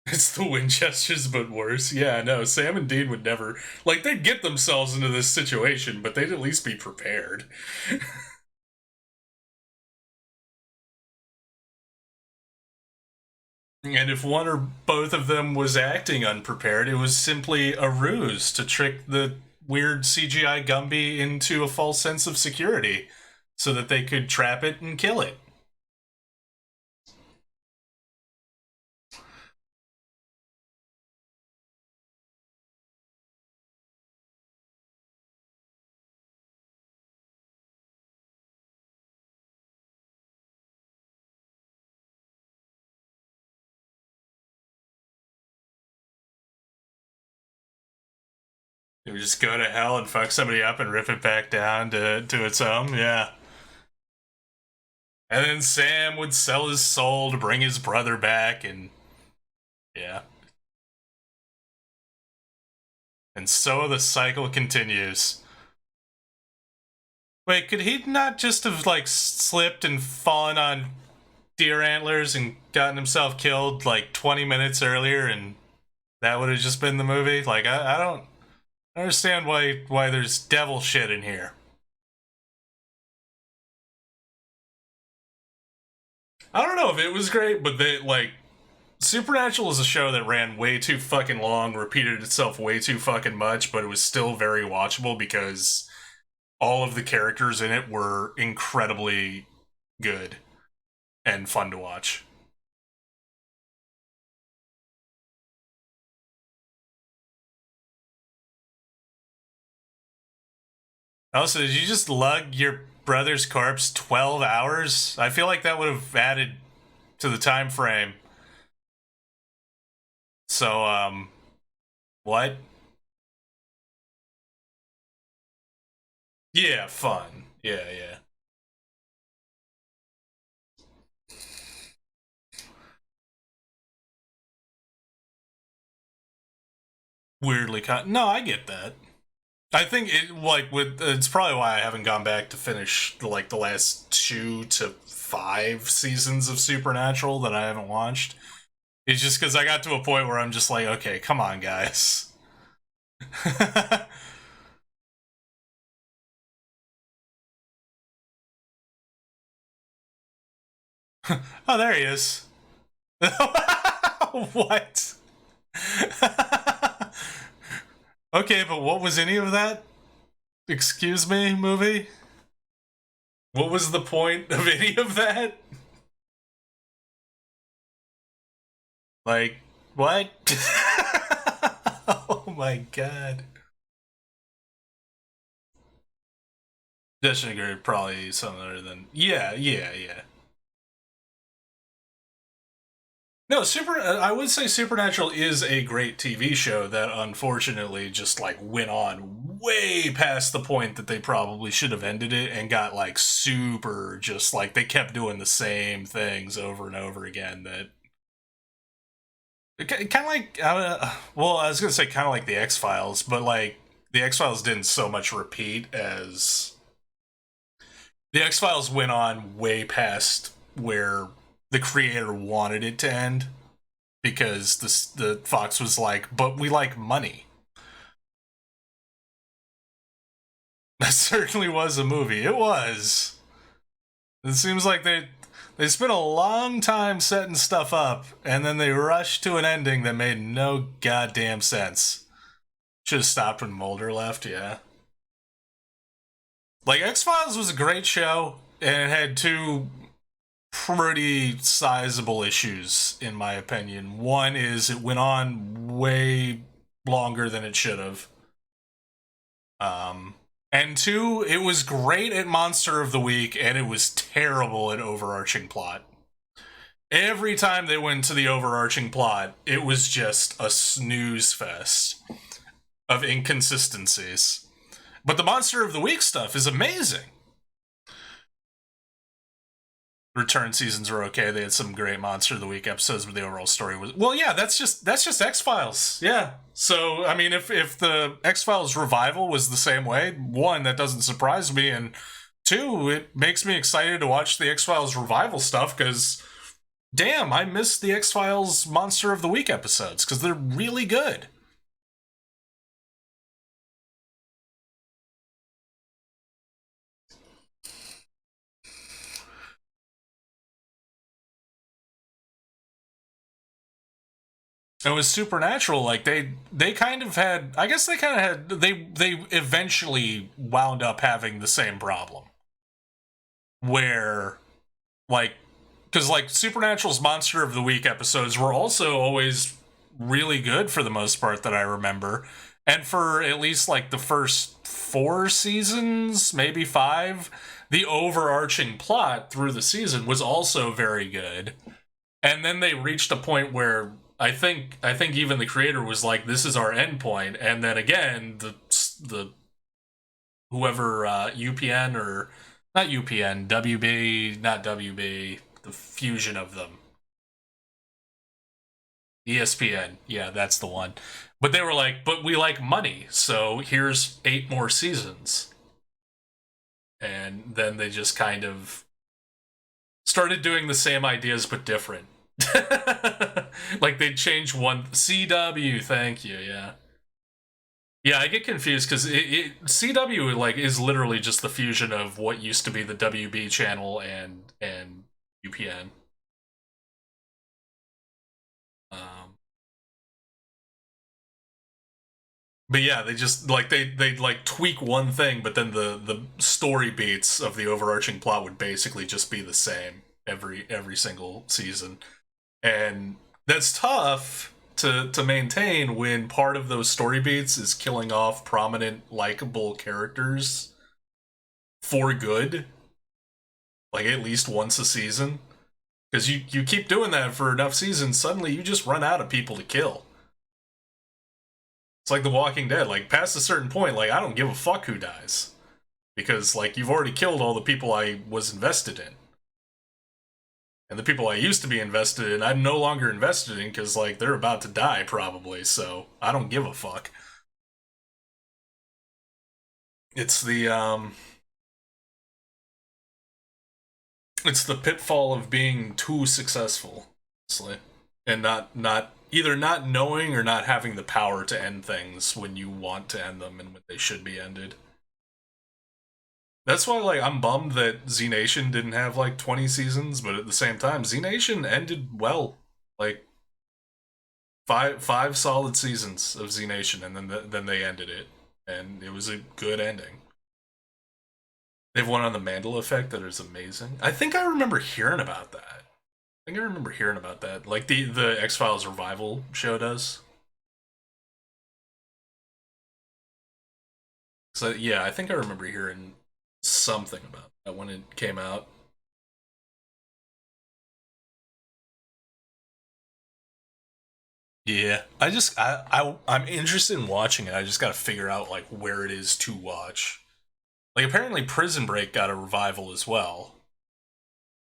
It's the Winchesters, but worse. Yeah, no, Sam and Dean would never. Like, they'd get themselves into this situation, but they'd at least be prepared. And if one or both of them was acting unprepared, it was simply a ruse to trick the weird CGI Gumby into a false sense of security so that they could trap it and kill it. It would just go to hell and fuck somebody up and rip it back down to its home, yeah. And then Sam would sell his soul to bring his brother back, and yeah. And so the cycle continues. Wait, could he not just have, like, slipped and fallen on deer antlers and gotten himself killed, like, 20 minutes earlier, and that would have just been the movie? Like, I don't understand why there's devil shit in here. I don't know if it was great, but Supernatural is a show that ran way too fucking long, repeated itself way too fucking much, but it was still very watchable because all of the characters in it were incredibly good and fun to watch. Also, did you just lug your brother's corpse 12 hours? I feel like that would have added to the time frame. So, what? Yeah, fun. Yeah. Weirdly no, I get that. I think it's probably why I haven't gone back to finish the last 2 to 5 seasons of Supernatural that I haven't watched. It's just because I got to a point where I'm just like, okay, come on, guys. Oh, there he is. What? Okay, but what was any of that? Excuse me, movie? What was the point of any of that? Like, what? Oh my god. Deschiniger probably something other than yeah. No, I would say Supernatural is a great TV show that unfortunately just went on way past the point that they probably should have ended it and got super just they kept doing the same things over and over again. That kind of well, I was gonna say kind of like the X-Files, but the X-Files didn't so much repeat as the X-Files went on way past where the creator wanted it to end because the Fox was like, but we like money. That certainly was a movie. It was. It seems like they spent a long time setting stuff up, and then they rushed to an ending that made no goddamn sense. Should have stopped when Mulder left, yeah. X-Files was a great show, and it had 2 pretty sizable issues, in my opinion. One is it went on way longer than it should have. And 2, it was great at Monster of the Week, and it was terrible at overarching plot. Every time they went to the overarching plot, it was just a snooze fest of inconsistencies. But the Monster of the Week stuff is amazing. Return seasons were okay. They had some great Monster of the Week episodes, but the overall story was that's just X-Files. Yeah. So I mean, if the X-Files revival was the same way, 1, that doesn't surprise me, and 2, it makes me excited to watch the X-Files revival stuff because, damn, I miss the X-Files Monster of the Week episodes because they're really good. It was Supernatural. Like they kind of had. I guess they kind of had. They eventually wound up having the same problem, where like because like Supernatural's Monster of the Week episodes were also always really good for the most part that I remember, and for at least like the first 4 seasons, maybe 5, the overarching plot through the season was also very good. And then they reached a point where I think even the creator was like, "This is our end point," and then again the whoever UPN or not UPN WB not WB the fusion of them ESPN, yeah, that's the one. But they were like, "But we like money, so here's 8 more seasons," and then they just kind of started doing the same ideas but different. Like they'd change one CW, thank you, yeah. Yeah, I get confused because CW like is literally just the fusion of what used to be the WB channel and UPN. Um, but yeah, they just like they like tweak one thing, but then the story beats of the overarching plot would basically just be the same every single season. And that's tough to maintain when part of those story beats is killing off prominent, likable characters for good, like at least once a season. Because you keep doing that for enough seasons, suddenly you just run out of people to kill. It's like The Walking Dead. Like, past a certain point, like, I don't give a fuck who dies. Because, like, you've already killed all the people I was invested in. And the people I used to be invested in, I'm no longer invested in because, like, they're about to die, probably, so I don't give a fuck. It's it's the pitfall of being too successful, honestly. And not either not knowing or not having the power to end things when you want to end them and when they should be ended. That's why, like, I'm bummed that Z Nation didn't have like 20 seasons, but at the same time, Z Nation ended well. Like, five solid seasons of Z Nation, and then they ended it, and it was a good ending. They've one on the Mandela Effect that is amazing. I think I remember hearing about that. I think I remember hearing about that. Like the X Files revival show does. So yeah, I think I remember hearing something about that when it came out. Yeah, I'm interested in watching it. I just got to figure out like where it is to watch. Like apparently Prison Break got a revival as well,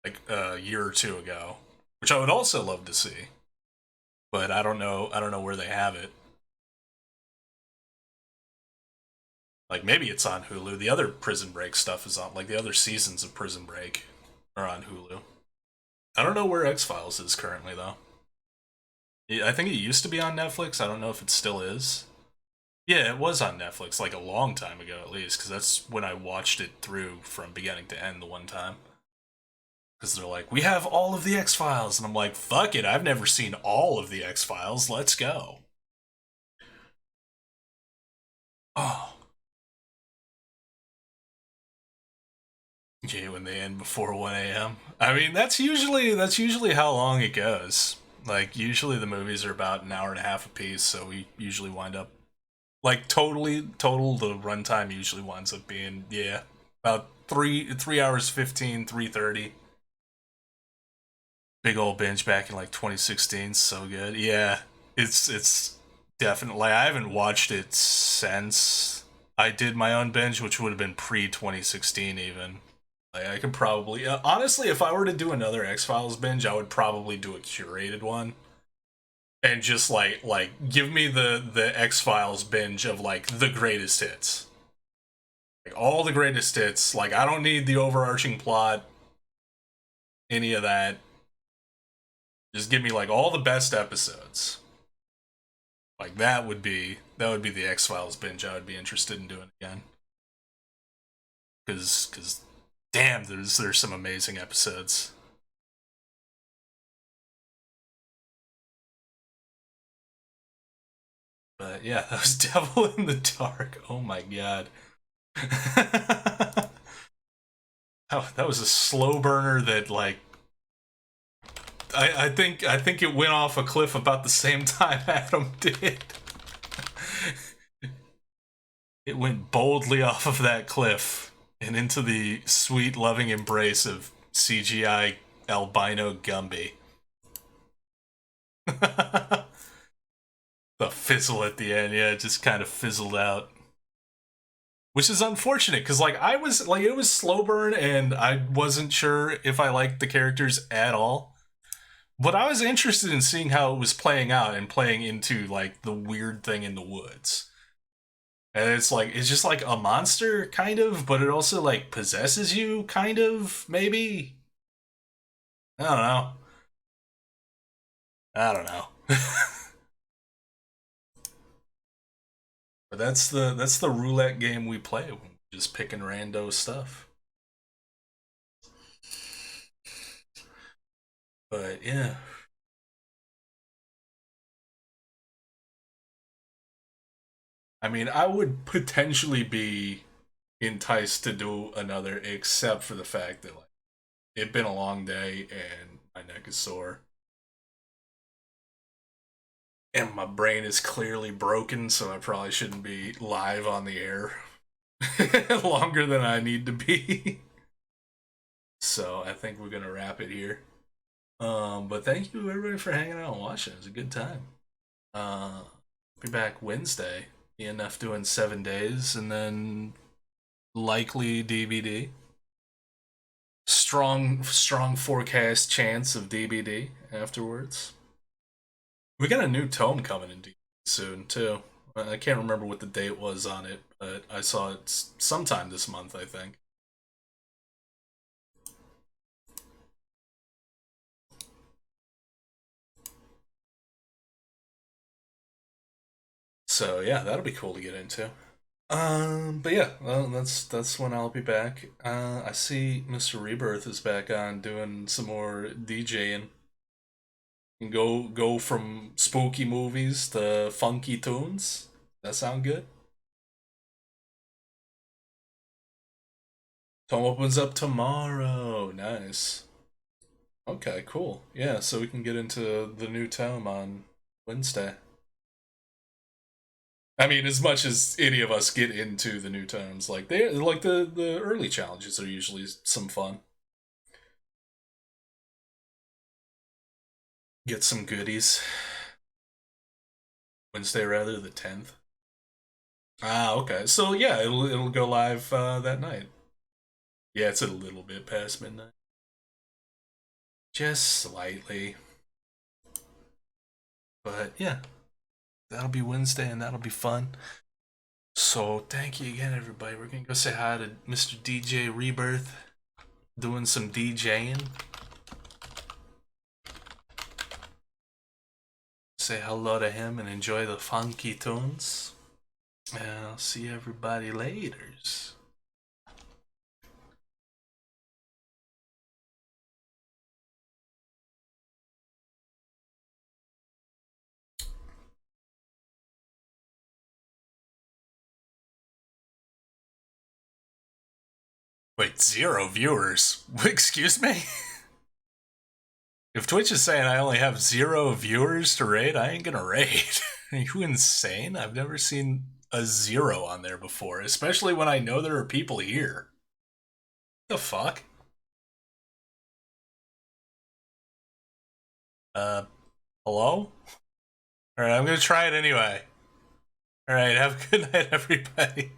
like a year or two ago, which I would also love to see. But I don't know. I don't know where they have it. Like maybe it's on Hulu. The other Prison Break stuff is on. Like the other seasons of Prison Break are on Hulu. I don't know where X Files is currently though. I think it used to be on Netflix. I don't know if it still is. Yeah, it was on Netflix like a long time ago at least, because that's when I watched it through from beginning to end the one time. Because they're like, we have all of the X Files, and I'm like, fuck it, I've never seen all of the X Files. Let's go. Oh, okay, when they end before 1 a.m. I mean, that's usually how long it goes. Like, usually the movies are about an hour and a half a piece, so we usually wind up like total the runtime usually winds up being yeah about 3 hours 15 3:30. Big old binge back in like 2016, so good. Yeah, it's definitely. I haven't watched it since I did my own binge, which would have been pre 2016 even. Like I could probably honestly, if I were to do another X Files binge, I would probably do a curated one and just like give me the X Files binge of like the greatest hits, like all the greatest hits. Like I don't need the overarching plot, any of that. Just give me like all the best episodes. Like that would be the X Files binge I would be interested in doing again. Because damn, there's some amazing episodes. But yeah, that was Devil in the Dark. Oh my god. That was a slow burner that, like, I think it went off a cliff about the same time Adam did. It went boldly off of that cliff and into the sweet, loving embrace of CGI albino Gumby. The fizzle at the end, yeah, it just kind of fizzled out. Which is unfortunate, because, like, I was, like, it was slow burn, and I wasn't sure if I liked the characters at all. But I was interested in seeing how it was playing out and playing into, like, the weird thing in the woods. And it's like, it's just like a monster, kind of, but it also, like, possesses you, kind of, maybe? I don't know. I don't know. But that's the roulette game we play when we're just picking rando stuff. But yeah. I mean, I would potentially be enticed to do another, except for the fact that, like, it's been a long day and my neck is sore. And my brain is clearly broken, so I probably shouldn't be live on the air longer than I need to be. So I think we're gonna wrap it here. But thank you everybody for hanging out and watching. It was a good time. Be back Wednesday. ENF doing 7 days, and then likely DVD. Strong forecast chance of DVD afterwards. We got a new tome coming in soon too. I can't remember what the date was on it, but I saw it sometime this month, I think. So yeah, that'll be cool to get into. But yeah, well, that's when I'll be back. I see Mr. Rebirth is back on doing some more DJing. And go from spooky movies to funky tunes. That sound good? Tome opens up tomorrow. Nice. Okay, cool. Yeah, so we can get into the new tome on Wednesday. I mean, as much as any of us get into the new tomes, like the early challenges are usually some fun. Get some goodies. Wednesday, rather, the 10th. Ah, okay. So yeah, it'll go live that night. Yeah, it's a little bit past midnight. Just slightly. But yeah, that'll be Wednesday and that'll be fun. So thank you again, everybody. We're gonna go say hi to Mr. DJ Rebirth, doing some DJing. Say hello to him and enjoy the funky tunes. And I'll see everybody later. Wait, 0 viewers? Excuse me? If Twitch is saying I only have 0 viewers to raid, I ain't gonna raid. Are you insane? I've never seen a 0 on there before, especially when I know there are people here. The fuck? Hello? Alright, I'm gonna try it anyway. Alright, have a good night, everybody.